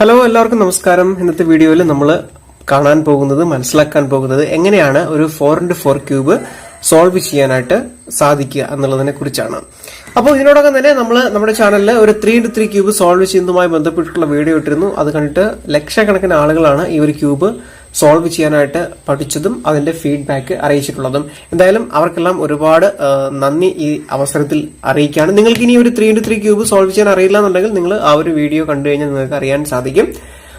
Hello, എല്ലാവർക്കും നമസ്കാരം. ഇന്നത്തെ വീഡിയോയിൽ നമ്മൾ കാണാൻ പോകുന്നത്, മനസ്സിലാക്കാൻ പോകുന്നത് എങ്ങനെയാണ് ഒരു 4x4 ക്യൂബ് സോൾവ് ചെയ്യാനായിട്ട് സാധിക്കുക എന്നുള്ളതിനെ കുറിച്ചാണ്. അപ്പോൾ ഇതിനോടൊപ്പം തന്നെ നമ്മൾ നമ്മുടെ ചാനലിൽ ഒരു 3x3 ക്യൂബ് സോൾവ് ചെയ്യുന്നതുമായി ബന്ധപ്പെട്ടിട്ടുള്ള വീഡിയോ ഇട്ടിരുന്നു. അത് കണ്ടിട്ട് ലക്ഷക്കണക്കിന് ആളുകളാണ് ഈ ഒരു ക്യൂബ് സോൾവ് ചെയ്യാനായിട്ട് പഠിച്ചതും അതിന്റെ ഫീഡ്ബാക്ക് അറിയിച്ചിട്ടുള്ളതും. എന്തായാലും അവർക്കെല്ലാം ഒരുപാട് നന്ദി ഈ അവസരത്തിൽ അറിയിക്കുകയാണ്. നിങ്ങൾക്ക് ഇനി ഒരു 3x3 ക്യൂബ് സോൾവ് ചെയ്യാൻ അറിയില്ല എന്നുണ്ടെങ്കിൽ നിങ്ങൾ ആ ഒരു വീഡിയോ കണ്ടു കഴിഞ്ഞാൽ നിങ്ങൾക്ക് അറിയാൻ സാധിക്കും.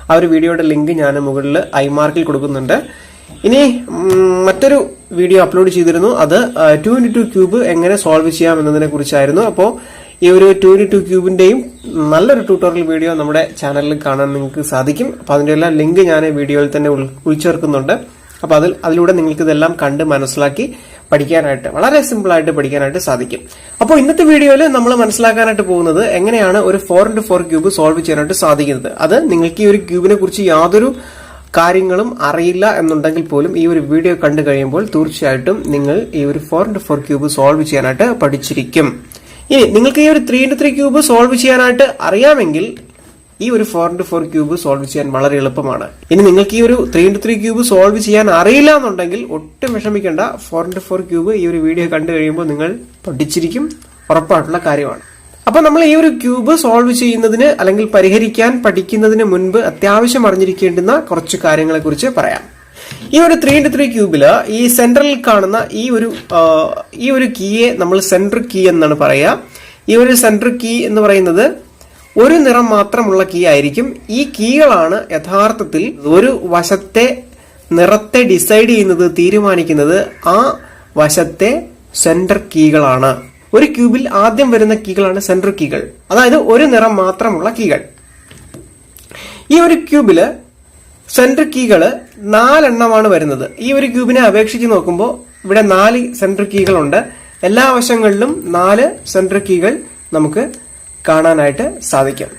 ആ ഒരു വീഡിയോയുടെ ലിങ്ക് ഞാൻ മുകളിൽ ഐമാർക്കിൽ കൊടുക്കുന്നുണ്ട്. ഇനി മറ്റൊരു വീഡിയോ അപ്ലോഡ് ചെയ്തിരുന്നു. അത് 2x2 ക്യൂബ് എങ്ങനെ സോൾവ് ചെയ്യാം എന്നതിനെ കുറിച്ചായിരുന്നു. അപ്പോൾ ഈ ഒരു 2x2 ക്യൂബിന്റെയും നല്ലൊരു ട്യൂട്ടോറിയൽ വീഡിയോ നമ്മുടെ ചാനലിൽ കാണാൻ നിങ്ങൾക്ക് സാധിക്കും. അപ്പൊ അതിന്റെ എല്ലാം ലിങ്ക് ഞാൻ വീഡിയോയിൽ തന്നെ ഉൾച്ചേർക്കുന്നുണ്ട്. അപ്പൊ അതിലൂടെ നിങ്ങൾക്ക് ഇതെല്ലാം കണ്ട് മനസ്സിലാക്കി പഠിക്കാനായിട്ട്, വളരെ സിമ്പിൾ ആയിട്ട് പഠിക്കാനായിട്ട് സാധിക്കും. അപ്പോൾ ഇന്നത്തെ വീഡിയോയിൽ നമ്മൾ മനസ്സിലാക്കാനായിട്ട് പോകുന്നത് എങ്ങനെയാണ് ഒരു 4x4 ക്യൂബ് സോൾവ് ചെയ്യാനായിട്ട് സാധിക്കുന്നത്. അത് നിങ്ങൾക്ക് ഈ ഒരു ക്യൂബിനെ കുറിച്ച് യാതൊരു കാര്യങ്ങളും അറിയില്ല എന്നുണ്ടെങ്കിൽ പോലും ഈ ഒരു വീഡിയോ കണ്ടു കഴിയുമ്പോൾ തീർച്ചയായിട്ടും നിങ്ങൾ ഈ ഒരു 4x4 ക്യൂബ് സോൾവ് ചെയ്യാനായിട്ട് പഠിച്ചിരിക്കും. ഇനി നിങ്ങൾക്ക് ഈ ഒരു 3x3 ക്യൂബ് സോൾവ് ചെയ്യാനായിട്ട് അറിയാമെങ്കിൽ ഈ ഒരു 4x4 ക്യൂബ് സോൾവ് ചെയ്യാൻ വളരെ എളുപ്പമാണ്. ഇനി നിങ്ങൾക്ക് ഈ ഒരു 3x3 ക്യൂബ് സോൾവ് ചെയ്യാൻ അറിയില്ല എന്നുണ്ടെങ്കിൽ ഒട്ടും വിഷമിക്കേണ്ട. 4x4 ക്യൂബ് ഈ ഒരു വീഡിയോ കണ്ടു കഴിയുമ്പോൾ നിങ്ങൾ പഠിച്ചിരിക്കും, ഉറപ്പായിട്ടുള്ള കാര്യമാണ്. അപ്പൊ നമ്മൾ ഈ ഒരു ക്യൂബ് സോൾവ് ചെയ്യുന്നതിന് അല്ലെങ്കിൽ പരിഹരിക്കാൻ പഠിക്കുന്നതിന് മുൻപ് അത്യാവശ്യം അറിഞ്ഞിരിക്കേണ്ടുന്ന കുറച്ച് കാര്യങ്ങളെ കുറിച്ച് പറയാം. ഈ ഒരു 3x3 ക്യൂബില് ഈ സെൻട്രലിൽ കാണുന്ന ഈ ഒരു കീയെ നമ്മൾ സെൻട്രൽ കീ എന്നാണ് പറയുക. ഈ ഒരു സെൻട്രൽ കീ എന്ന് പറയുന്നത് ഒരു നിറം മാത്രമുള്ള കീ ആയിരിക്കും. ഈ കീകളാണ് യഥാർത്ഥത്തിൽ ഒരു വശത്തെ നിറത്തെ ഡിസൈഡ് ചെയ്യുന്നത്, തീരുമാനിക്കുന്നത് ആ വശത്തെ സെന്റർ കീകളാണ്. ഒരു ക്യൂബിൽ ആദ്യം വരുന്ന കീകളാണ് സെൻട്രൽ കീകൾ, അതായത് ഒരു നിറം മാത്രമുള്ള കീകൾ. ഈ ഒരു ക്യൂബില് സെൻട്രൽ കീകള് 4 എണ്ണമാണ് വരുന്നത്. ഈ ഒരു ക്യൂബിനെ അപേക്ഷിച്ച് നോക്കുമ്പോൾ ഇവിടെ 4 സെൻട്രൽ കീകളുണ്ട്. എല്ലാ വശങ്ങളിലും 4 സെൻട്രൽ കീകൾ നമുക്ക് കാണാനായിട്ട് സാധിക്കും.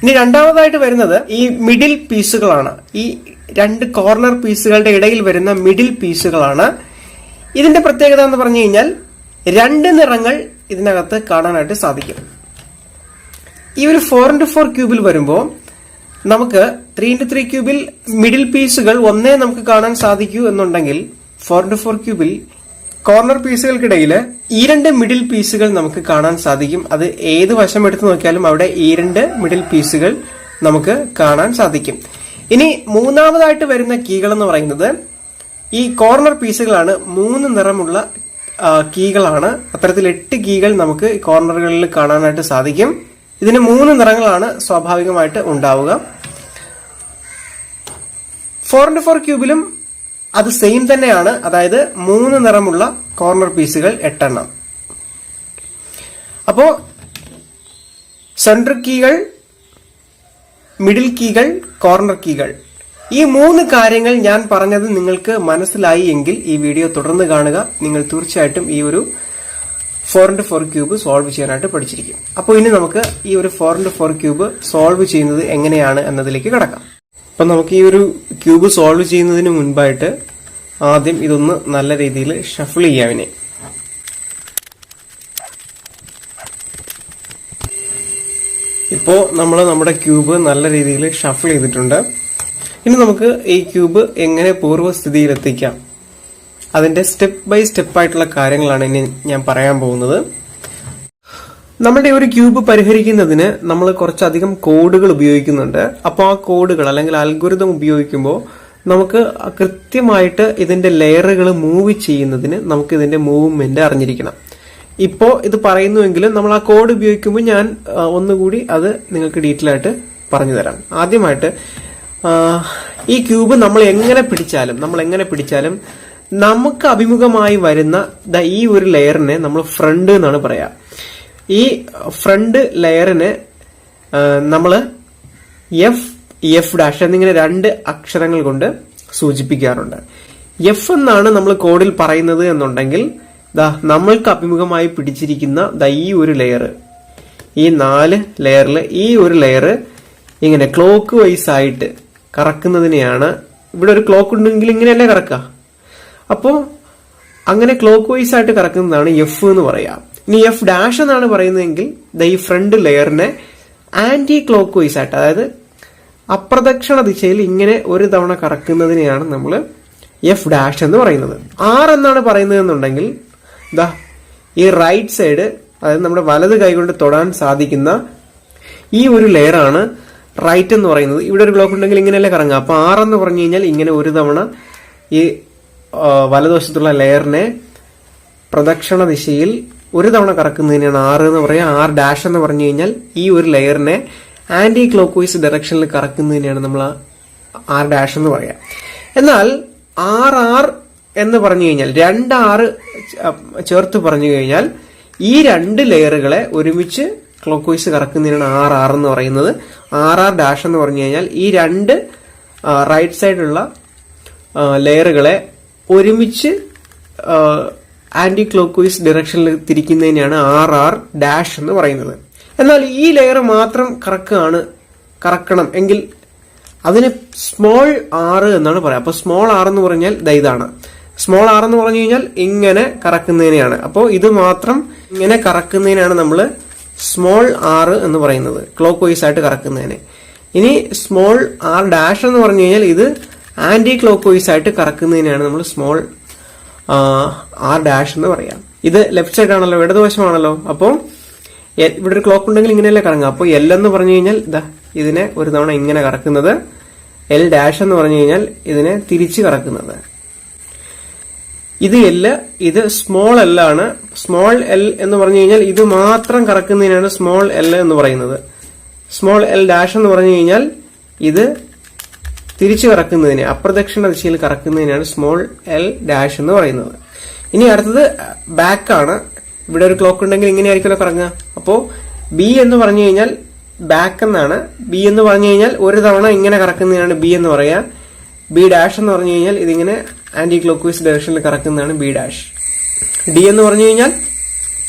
ഇനി രണ്ടാമതായിട്ട് വരുന്നത് ഈ മിഡിൽ പീസുകളാണ്. ഈ 2 കോർണർ പീസുകളുടെ ഇടയിൽ വരുന്ന മിഡിൽ പീസുകളാണ്. ഇതിന്റെ പ്രത്യേകത എന്ന് പറഞ്ഞു കഴിഞ്ഞാൽ 2 നിറങ്ങൾ ഇതിനകത്ത് കാണാനായിട്ട് സാധിക്കും. ഈ ഒരു 4x4 ക്യൂബിൽ വരുമ്പോൾ നമുക്ക് 3x3 ക്യൂബിൽ മിഡിൽ പീസുകൾ ഒന്നേ നമുക്ക് കാണാൻ സാധിക്കൂ എന്നുണ്ടെങ്കിൽ 4x4 ക്യൂബിൽ കോർണർ പീസുകൾക്കിടയിൽ ഈ 2 മിഡിൽ പീസുകൾ നമുക്ക് കാണാൻ സാധിക്കും. അത് ഏത് വശം എടുത്തു നോക്കിയാലും അവിടെ ഈ 2 മിഡിൽ പീസുകൾ നമുക്ക് കാണാൻ സാധിക്കും. ഇനി മൂന്നാമതായിട്ട് വരുന്ന കീകൾ എന്ന് പറയുന്നത് ഈ കോർണർ പീസുകളാണ്. 3 നിറമുള്ള കീകളാണ്. അത്തരത്തിൽ 8 കീകൾ നമുക്ക് കോർണറുകളിൽ കാണാനായിട്ട് സാധിക്കും. ഇതിന് 3 നിറങ്ങളാണ് സ്വാഭാവികമായിട്ട് ഉണ്ടാവുക. 4x4 ക്യൂബിലും അത് സെയിം തന്നെയാണ്. അതായത് 3 നിറമുള്ള കോർണർ പീസുകൾ 8 എണ്ണം. അപ്പോ സെൻട്രൽ കീകൾ, മിഡിൽ കീകൾ, കോർണർ കീകൾ, ഈ 3 കാര്യങ്ങൾ ഞാൻ പറഞ്ഞത് നിങ്ങൾക്ക് മനസ്സിലായി എങ്കിൽ ഈ വീഡിയോ തുടർന്ന് കാണുക. നിങ്ങൾ തീർച്ചയായിട്ടും ഈ ഒരു 4x4 ക്യൂബ് സോൾവ് ചെയ്യാനായിട്ട് പഠിച്ചിരിക്കും. അപ്പോൾ ഇനി നമുക്ക് ഈ ഒരു 4x4 ക്യൂബ് സോൾവ് ചെയ്യുന്നത് എങ്ങനെയാണ് എന്നതിലേക്ക് കടക്കാം. അപ്പൊ നമുക്ക് ഈ ഒരു ക്യൂബ് സോൾവ് ചെയ്യുന്നതിന് മുൻപായിട്ട് ആദ്യം ഇതൊന്ന് നല്ല രീതിയിൽ ഷഫിൾ ചെയ്യാം. ഇപ്പോ നമ്മൾ നമ്മുടെ ക്യൂബ് നല്ല രീതിയിൽ ഷഫിൾ ചെയ്തിട്ടുണ്ട്. ഇനി നമുക്ക് ഈ ക്യൂബ് എങ്ങനെ പൂർവ്വസ്ഥിതിയിലെത്തിക്കാം, അതിന്റെ സ്റ്റെപ്പ് ബൈ സ്റ്റെപ്പ് ആയിട്ടുള്ള കാര്യങ്ങളാണ് ഇനി ഞാൻ പറയാൻ പോകുന്നത്. നമ്മുടെ ഒരു ക്യൂബ് പരിഹരിക്കുന്നതിന് നമ്മൾ കുറച്ചധികം കോഡുകൾ ഉപയോഗിക്കുന്നുണ്ട്. അപ്പോൾ ആ കോഡുകൾ അല്ലെങ്കിൽ അൽഗോരിതം ഉപയോഗിക്കുമ്പോൾ നമുക്ക് കൃത്യമായിട്ട് ഇതിന്റെ ലെയറുകൾ മൂവ് ചെയ്യുന്നതിന് നമുക്ക് ഇതിന്റെ മൂവ്മെന്റ് അറിഞ്ഞിരിക്കണം. ഇപ്പോ ഇത് പറയുന്നുവെങ്കിലും നമ്മൾ ആ കോഡ് ഉപയോഗിക്കുമ്പോൾ ഞാൻ ഒന്നുകൂടി അത് നിങ്ങൾക്ക് ഡീറ്റെയിൽ ആയിട്ട് പറഞ്ഞു തരാം. ആദ്യമായിട്ട് ഈ ക്യൂബ് നമ്മൾ എങ്ങനെ പിടിച്ചാലും നമുക്ക് അഭിമുഖമായി വരുന്ന ഈ ഒരു ലെയറിനെ നമ്മൾ ഫ്രണ്ട് എന്നാണ് പറയാ. ഈ ഫ്രണ്ട് ലെയറിന് നമ്മൾ എഫ് ഡാഷ് എന്നിങ്ങനെ 2 അക്ഷരങ്ങൾ കൊണ്ട് സൂചിപ്പിക്കാറുണ്ട്. എഫ് എന്നാണ് നമ്മൾ കോഡിൽ പറയുന്നത് എന്നുണ്ടെങ്കിൽ നമ്മൾക്ക് അഭിമുഖമായി പിടിച്ചിരിക്കുന്ന ഈ ഒരു ലെയർ, ഈ 4 ലെയറിൽ ഈ ഒരു ലെയർ ഇങ്ങനെ ക്ലോക്ക് വൈസ് ആയിട്ട് കറക്കുന്നതിനെയാണ്, ഇവിടെ ഒരു ക്ലോക്ക് ഉണ്ടെങ്കിൽ ഇങ്ങനെയല്ലേ കറക്കുക, അപ്പോ അങ്ങനെ ക്ലോക്ക് വൈസ് ആയിട്ട് കറക്കുന്നതാണ് എഫ് എന്ന് പറയാം. ഇനി എഫ് ഡാഷ് എന്നാണ് പറയുന്നതെങ്കിൽ ഈ ഫ്രണ്ട് ലെയറിനെ ആന്റി ക്ലോക്ക് വൈസ് ആയിട്ട്, അതായത് അപ്രദക്ഷിണ ദിശയിൽ ഇങ്ങനെ ഒരു തവണ കറക്കുന്നതിനെയാണ് നമ്മൾ എഫ് ഡാഷ് എന്ന് പറയുന്നത്. ആർ എന്നാണ് പറയുന്നത് എന്നുണ്ടെങ്കിൽ ദാ ഈ റൈറ്റ് സൈഡ്, അതായത് നമ്മുടെ വലത് കൈകൊണ്ട് തൊടാൻ സാധിക്കുന്ന ഈ ഒരു ലെയറാണ് റൈറ്റ് എന്ന് പറയുന്നത്. ഇവിടെ ഒരു ക്ലോക്ക് ഉണ്ടെങ്കിൽ ഇങ്ങനെയല്ലേ കറങ്ങുക. അപ്പൊ ആർ എന്ന് പറഞ്ഞു കഴിഞ്ഞാൽ ഇങ്ങനെ ഒരു തവണ ഈ വലതുവശത്തുള്ള ലെയറിനെ പ്രദക്ഷിണ ദിശയിൽ ഒരു തവണ കറക്കുന്നതിനാണ് ആർ എന്ന് പറയുക. ആർ ഡാഷ് എന്ന് പറഞ്ഞു കഴിഞ്ഞാൽ ഈ ഒരു ലെയറിനെ ആന്റി ക്ലോക്ക് വൈസ് ഡയറക്ഷനിൽ കറക്കുന്നതിനാണ് നമ്മൾ ആർ ഡാഷ് എന്ന് പറയുക. എന്നാൽ ആർ ആർ എന്ന് പറഞ്ഞു കഴിഞ്ഞാൽ 2 ആറ് ചേർത്ത് പറഞ്ഞു കഴിഞ്ഞാൽ ഈ 2 ലെയറുകളെ ഒരുമിച്ച് ക്ലോക്ക് വൈസ് കറക്കുന്നതിനാണ് ആർ ആർ എന്ന് പറയുന്നത്. ആർ ആർ ഡാഷ് എന്ന് പറഞ്ഞു കഴിഞ്ഞാൽ ഈ 2 റൈറ്റ് സൈഡിലുള്ള ലെയറുകളെ ഒരുമിച്ച് ആന്റി ക്ലോക്ക് വൈസ് ഡയറക്ഷനിൽ തിരിക്കുന്നതിനാണ് ആർ ആർ ഡാഷ് എന്ന് പറയുന്നത്. എന്നാൽ ഈ ലെയർ മാത്രം കറക്കണം എങ്കിൽ അതിന് സ്മോൾ ആർ എന്നാണ് പറയുക. അപ്പൊ സ്മോൾ ആർ എന്ന് പറഞ്ഞാൽ ഇതാണ്. സ്മോൾ ആർ എന്ന് പറഞ്ഞു കഴിഞ്ഞാൽ ഇങ്ങനെ കറക്കുന്നതിനെയാണ്. അപ്പോൾ ഇത് മാത്രം ഇങ്ങനെ കറക്കുന്നതിനാണ് നമ്മൾ സ്മോൾ ആർ എന്ന് പറയുന്നത്, ക്ലോക്ക് വൈസ് ആയിട്ട് കറക്കുന്നതിന്. ഇനി സ്മോൾ ആർ ഡാഷ് എന്ന് പറഞ്ഞു കഴിഞ്ഞാൽ ഇത് ആന്റി ക്ലോക്ക് വൈസ് ആയിട്ട് കറക്കുന്നതിനാണ് നമ്മൾ സ്മോൾ ആർ ഡാഷ് എന്ന് പറയാം. ഇത് ലെഫ്റ്റ് സൈഡ് ആണല്ലോ, ഇടതുവശമാണല്ലോ. അപ്പോൾ ഇവിടെ ഒരു ക്ലോക്ക് ഉണ്ടെങ്കിൽ ഇങ്ങനെയല്ലേ കറങ്ങുക. അപ്പോൾ എൽ എന്ന് പറഞ്ഞു കഴിഞ്ഞാൽ ഇതിനെ ഒരു തവണ ഇങ്ങനെ കറക്കുന്നത്, എൽ ഡാഷ് എന്ന് പറഞ്ഞു കഴിഞ്ഞാൽ ഇതിനെ തിരിച്ച് കറക്കുന്നത്. ഇത് എൽ, ഇത് സ്മോൾ എൽ ആണ്. സ്മോൾ എൽ എന്ന് പറഞ്ഞു കഴിഞ്ഞാൽ ഇത് മാത്രം കറക്കുന്നതിനാണ് സ്മോൾ എൽ എന്ന് പറയുന്നത്. സ്മോൾ എൽ ഡാഷ് എന്ന് പറഞ്ഞു കഴിഞ്ഞാൽ ഇത് തിരിച്ചു കറക്കുന്നതിന്, അപ്രദക്ഷിണ ദിശയിൽ കറക്കുന്നതിനാണ് സ്മോൾ എൽ ഡാഷ് എന്ന് പറയുന്നത്. ഇനി അടുത്തത് ബാക്ക് ആണ്. ഇവിടെ ഒരു ക്ലോക്ക് ഉണ്ടെങ്കിൽ ഇങ്ങനെ ആയിരിക്കുമല്ലോ കറങ്ങുക. അപ്പോ ബി എന്ന് പറഞ്ഞു കഴിഞ്ഞാൽ ബാക്ക് എന്നാണ്. ബി എന്ന് പറഞ്ഞു കഴിഞ്ഞാൽ ഒരു തവണ ഇങ്ങനെ കറക്കുന്നതിനാണ് ബി എന്ന് പറയാ. ബി ഡാഷ് എന്ന് പറഞ്ഞു കഴിഞ്ഞാൽ ഇതിങ്ങനെ ആന്റി ക്ലോക്ക് വൈസ് ഡയറക്ഷനിൽ കറക്കുന്നതാണ് ബി ഡാഷ്. ഡി എന്ന് പറഞ്ഞു കഴിഞ്ഞാൽ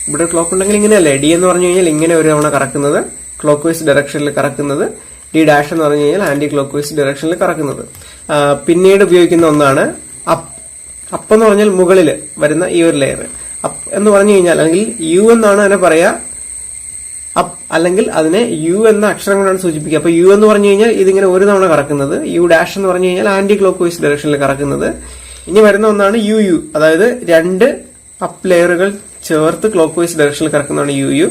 ഇവിടെ ക്ലോക്ക് ഉണ്ടെങ്കിൽ ഇങ്ങനെയല്ലേ. ഡി എന്ന് പറഞ്ഞു കഴിഞ്ഞാൽ ഇങ്ങനെ ഒരു തവണ കറക്കുന്നത്, ക്ലോക്ക് വൈസ് ഡയറക്ഷനിൽ കറക്കുന്നത്. ഡി ഡാഷ് എന്ന് പറഞ്ഞു കഴിഞ്ഞാൽ ആന്റി ക്ലോക്ക് വൈസ് ഡയറക്ഷനിൽ കറക്കുന്നത്. പിന്നീട് ഉപയോഗിക്കുന്ന ഒന്നാണ് അപ്പ് എന്ന് പറഞ്ഞാൽ മുകളിൽ വരുന്ന ഈ ഒരു ലെയർ. അപ്പ് എന്ന് പറഞ്ഞു കഴിഞ്ഞാൽ അല്ലെങ്കിൽ യു എന്നാണ് അതിനെ പറയാ. അപ്പ് അല്ലെങ്കിൽ അതിനെ യു എന്ന അക്ഷരം കൊണ്ടാണ് സൂചിപ്പിക്കുക. അപ്പൊ യു എന്ന് പറഞ്ഞു കഴിഞ്ഞാൽ ഇതിങ്ങനെ ഒരു തവണ കറക്കുന്നത്. യു ഡാഷ് എന്ന് പറഞ്ഞു കഴിഞ്ഞാൽ ആന്റി ക്ലോക്ക് വൈസ് ഡയറക്ഷനിൽ കറക്കുന്നത്. ഇനി വരുന്ന ഒന്നാണ് യു യു, അതായത് 2 അപ്പ് ലെയറുകൾ ചേർത്ത് ക്ലോക്ക് വൈസ് ഡയറക്ഷനിൽ കറക്കുന്നതാണ് U U.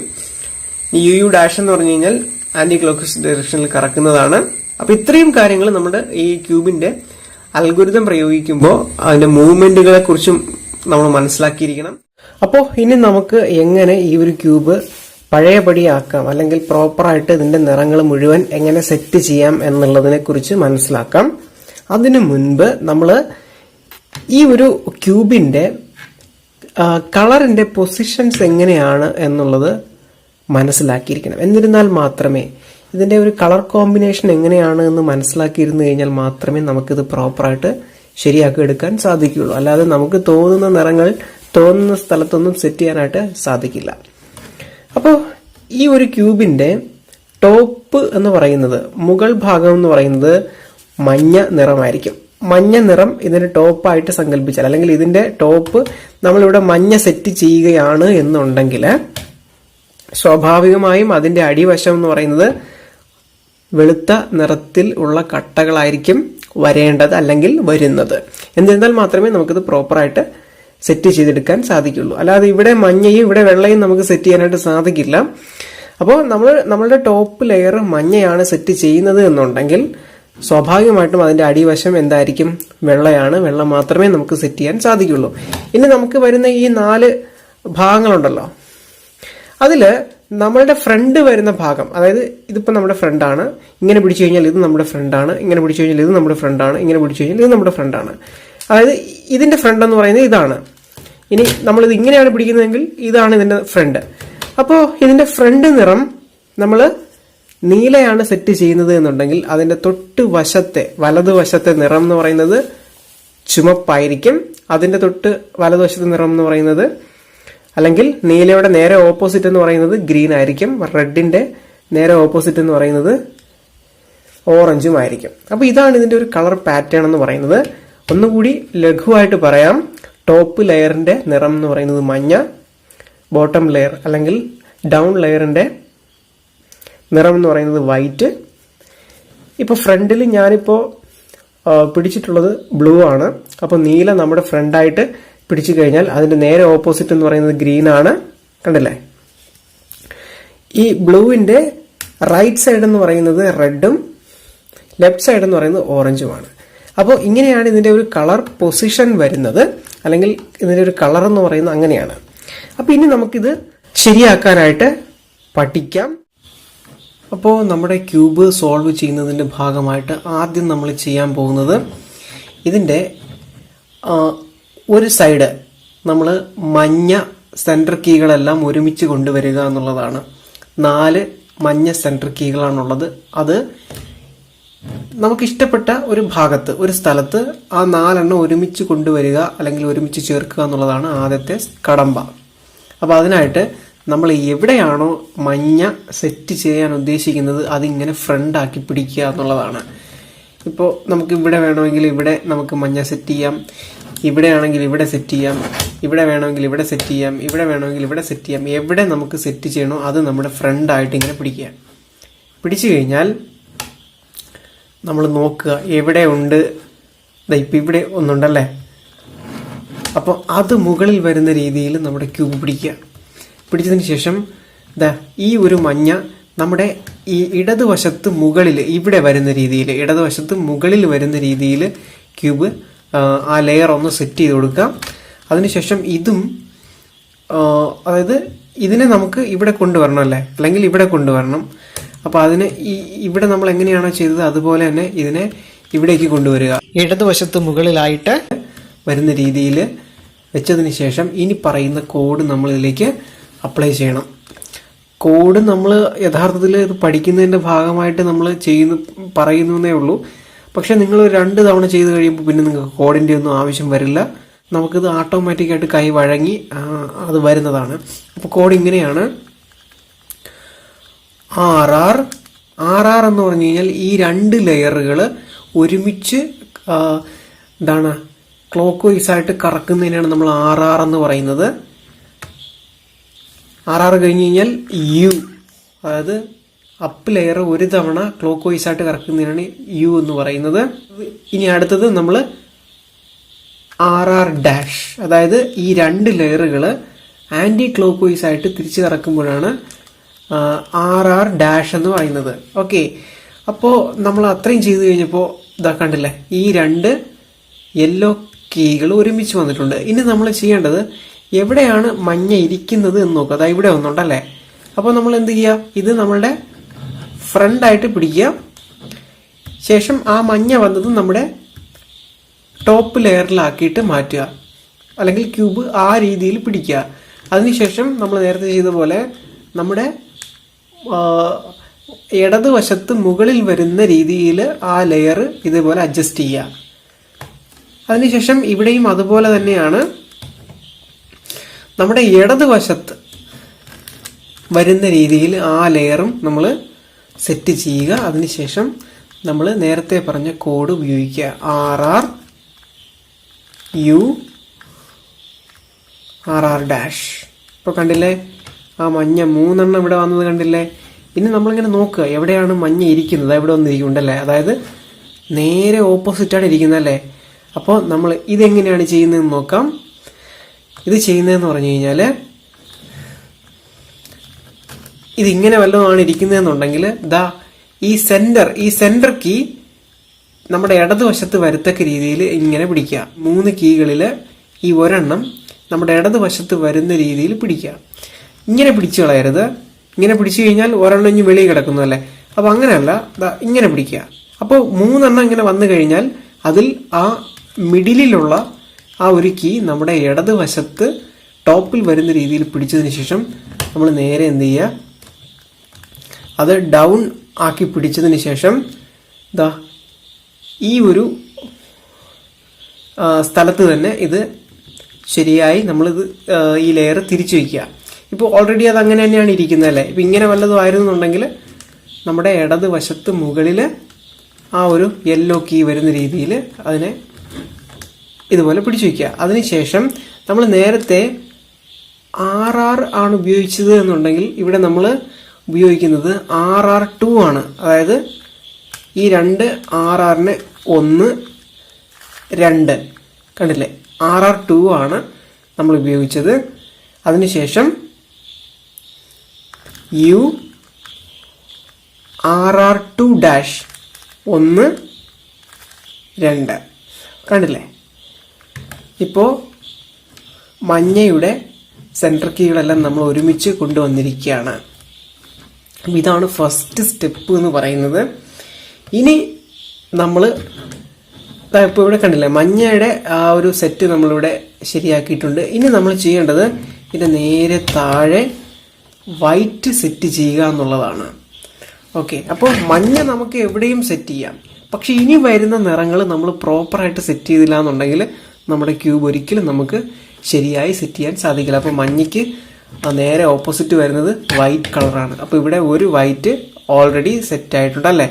U U dash എന്ന് പറഞ്ഞു കഴിഞ്ഞാൽ ആന്റി ക്ലോക്ക് വൈസ് ഡയറക്ഷനിൽ കറക്കുന്നതാണ്. അപ്പൊ ഇത്രയും കാര്യങ്ങൾ നമ്മുടെ ഈ ക്യൂബിന്റെ അൽഗോരിതം പ്രയോഗിക്കുമ്പോൾ അതിന്റെ മൂവ്മെന്റുകളെ കുറിച്ചും നമ്മൾ മനസ്സിലാക്കിയിരിക്കണം. അപ്പോൾ ഇനി നമുക്ക് എങ്ങനെ ഈ ഒരു ക്യൂബ് പഴയപടിയാക്കാം, അല്ലെങ്കിൽ പ്രോപ്പറായിട്ട് ഇതിന്റെ നിറങ്ങൾ മുഴുവൻ എങ്ങനെ സെറ്റ് ചെയ്യാം എന്നുള്ളതിനെ കുറിച്ച് മനസ്സിലാക്കാം. അതിനു മുൻപ് നമ്മൾ ഈ ഒരു ക്യൂബിന്റെ കളറിന്റെ പൊസിഷൻസ് എങ്ങനെയാണ് എന്നുള്ളത് മനസ്സിലാക്കിയിരിക്കണം. എന്നിരുന്നാൽ മാത്രമേ ഇതിന്റെ ഒരു കളർ കോമ്പിനേഷൻ എങ്ങനെയാണ് എന്ന് മനസ്സിലാക്കിയിരുന്നു കഴിഞ്ഞാൽ മാത്രമേ നമുക്കിത് പ്രോപ്പറായിട്ട് ശരിയാക്കി എടുക്കാൻ സാധിക്കുകയുള്ളൂ. അല്ലാതെ നമുക്ക് തോന്നുന്ന നിറങ്ങൾ തോന്നുന്ന സ്ഥലത്തൊന്നും സെറ്റ് ചെയ്യാനായിട്ട് സാധിക്കില്ല. അപ്പോൾ ഈ ഒരു ക്യൂബിന്റെ ടോപ്പ് എന്ന് പറയുന്നത്, മുകൾ ഭാഗം എന്ന് പറയുന്നത് മഞ്ഞ നിറമായിരിക്കും. മഞ്ഞ നിറം ഇതിന്റെ ടോപ്പായിട്ട് സങ്കല്പിച്ചാൽ, അല്ലെങ്കിൽ ഇതിന്റെ ടോപ്പ് നമ്മളിവിടെ മഞ്ഞ സെറ്റ് ചെയ്യുകയാണ് എന്നുണ്ടെങ്കിൽ സ്വാഭാവികമായും അതിന്റെ അടിവശം എന്ന് പറയുന്നത് വെളുത്ത നിറത്തിൽ ഉള്ള കട്ടകളായിരിക്കും വരേണ്ടത് അല്ലെങ്കിൽ വരുന്നത്. എന്നിരുന്നാൽ മാത്രമേ നമുക്കിത് പ്രോപ്പറായിട്ട് സെറ്റ് ചെയ്തെടുക്കാൻ സാധിക്കുള്ളൂ. അല്ലാതെ ഇവിടെ മഞ്ഞയും ഇവിടെ വെള്ളയും നമുക്ക് സെറ്റ് ചെയ്യാനായിട്ട് സാധിക്കില്ല. അപ്പോൾ നമ്മളുടെ ടോപ്പ് ലെയർ മഞ്ഞയാണ് സെറ്റ് ചെയ്യുന്നത് എന്നുണ്ടെങ്കിൽ സ്വാഭാവികമായിട്ടും അതിന്റെ അടിവശം എന്തായിരിക്കും? വെള്ളയാണ്. വെള്ളം മാത്രമേ നമുക്ക് സെറ്റ് ചെയ്യാൻ സാധിക്കുള്ളൂ. ഇനി നമുക്ക് വരുന്ന ഈ 4 ഭാഗങ്ങളുണ്ടല്ലോ, അതില് നമ്മളുടെ ഫ്രണ്ട് വരുന്ന ഭാഗം, അതായത് ഇതിപ്പോ നമ്മുടെ ഫ്രണ്ടാണ്, ഇങ്ങനെ പിടിച്ചു കഴിഞ്ഞാൽ ഇത് നമ്മുടെ ഫ്രണ്ടാണ്, ഇങ്ങനെ പിടിച്ചു കഴിഞ്ഞാൽ ഇത് നമ്മുടെ ഫ്രണ്ടാണ്, ഇങ്ങനെ പിടിച്ചു കഴിഞ്ഞാൽ ഇത് നമ്മുടെ ഫ്രണ്ടാണ്. അതായത് ഇതിന്റെ ഫ്രണ്ട് എന്ന് പറയുന്നത് ഇതാണ്. ഇനി നമ്മളിത് ഇങ്ങനെയാണ് പിടിക്കുന്നതെങ്കിൽ ഇതാണ് ഇതിന്റെ ഫ്രണ്ട്. അപ്പോൾ ഇതിന്റെ ഫ്രണ്ട് നിറം നമ്മൾ നീലയാണ് സെറ്റ് ചെയ്യുന്നത് എന്നുണ്ടെങ്കിൽ അതിന്റെ തൊട്ട് വശത്തെ വലതുവശത്തെ നിറം എന്ന് പറയുന്നത് ചുമപ്പായിരിക്കും. അതിന്റെ തൊട്ട് വലതുവശത്തെ നിറം എന്ന് പറയുന്നത്, അല്ലെങ്കിൽ നീലയുടെ നേരെ ഓപ്പോസിറ്റ് എന്ന് പറയുന്നത് ഗ്രീൻ ആയിരിക്കും. റെഡിന്റെ നേരെ ഓപ്പോസിറ്റ് എന്ന് പറയുന്നത് ഓറഞ്ചും ആയിരിക്കും. അപ്പൊ ഇതാണ് ഇതിന്റെ ഒരു കളർ പാറ്റേൺ എന്ന് പറയുന്നത്. ഒന്നുകൂടി ലഘുവായിട്ട് പറയാം. ടോപ്പ് ലെയറിന്റെ നിറം എന്ന് പറയുന്നത് മഞ്ഞ, ബോട്ടം ലെയർ അല്ലെങ്കിൽ ഡൗൺ ലെയറിന്റെ നിറം എന്ന് പറയുന്നത് വൈറ്റ്. ഇപ്പോൾ ഫ്രണ്ടിൽ ഞാനിപ്പോൾ പിടിച്ചിട്ടുള്ളത് ബ്ലൂ ആണ്. അപ്പോൾ നീല നമ്മുടെ ഫ്രണ്ടായിട്ട് പിടിച്ചു കഴിഞ്ഞാൽ അതിന്റെ നേരെ ഓപ്പോസിറ്റ് എന്ന് പറയുന്നത് ഗ്രീൻ ആണ്. കണ്ടില്ലേ? ഈ ബ്ലൂവിന്റെ റൈറ്റ് സൈഡ് എന്ന് പറയുന്നത് റെഡും ലെഫ്റ്റ് സൈഡ് എന്ന് പറയുന്നത് ഓറഞ്ചുമാണ്. അപ്പോൾ ഇങ്ങനെയാണ് ഇതിന്റെ ഒരു കളർ പൊസിഷൻ വരുന്നത്, അല്ലെങ്കിൽ ഇതിന്റെ ഒരു കളർ എന്ന് പറയുന്നത് അങ്ങനെയാണ്. അപ്പൊ ഇനി നമുക്കിത് ശരിയാക്കാനായിട്ട് പഠിക്കാം. അപ്പോൾ നമ്മുടെ ക്യൂബ് സോൾവ് ചെയ്യുന്നതിന്റെ ഭാഗമായിട്ട് ആദ്യം നമ്മൾ ചെയ്യാൻ പോകുന്നത് ഇതിന്റെ ഒരു സൈഡ് നമ്മൾ മഞ്ഞ സെൻട്രൽ കീകളെല്ലാം ഒരുമിച്ച് കൊണ്ടുവരിക എന്നുള്ളതാണ്. 4 മഞ്ഞ സെൻട്രൽ കീകളാണുള്ളത്. അത് നമുക്കിഷ്ടപ്പെട്ട ഒരു ഭാഗത്ത്, ഒരു സ്ഥലത്ത് ആ 4 എണ്ണം ഒരുമിച്ച് കൊണ്ടുവരിക അല്ലെങ്കിൽ ഒരുമിച്ച് ചേർക്കുക എന്നുള്ളതാണ് ആദ്യത്തെ കടമ്പ. അപ്പോൾ അതിനായിട്ട് നമ്മൾ എവിടെയാണോ മഞ്ഞ സെറ്റ് ചെയ്യാൻ ഉദ്ദേശിക്കുന്നത് അതിങ്ങനെ ഫ്രണ്ടാക്കി പിടിക്കുക എന്നുള്ളതാണ്. ഇപ്പോൾ നമുക്ക് ഇവിടെ വേണമെങ്കിൽ ഇവിടെ നമുക്ക് മഞ്ഞ സെറ്റ് ചെയ്യാം, ഇവിടെ ആണെങ്കിൽ ഇവിടെ സെറ്റ് ചെയ്യാം, ഇവിടെ വേണമെങ്കിൽ ഇവിടെ സെറ്റ് ചെയ്യാം, ഇവിടെ വേണമെങ്കിൽ ഇവിടെ സെറ്റ് ചെയ്യാം. എവിടെ നമുക്ക് സെറ്റ് ചെയ്യണോ അത് നമ്മുടെ ഫ്രണ്ടായിട്ട് ഇങ്ങനെ പിടിക്കുക. പിടിച്ചു കഴിഞ്ഞാൽ നമ്മൾ നോക്കുക എവിടെ ഉണ്ട്. ഇപ്പം ഇവിടെ ഒന്നുണ്ടല്ലേ? അപ്പോൾ അത് മുകളിൽ വരുന്ന രീതിയിൽ നമ്മുടെ ക്യൂബ് പിടിക്കുക. പിടിച്ചതിന് ശേഷം ഈ ഒരു മഞ്ഞ നമ്മുടെ ഈ ഇടതുവശത്ത് മുകളിൽ ഇവിടെ വരുന്ന രീതിയിൽ, ഇടതുവശത്ത് മുകളിൽ വരുന്ന രീതിയിൽ ക്യൂബ് ആ ലെയർ ഒന്ന് സെറ്റ് ചെയ്ത് കൊടുക്കാം. അതിനുശേഷം ഇതും, അതായത് ഇതിനെ നമുക്ക് ഇവിടെ കൊണ്ടുവരണം അല്ലേ, അല്ലെങ്കിൽ ഇവിടെ കൊണ്ടുവരണം. അപ്പോൾ അതിന് ഇവിടെ നമ്മൾ എങ്ങനെയാണോ ചെയ്തത് അതുപോലെ തന്നെ ഇതിനെ ഇവിടേക്ക് കൊണ്ടുവരിക. ഇടതുവശത്ത് മുകളിലായിട്ട് വരുന്ന രീതിയിൽ വെച്ചതിന് ശേഷം ഇനി പറയുന്ന കോഡ് നമ്മൾ ഇതിലേക്ക് അപ്ലൈ ചെയ്യണം. കോഡ് നമ്മൾ യഥാർത്ഥത്തിൽ ഇത് പഠിക്കുന്നതിൻ്റെ ഭാഗമായിട്ട് നമ്മൾ പറയുന്നേ ഉള്ളൂ. പക്ഷെ നിങ്ങൾ 2 തവണ ചെയ്ത് കഴിയുമ്പോൾ പിന്നെ നിങ്ങൾക്ക് കോഡിൻ്റെ ഒന്നും ആവശ്യം വരില്ല. നമുക്കിത് ഓട്ടോമാറ്റിക്കായിട്ട് കൈ വഴങ്ങി അത് വരുന്നതാണ്. അപ്പോൾ കോഡ് ഇങ്ങനെയാണ്. RR എന്ന് പറഞ്ഞു കഴിഞ്ഞാൽ ഈ 2 ലെയറുകൾ ഒരുമിച്ച് ക്ലോക്ക് വൈസ് ആയിട്ട് കറക്കുന്നതിനാണ് നമ്മൾ RR എന്ന് പറയുന്നത്. RR കഴിഞ്ഞ് കഴിഞ്ഞാൽ U, അതായത് അപ്പ് ലെയർ ഒരു തവണ ക്ലോക്ക് വൈസ് ആയിട്ട് കറക്കുന്നതിനാണ് U എന്ന് പറയുന്നത്. ഇനി അടുത്തത് നമ്മൾ RR ഡാഷ്, അതായത് ഈ 2 ലെയറുകൾ ആന്റി ക്ലോക്ക് വൈസ് ആയിട്ട് തിരിച്ചു കറക്കുമ്പോഴാണ് RR ഡാഷ് എന്ന് പറയുന്നത്. ഓക്കെ, അപ്പോൾ നമ്മൾ അത്രയും ചെയ്ത് കഴിഞ്ഞപ്പോൾ കണ്ടില്ലേ, ഈ 2 യെല്ലോ കീകൾ ഒരുമിച്ച് വന്നിട്ടുണ്ട്. ഇനി നമ്മൾ ചെയ്യേണ്ടത് എവിടെയാണ് മഞ്ഞ ഇരിക്കുന്നത് എന്ന് നോക്കുക. അതായത് ഇവിടെ ഒന്നുണ്ടല്ലേ. അപ്പോൾ നമ്മൾ എന്ത് ചെയ്യുക, ഇത് നമ്മളുടെ ഫ്രണ്ടായിട്ട് പിടിക്കുക. ശേഷം ആ മഞ്ഞ വന്നത് നമ്മുടെ ടോപ്പ് ലെയറിലാക്കിയിട്ട് മാറ്റുക, അല്ലെങ്കിൽ ക്യൂബ് ആ രീതിയിൽ പിടിക്കുക. അതിനുശേഷം നമ്മൾ നേരത്തെ ചെയ്ത പോലെ നമ്മുടെ ഇടതുവശത്ത് മുകളിൽ വരുന്ന രീതിയിൽ ആ ലെയർ ഇതേപോലെ അഡ്ജസ്റ്റ് ചെയ്യുക. അതിനുശേഷം ഇവിടെയും അതുപോലെ തന്നെയാണ്. നമ്മുടെ ഇടതുവശത്ത് വരുന്ന രീതിയിൽ ആ ലെയറും നമ്മൾ സെറ്റ് ചെയ്യുക. അതിനുശേഷം നമ്മൾ നേരത്തെ പറഞ്ഞ കോഡ് ഉപയോഗിക്കുക. RR dash. ഇപ്പോൾ കണ്ടില്ലേ, ആ മഞ്ഞ 3 എണ്ണം ഇവിടെ വന്നത് കണ്ടില്ലേ. ഇനി നമ്മളിങ്ങനെ നോക്കുക എവിടെയാണ് മഞ്ഞ ഇരിക്കുന്നത്. ഇവിടെ വന്നിരിക്കുന്നുണ്ടല്ലേ, അതായത് നേരെ ഓപ്പോസിറ്റാണ് ഇരിക്കുന്നതല്ലേ. അപ്പോൾ നമ്മൾ ഇതെങ്ങനെയാണ് ചെയ്യുന്നതെന്ന് നോക്കാം. ഇത് ചെയ്യുന്നതെന്ന് പറഞ്ഞു കഴിഞ്ഞാൽ ഇതിങ്ങനെ വല്ലതുമാണ് ഇരിക്കുന്നതെന്നുണ്ടെങ്കിൽ ഈ സെന്റർ കീ നമ്മുടെ ഇടതുവശത്ത് വരത്തക്ക രീതിയിൽ ഇങ്ങനെ പിടിക്കുക. 3 കീകളിൽ ഈ ഒരെണ്ണം നമ്മുടെ ഇടതുവശത്ത് വരുന്ന രീതിയിൽ പിടിക്കുക. ഇങ്ങനെ പിടിച്ചു കളയരുത്. ഇങ്ങനെ പിടിച്ചു കഴിഞ്ഞാൽ ഒരെണ്ണം ഇനി വെളിയിൽ കിടക്കുന്നതല്ലേ. അപ്പോൾ അങ്ങനെയല്ല, ഇങ്ങനെ പിടിക്കുക. അപ്പോൾ 3 എണ്ണം ഇങ്ങനെ വന്നു കഴിഞ്ഞാൽ അതിൽ ആ മിഡിലുള്ള ആ ഒരു കീ നമ്മുടെ ഇടതുവശത്ത് ടോപ്പിൽ വരുന്ന രീതിയിൽ പിടിച്ചതിന് ശേഷം നമ്മൾ നേരെ എന്ത് ചെയ്യുക, അത് ഡൗൺ ആക്കി പിടിച്ചതിന് ശേഷം ഈ ഒരു സ്ഥലത്ത് തന്നെ ഇത് ശരിയായി നമ്മളിത് ഈ ലെയർ തിരിച്ചു വയ്ക്കുക. ഇപ്പോൾ ഓൾറെഡി അത് അങ്ങനെ തന്നെയാണ് ഇരിക്കുന്നതല്ലേ. ഇപ്പം ഇങ്ങനെ വല്ലതും ആയിരുന്നുണ്ടെങ്കിൽ നമ്മുടെ ഇടതുവശത്ത് മുകളിൽ ആ ഒരു യെല്ലോ കീ വരുന്ന രീതിയിൽ അതിനെ ഇതുപോലെ പിടിച്ചു വയ്ക്കുക. അതിനുശേഷം നമ്മൾ നേരത്തെ RR ആണ് ഉപയോഗിച്ചത് എന്നുണ്ടെങ്കിൽ ഇവിടെ നമ്മൾ ഉപയോഗിക്കുന്നത് RR2 ആണ്. അതായത് ഈ രണ്ട് RRനെ 1 2 കണ്ടില്ലേ, RR2 ആണ് നമ്മൾ ഉപയോഗിച്ചത്. അതിനുശേഷം U RR2 ഡാഷ് 1 2 കണ്ടില്ലേ. ഇപ്പോൾ മഞ്ഞയുടെ സെൻട്രൽ കീകളെല്ലാം നമ്മൾ ഒരുമിച്ച് കൊണ്ടുവന്നിരിക്കുകയാണ്. ഇതാണ് ഫസ്റ്റ് സ്റ്റെപ്പ് എന്ന് പറയുന്നത്. ഇനി നമ്മൾ ഇപ്പോൾ ഇവിടെ കണ്ടില്ലേ, മഞ്ഞയുടെ ആ ഒരു സെറ്റ് നമ്മളിവിടെ ശരിയാക്കിയിട്ടുണ്ട്. ഇനി നമ്മൾ ചെയ്യേണ്ടത് ഇതിൻ്റെ നേരെ താഴെ വൈറ്റ് സെറ്റ് ചെയ്യുക എന്നുള്ളതാണ്. ഓക്കെ, അപ്പോൾ മഞ്ഞ നമുക്ക് എവിടെയും സെറ്റ് ചെയ്യാം. പക്ഷെ ഇനി വരുന്ന നിറങ്ങൾ നമ്മൾ പ്രോപ്പറായിട്ട് സെറ്റ് ചെയ്തില്ല എന്നുണ്ടെങ്കിൽ നമ്മുടെ ക്യൂബ് ഒരിക്കലും നമുക്ക് ശരിയായി സെറ്റ് ചെയ്യാൻ സാധിക്കില്ല. അപ്പോൾ മഞ്ഞയ്ക്ക് നേരെ ഓപ്പോസിറ്റ് വരുന്നത് വൈറ്റ് കളറാണ്. അപ്പോൾ ഇവിടെ ഒരു വൈറ്റ് ഓൾറെഡി സെറ്റ് ആയിട്ടുണ്ട് അല്ലേ.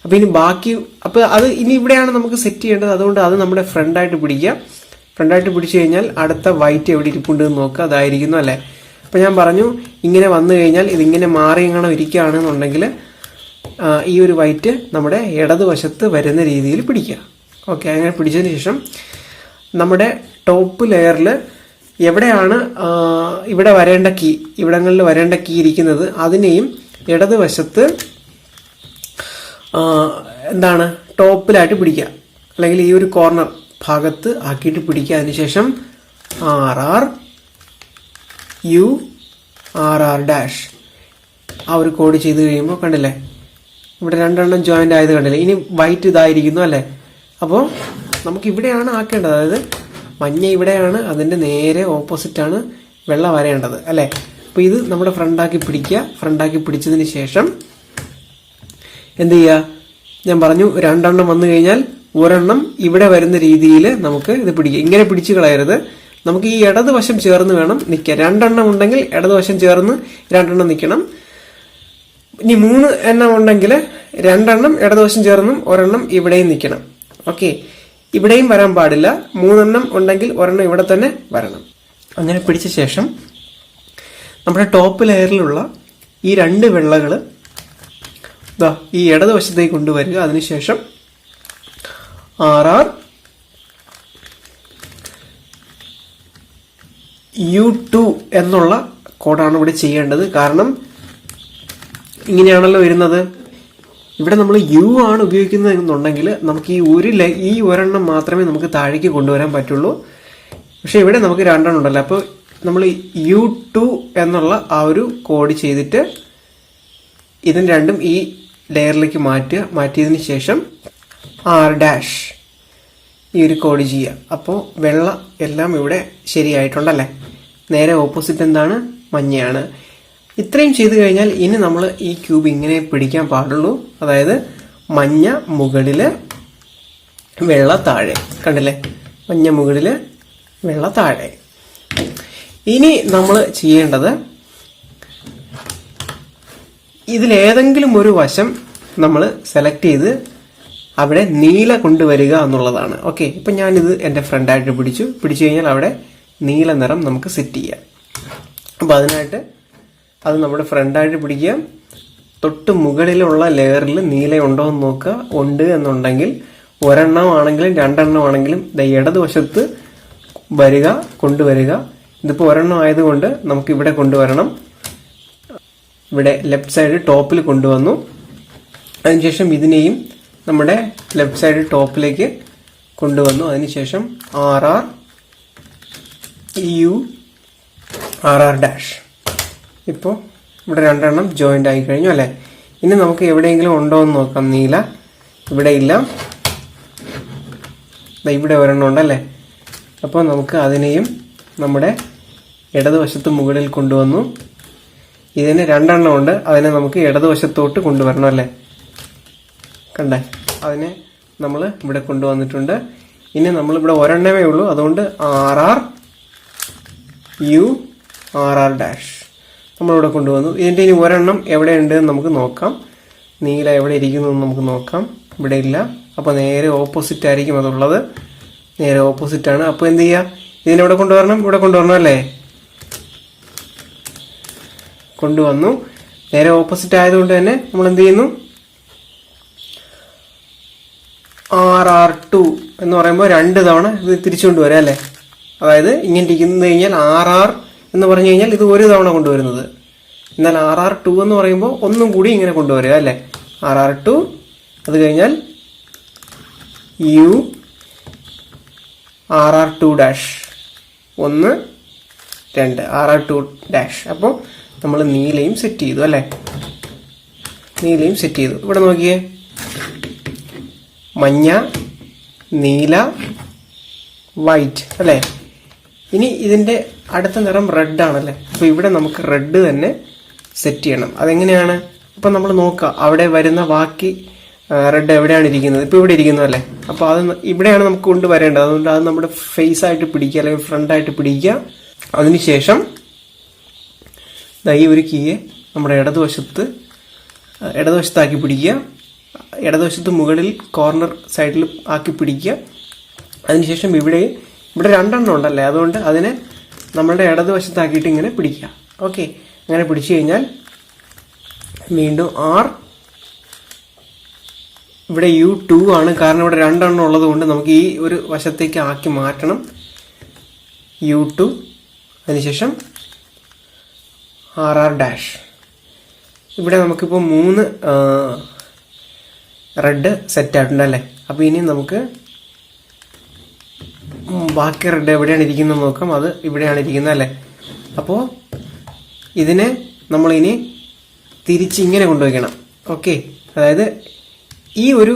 അപ്പോൾ ഇനി ബാക്കി, അപ്പോൾ അത് ഇനി ഇവിടെയാണ് നമുക്ക് സെറ്റ് ചെയ്യേണ്ടത്. അതുകൊണ്ട് അത് നമ്മുടെ ഫ്രണ്ടായിട്ട് പിടിക്കുക. ഫ്രണ്ടായിട്ട് പിടിച്ചു കഴിഞ്ഞാൽ അടുത്ത വൈറ്റ് എവിടെ ഇരിപ്പുണ്ട് എന്ന് നോക്കുക, അതായിരിക്കുന്നു അല്ലേ. അപ്പോൾ ഞാൻ പറഞ്ഞു, ഇങ്ങനെ വന്നു കഴിഞ്ഞാൽ ഇതിങ്ങനെ മാറി ഇങ്ങനെ ഇരിക്കുകയാണെന്നുണ്ടെങ്കിൽ ഈ ഒരു വൈറ്റ് നമ്മുടെ ഇടതുവശത്ത് വരുന്ന രീതിയിൽ പിടിക്കുക. ഓക്കെ, അങ്ങനെ പിടിച്ചതിന് ശേഷം നമ്മുടെ ടോപ്പ് ലെയറിൽ എവിടെയാണ് ഇവിടെ വരേണ്ട കീ, ഇവിടങ്ങളിൽ വരേണ്ട കീ ഇരിക്കുന്നത്, അതിനെയും ഇടതുവശത്ത് എന്താണ് ടോപ്പിലായിട്ട് പിടിക്കുക, അല്ലെങ്കിൽ ഈ ഒരു കോർണർ ഭാഗത്ത് ആക്കിയിട്ട് പിടിക്കുക. അതിനുശേഷം RR ഡാഷ് ആ ഒരു കോഡ് ചെയ്ത് കഴിയുമ്പോൾ കണ്ടില്ലേ, ഇവിടെ രണ്ടെണ്ണം ജോയിന്റ് ആയത് കണ്ടില്ലേ. ഇനി വൈറ്റ് ഇതായിരിക്കുന്നു അല്ലേ. അപ്പോൾ നമുക്ക് ഇവിടെയാണ് ആക്കേണ്ടത്. അതായത് മഞ്ഞ ഇവിടെയാണ്, അതിൻ്റെ നേരെ ഓപ്പോസിറ്റാണ് വെള്ള വരേണ്ടത് അല്ലേ. അപ്പോൾ ഇത് നമ്മുടെ ഫ്രണ്ടാക്കി പിടിക്കുക. ഫ്രണ്ടാക്കി പിടിച്ചതിന് ശേഷം എന്ത് ചെയ്യുക, ഞാൻ പറഞ്ഞു രണ്ടെണ്ണം വന്നു കഴിഞ്ഞാൽ ഒരെണ്ണം ഇവിടെ വരുന്ന രീതിയിൽ നമുക്ക് ഇത് പിടിക്കുക. ഇങ്ങനെ പിടിച്ചു കളയരുത്. നമുക്ക് ഈ ഇടതുവശം ചേർന്ന് വേണം നിൽക്കാൻ. രണ്ടെണ്ണം ഉണ്ടെങ്കിൽ ഇടതുവശം ചേർന്ന് രണ്ടെണ്ണം നിൽക്കണം. ഇനി 3 എണ്ണം ഉണ്ടെങ്കിൽ രണ്ടെണ്ണം ഇടതുവശം ചേർന്നും ഒരെണ്ണം ഇവിടെയും നിൽക്കണം. ഓക്കെ, ഇവിടെയും വരാൻ പാടില്ല. 3 എണ്ണം ഉണ്ടെങ്കിൽ ഒരെണ്ണം ഇവിടെ തന്നെ വരണം. അങ്ങനെ പിടിച്ച ശേഷം നമ്മുടെ ടോപ്പ് ലെയറിലുള്ള ഈ 2 വെള്ളകൾ ഈ ഇടതുവശത്തേക്ക് കൊണ്ടുവരിക. അതിനുശേഷം RR U2 എന്നുള്ള കോഡാണ് ഇവിടെ ചെയ്യേണ്ടത്. കാരണം ഇങ്ങനെയാണല്ലോ വരുന്നത്. ഇവിടെ നമ്മൾ U ആണ് ഉപയോഗിക്കുന്നത് എന്നുണ്ടെങ്കിൽ നമുക്ക് ഈ ഒരെണ്ണം മാത്രമേ നമുക്ക് താഴേക്ക് കൊണ്ടുവരാൻ പറ്റുള്ളൂ. പക്ഷെ ഇവിടെ നമുക്ക് 2 എണ്ണം ഉണ്ടല്ലോ. അപ്പോൾ നമ്മൾ U2 എന്നുള്ള ആ ഒരു കോഡ് ചെയ്തിട്ട് ഇതിന് രണ്ടും ഈ ലെയറിലേക്ക് മാറ്റുക. മാറ്റിയതിന് ശേഷം R ഡാഷ് ഈ ഒരു കോഡ് ചെയ്യുക. അപ്പോൾ വെള്ള എല്ലാം ഇവിടെ ശരിയായിട്ടുണ്ടല്ലേ. നേരെ ഓപ്പോസിറ്റ് എന്താണ്, മഞ്ഞയാണ്. ഇത്രയും ചെയ്തു കഴിഞ്ഞാൽ ഇനി നമ്മൾ ഈ ക്യൂബ് ഇങ്ങനെ പിടിക്കാൻ പാടുള്ളൂ. അതായത് മഞ്ഞ മുകളില് വെള്ള താഴെ, കണ്ടില്ലേ, മഞ്ഞ മുകളില് വെള്ള താഴെ. ഇനി നമ്മൾ ചെയ്യേണ്ടത് ഇതിലേതെങ്കിലും ഒരു വശം നമ്മൾ സെലക്ട് ചെയ്ത് അവിടെ നീല കൊണ്ടുവരിക എന്നുള്ളതാണ്. ഓക്കെ, ഇപ്പം ഞാനിത് എൻ്റെ ഫ്രണ്ടായിട്ട് പിടിച്ചു കഴിഞ്ഞാൽ അവിടെ നീല നിറം നമുക്ക് സെറ്റ് ചെയ്യാം. അപ്പോൾ അതിനായിട്ട് അത് നമ്മുടെ ഫ്രണ്ടായിട്ട് പിടിക്കുക. തൊട്ട് മുകളിലുള്ള ലെയറിൽ നീല ഉണ്ടോ എന്ന് നോക്കുക. ഉണ്ട് എന്നുണ്ടെങ്കിൽ ഒരെണ്ണം ആണെങ്കിലും 2 എണ്ണം ആണെങ്കിലും ഇടതുവശത്ത് കൊണ്ടുവരിക. ഇതിപ്പോൾ ഒരെണ്ണം ആയതുകൊണ്ട് നമുക്ക് ഇവിടെ കൊണ്ടുവരണം. ഇവിടെ ലെഫ്റ്റ് സൈഡ് ടോപ്പിൽ കൊണ്ടുവന്നു. അതിനുശേഷം ഇതിനെയും നമ്മുടെ ലെഫ്റ്റ് സൈഡ് ടോപ്പിലേക്ക് കൊണ്ടുവന്നു. അതിനുശേഷം RR ഡാഷ്. ഇപ്പോൾ ഇവിടെ 2 എണ്ണം ജോയിന്റ് ആയി കഴിഞ്ഞു അല്ലേ. ഇനി നമുക്ക് എവിടെയെങ്കിലും ഉണ്ടോ എന്ന് നോക്കാം. നീല ഇവിടെ ഇല്ല, ഇവിടെ ഒരെണ്ണം ഉണ്ടല്ലേ. അപ്പോൾ നമുക്ക് അതിനെയും നമ്മുടെ ഇടതുവശത്ത് മുകളിൽ കൊണ്ടുവന്നു. ഇതിന് 2 എണ്ണം ഉണ്ട്, അതിനെ നമുക്ക് ഇടതുവശത്തോട്ട് കൊണ്ടുവരണം അല്ലേ. കണ്ടേ, അതിനെ നമ്മൾ ഇവിടെ കൊണ്ടുവന്നിട്ടുണ്ട്. ഇനി നമ്മളിവിടെ ഒരെണ്ണമേ ഉള്ളൂ. അതുകൊണ്ട് RR ഡാഷ് നമ്മളിവിടെ കൊണ്ടുവന്നു. ഇതിൻ്റെ ഇനി ഒരെണ്ണം എവിടെയുണ്ട് എന്ന് നമുക്ക് നോക്കാം. നീല എവിടെ ഇരിക്കുന്നു എന്ന് നമുക്ക് നോക്കാം. ഇവിടെ ഇല്ല. അപ്പോൾ നേരെ ഓപ്പോസിറ്റ് ആയിരിക്കും അതുള്ളത്. നേരെ ഓപ്പോസിറ്റാണ്. അപ്പോൾ എന്ത് ചെയ്യുക, ഇതിനെവിടെ കൊണ്ടുവരണം, ഇവിടെ കൊണ്ടുവരണം അല്ലേ. കൊണ്ടുവന്നു. നേരെ ഓപ്പോസിറ്റ് ആയതുകൊണ്ട് തന്നെ നമ്മൾ എന്ത് ചെയ്യുന്നു, RR2 എന്ന് പറയുമ്പോൾ 2 തവണ ഇത് തിരിച്ചുകൊണ്ട് വരാം അല്ലേ. അതായത് ഇങ്ങനെ ഇരിക്കുന്നു കഴിഞ്ഞാൽ RR എന്ന് പറഞ്ഞു കഴിഞ്ഞാൽ ഇത് ഒരു തവണ കൊണ്ടുവരുന്നത്. എന്നാൽ RR2 എന്ന് പറയുമ്പോൾ ഒന്നും കൂടി ഇങ്ങനെ കൊണ്ടുവരിക അല്ലേ. RR2, അത് കഴിഞ്ഞാൽ U RR2 dash 1 2 RR2 dash. അപ്പോൾ നമ്മൾ നീലയും സെറ്റ് ചെയ്തു അല്ലേ. നീലയും സെറ്റ് ചെയ്തു. ഇവിടെ നോക്കിയേ, മഞ്ഞ, നീല, വൈറ്റ് അല്ലേ. ഇനി ഇതിന്റെ അടുത്ത നിറം റെഡ് ആണല്ലേ. അപ്പൊ ഇവിടെ നമുക്ക് റെഡ് തന്നെ സെറ്റ് ചെയ്യണം. അതെങ്ങനെയാണ്? അപ്പൊ നമ്മൾ നോക്കാം അവിടെ വരുന്ന ബാക്കി റെഡ് എവിടെയാണ് ഇരിക്കുന്നത്. ഇപ്പൊ ഇവിടെ ഇരിക്കുന്നു അല്ലേ. അപ്പൊ അത് ഇവിടെയാണ് നമുക്ക് കൊണ്ടുവരേണ്ടത്. അതുകൊണ്ട് അത് നമ്മുടെ ഫേസ് ആയിട്ട് പിടിക്കുക അല്ലെങ്കിൽ ഫ്രണ്ട് ആയിട്ട് പിടിക്കുക. അതിനുശേഷം ഈ ഒരു കീയെ നമ്മുടെ ഇടതുവശത്താക്കി പിടിക്കുക. ഇടതുവശത്ത് മുകളിൽ കോർണർ സൈഡിൽ ആക്കി പിടിക്കുക. അതിനുശേഷം ഇവിടെ 2 ഉണ്ടല്ലേ, അതുകൊണ്ട് അതിനെ നമ്മളുടെ ഇടതുവശത്താക്കിയിട്ട് ഇങ്ങനെ പിടിക്കുക. ഓക്കെ, അങ്ങനെ പിടിച്ചു കഴിഞ്ഞാൽ വീണ്ടും R, ഇവിടെ U2 ആണ്. കാരണം ഇവിടെ 2 ഉള്ളത് കൊണ്ട് നമുക്ക് ഈ ഒരു വശത്തേക്ക് ആക്കി മാറ്റണം. U2, അതിനുശേഷം RR ഡാഷ്. ഇവിടെ നമുക്കിപ്പോൾ 3 റെഡ് സെറ്റ് ആയിട്ടുണ്ട് അല്ലേ. അപ്പോൾ ഇനി നമുക്ക് ബാക്കി റെഡ് എവിടെയാണ് ഇരിക്കുന്നത് നോക്കാം. അത് ഇവിടെയാണ് ഇരിക്കുന്നത് അല്ലേ. അപ്പോൾ ഇതിനെ നമ്മളിനി തിരിച്ച് ഇങ്ങനെ കൊണ്ടുവയ്ക്കണം. ഓക്കെ, അതായത് ഈ ഒരു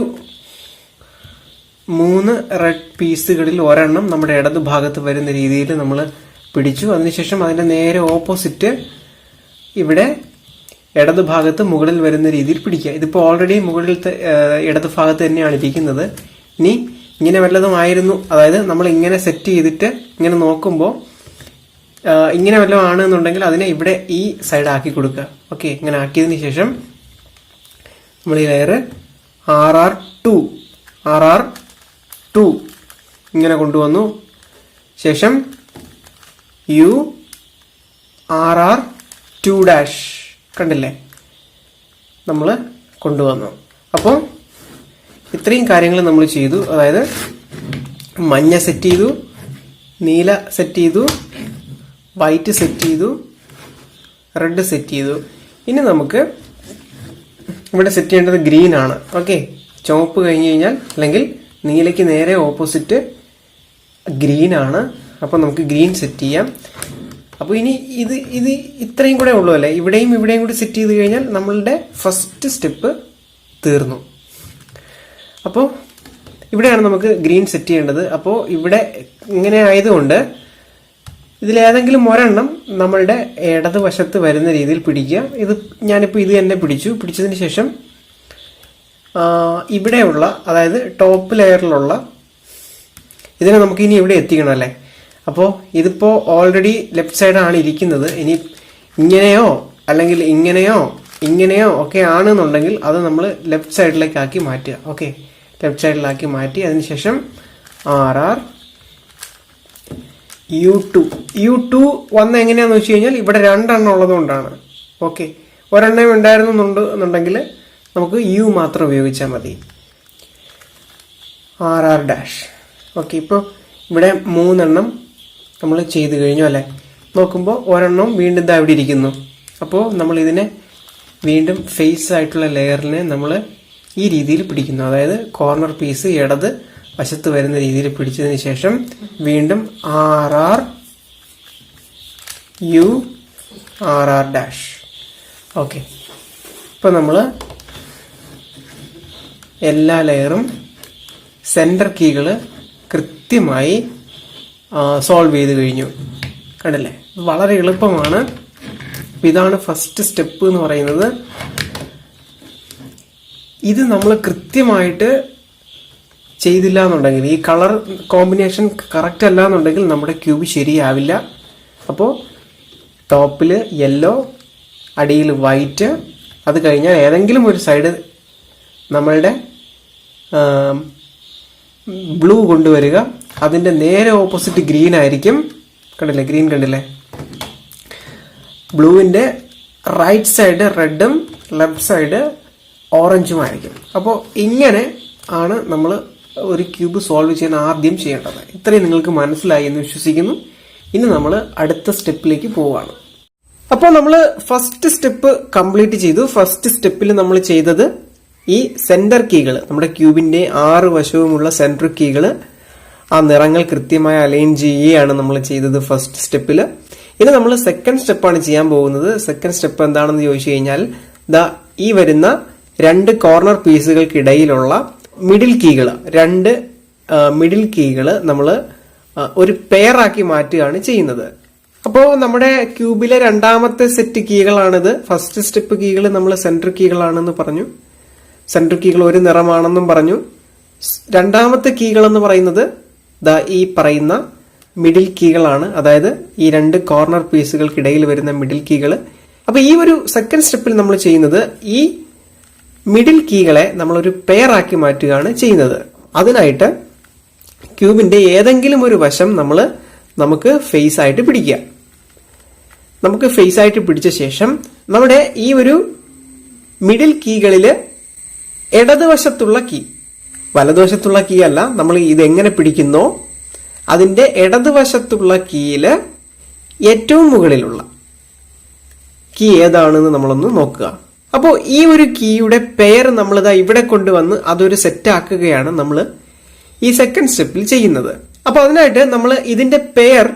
3 റെഡ് പീസുകളിൽ ഒരെണ്ണം നമ്മുടെ ഇടതു ഭാഗത്ത് വരുന്ന രീതിയിൽ നമ്മൾ പിടിച്ചു. അതിനുശേഷം അതിന്റെ നേരെ ഓപ്പോസിറ്റ് ഇവിടെ ഇടതു ഭാഗത്ത് മുകളിൽ വരുന്ന രീതിയിൽ പിടിക്കുക. ഇതിപ്പോൾ ഓൾറെഡി മുകളിലത്തെ ഇടതു ഭാഗത്ത് തന്നെയാണ് ഇരിക്കുന്നത്. ഇനി ഇങ്ങനെ വല്ലതും ആയിരുന്നു, അതായത് നമ്മൾ ഇങ്ങനെ സെറ്റ് ചെയ്തിട്ട് ഇങ്ങനെ നോക്കുമ്പോൾ ഇങ്ങനെ വല്ലതും ആണെന്നുണ്ടെങ്കിൽ അതിനെ ഇവിടെ ഈ സൈഡ് ആക്കി കൊടുക്കുക. ഓക്കെ, ഇങ്ങനെ ആക്കിയതിന് ശേഷം നമ്മൾ ഈ ലെയർ RR2 ഇങ്ങനെ കൊണ്ടുവന്നു. ശേഷം U RR2 ഡാഷ് കണ്ടില്ലേ, നമ്മൾ കൊണ്ടുവന്നു. അപ്പോൾ ഇത്രയും കാര്യങ്ങൾ നമ്മൾ ചെയ്തു. അതായത് മഞ്ഞ സെറ്റ് ചെയ്തു, നീല സെറ്റ് ചെയ്തു, വൈറ്റ് സെറ്റ് ചെയ്തു, റെഡ് സെറ്റ് ചെയ്തു. ഇനി നമുക്ക് ഇവിടെ സെറ്റ് ചെയ്യേണ്ടത് ഗ്രീൻ ആണ്. ഓക്കെ, ചുവപ്പ് കഴിഞ്ഞ് കഴിഞ്ഞാൽ അല്ലെങ്കിൽ നീലയ്ക്ക് നേരെ ഓപ്പോസിറ്റ് ഗ്രീൻ ആണ്. അപ്പോൾ നമുക്ക് ഗ്രീൻ സെറ്റ് ചെയ്യാം. അപ്പോൾ ഇനി ഇത് ഇത്രയും കൂടെ ഉള്ളൂ അല്ലേ. ഇവിടെയും കൂടി സെറ്റ് ചെയ്ത് കഴിഞ്ഞാൽ നമ്മളുടെ ഫസ്റ്റ് സ്റ്റെപ്പ് തീർന്നു. അപ്പോൾ ഇവിടെയാണ് നമുക്ക് ഗ്രീൻ സെറ്റ് ചെയ്യേണ്ടത്. അപ്പോൾ ഇവിടെ ഇങ്ങനെ ആയതുകൊണ്ട് ഇതിലേതെങ്കിലും ഒരെണ്ണം നമ്മളുടെ ഇടതുവശത്ത് വരുന്ന രീതിയിൽ പിടിക്കുക. ഞാനിപ്പോൾ ഇത് തന്നെ പിടിച്ചതിന് ശേഷം ഇവിടെയുള്ള, അതായത് ടോപ്പ് ലെയറിലുള്ള ഇതിനെ നമുക്ക് ഇനി ഇവിടെ എത്തിക്കണം അല്ലേ. അപ്പോൾ ഇതിപ്പോൾ ഓൾറെഡി ലെഫ്റ്റ് സൈഡാണ് ഇരിക്കുന്നത്. ഇനി ഇങ്ങനെയോ അല്ലെങ്കിൽ ഇങ്ങനെയോ ഒക്കെ ആണെന്നുണ്ടെങ്കിൽ അത് നമ്മൾ ലെഫ്റ്റ് സൈഡിലേക്ക് ആക്കി മാറ്റുക. ഓക്കെ, ലെഫ്റ്റ് സൈഡിലാക്കി മാറ്റി അതിനുശേഷം RR U2 വന്ന എങ്ങനെയാന്ന് വെച്ച് കഴിഞ്ഞാൽ ഇവിടെ 2 ഉള്ളത് കൊണ്ടാണ്. ഓക്കെ, ഒരെണ്ണം ഉണ്ടായിരുന്നുണ്ടെങ്കിൽ നമുക്ക് U മാത്രം ഉപയോഗിച്ചാൽ മതി. RR dash. ഓക്കെ, ഇപ്പോൾ ഇവിടെ 3 നമ്മൾ ചെയ്ത് കഴിഞ്ഞു അല്ലേ. നോക്കുമ്പോൾ ഒരെണ്ണം വീണ്ടും ഇതാ ഇവിടെ ഇരിക്കുന്നു. അപ്പോൾ നമ്മൾ ഇതിനെ വീണ്ടും ഫേസ് ആയിട്ടുള്ള ലെയറിനെ നമ്മൾ ഈ രീതിയിൽ പിടിക്കുന്നു. അതായത് കോർണർ പീസ് ഇടത് വശത്ത് വരുന്ന രീതിയിൽ പിടിച്ചതിന് ശേഷം വീണ്ടും RR U RR dash. Okay, ഇപ്പൊ നമ്മൾ എല്ലാ ലെയറും സെന്റർ കീകൾ കൃത്യമായി സോൾവ് ചെയ്ത് കഴിഞ്ഞു. കണ്ടില്ലേ, വളരെ എളുപ്പമാണ്. ഇതാണ് ഫസ്റ്റ് സ്റ്റെപ്പ് എന്ന് പറയുന്നത്. ഇത് നമ്മൾ കൃത്യമായിട്ട് ചെയ്തില്ല എന്നുണ്ടെങ്കിൽ, ഈ കളർ കോമ്പിനേഷൻ കറക്റ്റ് അല്ല എന്നുണ്ടെങ്കിൽ നമ്മുടെ ക്യൂബ് ശരിയാവില്ല. അപ്പോൾ ടോപ്പിൽ യെല്ലോ, അടിയിൽ വൈറ്റ്, അത് കഴിഞ്ഞാൽ ഏതെങ്കിലും ഒരു സൈഡ് നമ്മളുടെ ബ്ലൂ കൊണ്ടുവരിക. അതിന്റെ നേരെ ഓപ്പോസിറ്റ് ഗ്രീൻ ആയിരിക്കും. കണ്ടില്ലേ, ഗ്രീൻ കണ്ടില്ലേ. ബ്ലൂവിന്റെ റൈറ്റ് സൈഡ് റെഡും ലെഫ്റ്റ് സൈഡ് ഓറഞ്ചും ആയിരിക്കും. അപ്പോൾ ഇങ്ങനെ ആണ് നമ്മൾ ഒരു ക്യൂബ് സോൾവ് ചെയ്യാൻ ആദ്യം ചെയ്യേണ്ടത്. ഇത്രയും നിങ്ങൾക്ക് മനസ്സിലായി എന്ന് വിശ്വസിക്കുന്നു. ഇനി നമ്മൾ അടുത്ത സ്റ്റെപ്പിലേക്ക് പോവുകയാണ്. അപ്പോൾ നമ്മൾ ഫസ്റ്റ് സ്റ്റെപ്പ് കംപ്ലീറ്റ് ചെയ്തു. ഫസ്റ്റ് സ്റ്റെപ്പിൽ നമ്മൾ ചെയ്തത് ഈ സെന്റർ കീകൾ, നമ്മുടെ ക്യൂബിന്റെ 6 വശവുമുള്ള സെന്റർ കീകൾ ആ നിറങ്ങൾ കൃത്യമായി അലൈൻ ചെയ്യുകയാണ് നമ്മൾ ചെയ്തത് ഫസ്റ്റ് സ്റ്റെപ്പിൽ. ഇനി നമ്മൾ സെക്കൻഡ് സ്റ്റെപ്പാണ് ചെയ്യാൻ പോകുന്നത്. സെക്കൻഡ് സ്റ്റെപ്പ് എന്താണെന്ന് ചോദിച്ചു കഴിഞ്ഞാൽ ഈ വരുന്ന 2 കോർണർ പീസുകൾക്കിടയിലുള്ള മിഡിൽ കീകൾ, 2 മിഡിൽ കീകൾ നമ്മൾ ഒരു പെയറാക്കി മാറ്റുകയാണ് ചെയ്യുന്നത്. അപ്പോൾ നമ്മുടെ ക്യൂബിലെ രണ്ടാമത്തെ സെറ്റ് കീകളാണിത്. ഫസ്റ്റ് സ്റ്റെപ്പ് കീകൾ നമ്മൾ സെന്റർ കീകളാണെന്ന് പറഞ്ഞു, സെന്റർ കീകൾ ഒരു നിറമാണെന്നും പറഞ്ഞു. രണ്ടാമത്തെ കീകൾ എന്ന് പറയുന്നത് ഈ പറയുന്ന മിഡിൽ കീകളാണ്, അതായത് ഈ 2 കോർണർ പീസുകൾക്കിടയിൽ വരുന്ന മിഡിൽ കീകൾ. അപ്പൊ ഈ ഒരു സെക്കൻഡ് സ്റ്റെപ്പിൽ നമ്മൾ ചെയ്യുന്നത് ഈ മിഡിൽ കീകളെ നമ്മളൊരു പെയർ ആക്കി മാറ്റുകയാണ് ചെയ്യുന്നത്. അതിനായിട്ട് ക്യൂബിന്റെ ഏതെങ്കിലും ഒരു വശം നമുക്ക് ഫേസ് ആയിട്ട് പിടിക്കുക. നമുക്ക് ഫേസ് ആയിട്ട് പിടിച്ച ശേഷം നമ്മുടെ ഈ ഒരു മിഡിൽ കീകളില് ഇടതുവശത്തുള്ള കീ, വലതുവശത്തുള്ള കീ അല്ല, നമ്മൾ ഇതെങ്ങനെ പിടിക്കുന്നോ അതിന്റെ ഇടതുവശത്തുള്ള കീയില് ഏറ്റവും മുകളിലുള്ള കീ ഏതാണെന്ന് നമ്മളൊന്ന് നോക്കുക. അപ്പോൾ ഈ ഒരു കീയുടെ പെയർ നമ്മളിതാ ഇവിടെ കൊണ്ടുവന്ന് അതൊരു സെറ്റ് ആക്കുകയാണ് നമ്മൾ ഈ സെക്കൻഡ് സ്റ്റെപ്പിൽ ചെയ്യുന്നത്. അപ്പൊ അതിനായിട്ട് നമ്മൾ ഇതിന്റെ പെയർ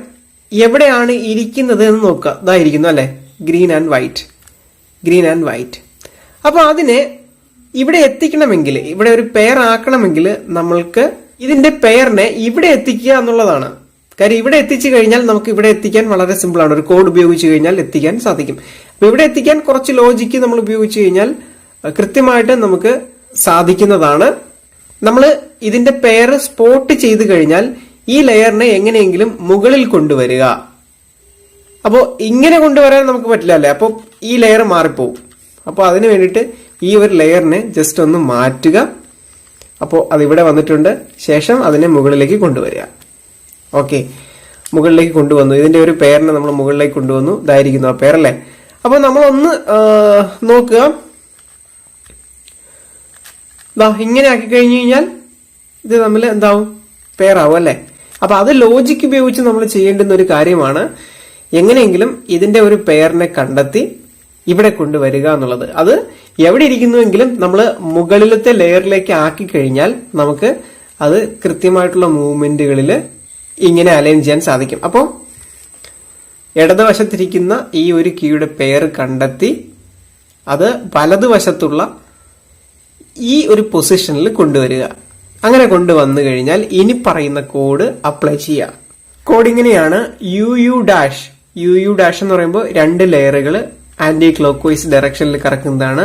എവിടെയാണ് ഇരിക്കുന്നത് എന്ന് നോക്കുക. ഇതായിരിക്കുന്നു അല്ലെ, green and white, green and white. അപ്പൊ അതിനെ ഇവിടെ എത്തിക്കണമെങ്കിൽ, ഇവിടെ ഒരു പെയർ ആക്കണമെങ്കിൽ നമ്മൾക്ക് ഇതിന്റെ പെയറിനെ ഇവിടെ എത്തിക്കുക എന്നുള്ളതാണ്. കാര്യം ഇവിടെ എത്തിച്ചു കഴിഞ്ഞാൽ നമുക്ക് ഇവിടെ എത്തിക്കാൻ വളരെ സിമ്പിൾ ആണ്. ഒരു കോഡ് ഉപയോഗിച്ച് കഴിഞ്ഞാൽ എത്തിക്കാൻ സാധിക്കും. അപ്പൊ ഇവിടെ എത്തിക്കാൻ കുറച്ച് ലോജിക്ക് നമ്മൾ ഉപയോഗിച്ച് കഴിഞ്ഞാൽ കൃത്യമായിട്ട് നമുക്ക് സാധിക്കുന്നതാണ്. നമ്മൾ ഇതിന്റെ പെയർ സ്പോട്ട് ചെയ്ത് കഴിഞ്ഞാൽ ഈ ലെയറിനെ എങ്ങനെയെങ്കിലും മുകളിൽ കൊണ്ടുവരിക. അപ്പോൾ ഇങ്ങനെ കൊണ്ടുവരാൻ നമുക്ക് പറ്റില്ല അല്ലേ, അപ്പോൾ ഈ ലെയർ മാറിപ്പോവും. അപ്പോൾ അതിന് വേണ്ടിയിട്ട് ഈ ഒരു ലെയറിനെ ജസ്റ്റ് ഒന്ന് മാറ്റുക. അപ്പോൾ അതിവിടെ വന്നിട്ടുണ്ട്. ശേഷം അതിനെ മുകളിലേക്ക് കൊണ്ടുവരിക. ഓക്കെ, മുകളിലേക്ക് കൊണ്ടുവന്നു. ഇതിന്റെ ഒരു പെയറിനെ നമ്മൾ മുകളിലേക്ക് കൊണ്ടുവന്നു. ഇതായിരിക്കുന്നു ആ പെയർ അല്ലേ. അപ്പൊ നമ്മളൊന്ന് നോക്കുക. ഇങ്ങനെ ആക്കി കഴിഞ്ഞു കഴിഞ്ഞാൽ ഇത് തമ്മിൽ എന്താവും, പെയർ ആവും അല്ലെ. അപ്പൊ അത് ലോജിക്ക് ഉപയോഗിച്ച് നമ്മൾ ചെയ്യേണ്ടുന്ന ഒരു കാര്യമാണ്. എങ്ങനെയെങ്കിലും ഇതിന്റെ ഒരു പെയറിനെ കണ്ടെത്തി ഇവിടെ കൊണ്ടുവരിക എന്നുള്ളത്. അത് എവിടെ ഇരിക്കുന്നുവെങ്കിലും നമ്മൾ മുകളിലത്തെ ലെയറിലേക്ക് ആക്കി കഴിഞ്ഞാൽ നമുക്ക് അത് കൃത്യമായിട്ടുള്ള മൂവ്മെന്റുകളിൽ ഇങ്ങനെ അലൈൻ ചെയ്യാൻ സാധിക്കും. അപ്പോൾ ഇടതുവശത്തിരിക്കുന്ന ഈ ഒരു കീയുടെ പെയർ കണ്ടെത്തി അത് വലതുവശത്തുള്ള ഈ ഒരു പൊസിഷനിൽ കൊണ്ടുവരിക. അങ്ങനെ കൊണ്ടുവന്നു കഴിഞ്ഞാൽ ഇനി പറയുന്ന കോഡ് അപ്ലൈ ചെയ്യുക. കോഡ് ഇങ്ങനെയാണ്. യു ഡാഷ് എന്ന് പറയുമ്പോൾ 2 ലെയറുകൾ ആന്റി ക്ലോക്ക് വൈസ് ഡയറക്ഷനിൽ കറക്കുന്നതാണ്.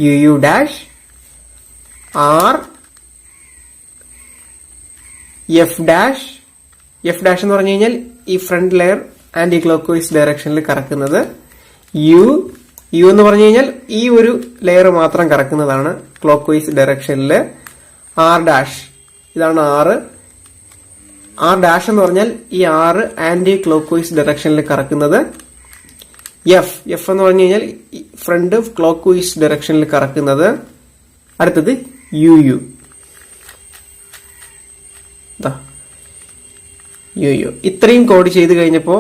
U dash R F dash എന്ന് പറഞ്ഞു കഴിഞ്ഞാൽ ഈ front layer anti clock vice ഡയറക്ഷനിൽ കറക്കുന്നത്. യു എന്ന് പറഞ്ഞു കഴിഞ്ഞാൽ ഈ ഒരു ലെയർ മാത്രം കറക്കുന്നതാണ് ക്ലോക്ക് വൈസ് ഡയറക്ഷനിൽ. ആർ ഡാഷ്, ഇതാണ് ആർ ഡാഷ് എന്ന് പറഞ്ഞാൽ ഈ 6 ആന്റി ക്ലോക്ക് വൈസ് ഡയറക്ഷനിൽ കറക്കുന്നത്. എഫ് എന്ന് പറഞ്ഞു കഴിഞ്ഞാൽ ഫ്രണ്ട് ക്ലോക്ക് വൈസ് ഡയറക്ഷനിൽ കറക്കുന്നത്. അടുത്തത് യു ഇത്രയും കോഡ് ചെയ്ത് കഴിഞ്ഞപ്പോ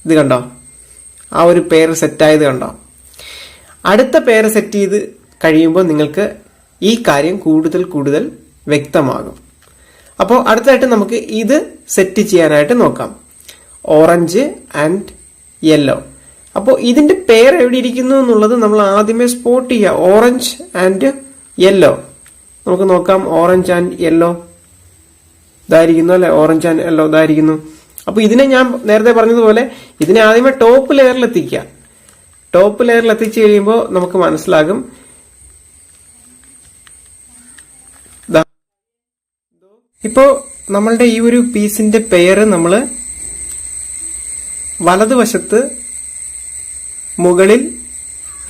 ഇത് കണ്ടോ, ആ ഒരു പെയർ സെറ്റ് ആയത് കണ്ടോ. അടുത്ത പെയർ സെറ്റ് ചെയ്ത് കഴിയുമ്പോൾ നിങ്ങൾക്ക് ഈ കാര്യം കൂടുതൽ വ്യക്തമാകും. അപ്പോൾ അടുത്തായിട്ട് നമുക്ക് ഇത് സെറ്റ് ചെയ്യാനായിട്ട് നോക്കാം. Orange and yellow. അപ്പോൾ ഇതിന്റെ പെയർ എവിടെ ഇരിക്കുന്നു എന്നുള്ളത് നമ്മൾ ആദ്യമേ സ്പോട്ട് ചെയ്യുക. ഓറഞ്ച് ആൻഡ് യെല്ലോ നമുക്ക് നോക്കാം. ഓറഞ്ച് ആൻഡ് യെല്ലോ ഇതായിരിക്കുന്നു അല്ലെ, ഓറഞ്ച് ആൻഡ് യെല്ലോ ഇതായിരിക്കുന്നു. അപ്പൊ ഇതിനെ ഞാൻ നേരത്തെ പറഞ്ഞതുപോലെ ഇതിനെ ആദ്യമേ ടോപ്പ് ലെയറിൽ എത്തിക്കുക. ടോപ്പ് ലെയറിൽ എത്തിച്ചു കഴിയുമ്പോൾ നമുക്ക് മനസ്സിലാകും. ഇപ്പോ നമ്മളുടെ ഈ ഒരു പീസിന്റെ പെയർ നമ്മൾ വലതുവശത്ത് മുകളിൽ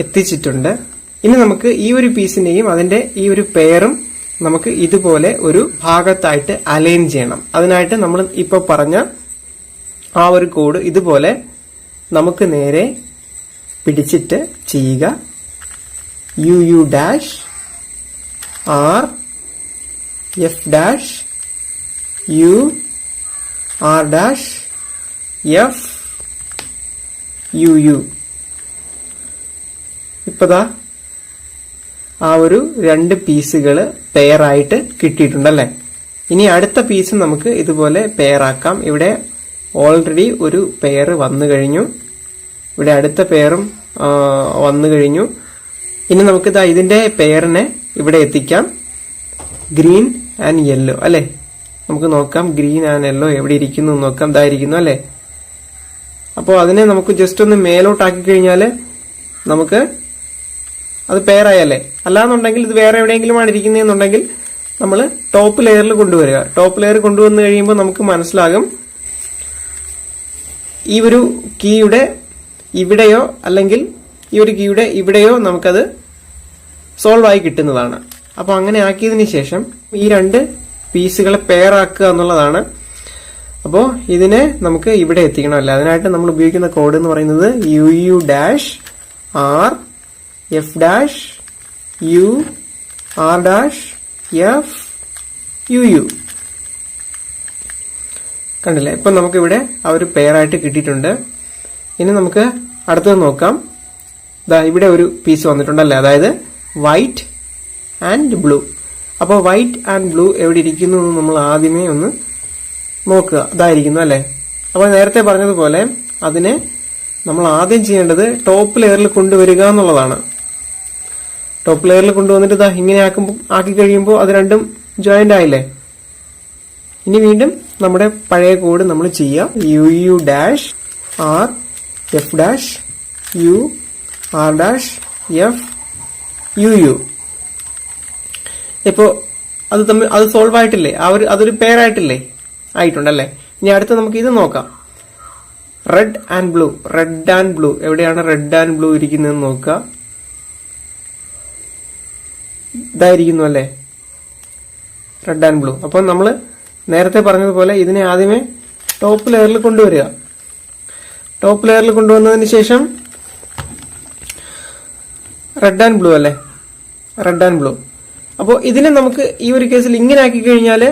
എത്തിച്ചിട്ടുണ്ട്. ഇനി നമുക്ക് ഈ ഒരു പീസിനെയും അതിന്റെ ഈ ഒരു പെയറും നമുക്ക് ഇതുപോലെ ഒരു ഭാഗത്തായിട്ട് അലൈൻ ചെയ്യണം. അതിനായിട്ട് നമ്മൾ ഇപ്പൊ പറഞ്ഞ ആ ഒരു കോഡ് ഇതുപോലെ നമുക്ക് നേരെ പിടിച്ചിട്ട് ചെയ്യുക. U dash R F dash U R dash F U. ഇപ്പതാ ആ ഒരു 2 പീസുകള് പെയറായിട്ട് കിട്ടിയിട്ടുണ്ടല്ലേ. ഇനി അടുത്ത പീസ് നമുക്ക് ഇതുപോലെ പെയറാക്കാം. ഇവിടെ ഓൾറെഡി ഒരു പെയർ വന്നു കഴിഞ്ഞു, ഇവിടെ അടുത്ത പെയറും വന്നു കഴിഞ്ഞു. ഇനി നമുക്ക് ഇതിന്റെ പെയറിനെ ഇവിടെ എത്തിക്കാം. ഗ്രീൻ ആൻഡ് യെല്ലോ അല്ലെ. നമുക്ക് നോക്കാം ഗ്രീൻ ആൻഡ് യെല്ലോ എവിടെ ഇരിക്കുന്നു നോക്കാം. ഇതായിരിക്കുന്നു അല്ലെ. അപ്പോൾ അതിനെ നമുക്ക് ജസ്റ്റ് ഒന്ന് മേലോട്ടാക്കി കഴിഞ്ഞാല് നമുക്ക് അത് പെയറായല്ലേ. അല്ലാന്നുണ്ടെങ്കിൽ ഇത് വേറെ എവിടെയെങ്കിലുമാണ് ഇരിക്കുന്നതെന്നുണ്ടെങ്കിൽ നമ്മൾ ടോപ്പ് ലെയറിൽ കൊണ്ടുവരിക. ടോപ്പ് ലെയർ കൊണ്ടുവന്നു കഴിയുമ്പോൾ നമുക്ക് മനസ്സിലാകും ഈ ഒരു കീയുടെ ഇവിടെയോ അല്ലെങ്കിൽ ഈ ഒരു കീയുടെ ഇവിടെയോ നമുക്കത് സോൾവ് ആയി കിട്ടുന്നതാണ്. അപ്പൊ അങ്ങനെ ആക്കിയതിന് ശേഷം ഈ 2 പീസുകളെ പെയർ ആക്കുക എന്നുള്ളതാണ്. അപ്പോൾ ഇതിനെ നമുക്ക് ഇവിടെ എത്തിക്കണമല്ല. അതിനായിട്ട് നമ്മൾ ഉപയോഗിക്കുന്ന കോഡ് എന്ന് പറയുന്നത് U dash R F dash U R dash F U. കണ്ടില്ലേ. ഇപ്പൊ നമുക്കിവിടെ ആ ഒരു പെയറായിട്ട് കിട്ടിയിട്ടുണ്ട്. ഇനി നമുക്ക് അടുത്തത് നോക്കാം. ഇവിടെ ഒരു പീസ് വന്നിട്ടുണ്ടല്ലേ, അതായത് വൈറ്റ് ആൻഡ് ബ്ലൂ. അപ്പോൾ വൈറ്റ് ആൻഡ് ബ്ലൂ എവിടെ ഇരിക്കുന്നു എന്ന് നമ്മൾ ആദ്യമേ ഒന്ന് നോക്കുക. ഇതായിരിക്കുന്നു അല്ലെ. അപ്പോൾ നേരത്തെ പറഞ്ഞതുപോലെ അതിനെ നമ്മൾ ആദ്യം ചെയ്യേണ്ടത് ടോപ്പ് ലെയറിൽ കൊണ്ടുവരിക എന്നുള്ളതാണ്. ടോപ്പ് ലെയറിൽ കൊണ്ടുവന്നിട്ട് ഇങ്ങനെ ആക്കി കഴിയുമ്പോൾ അത് രണ്ടും ജോയിന്റ് ആയില്ലേ. ഇനി വീണ്ടും നമ്മുടെ പഴയ കോഡ് നമ്മൾ ചെയ്യാം. U dash R F dash U R dash F U. ഇപ്പോ അത് സോൾവ് ആയിട്ടില്ലേ, അതൊരു പെയർ ആയിട്ടില്ലേ, ആയിട്ടുണ്ടല്ലേ. ഇനി അടുത്ത് നമുക്ക് ഇത് നോക്കാം. റെഡ് ആൻഡ് ബ്ലൂ എവിടെയാണ് റെഡ് ആൻഡ് ബ്ലൂ ഇരിക്കുന്നതെന്ന് നോക്കുക. ഇതായിരിക്കുന്നു അല്ലേ റെഡ് ആൻഡ് ബ്ലൂ. അപ്പൊ നമ്മൾ നേരത്തെ പറഞ്ഞതുപോലെ ഇതിനെ ആദ്യമേ ടോപ്പ് ലെയറിൽ കൊണ്ടുവരിക. ടോപ്പ് ലെയറിൽ കൊണ്ടുവന്നതിന് ശേഷം റെഡ് ആൻഡ് ബ്ലൂ അല്ലേ, റെഡ് ആൻഡ് ബ്ലൂ. അപ്പോൾ ഇതിനെ നമുക്ക് ഈ ഒരു കേസിൽ ഇങ്ങനെ ആക്കി കഴിഞ്ഞാൽ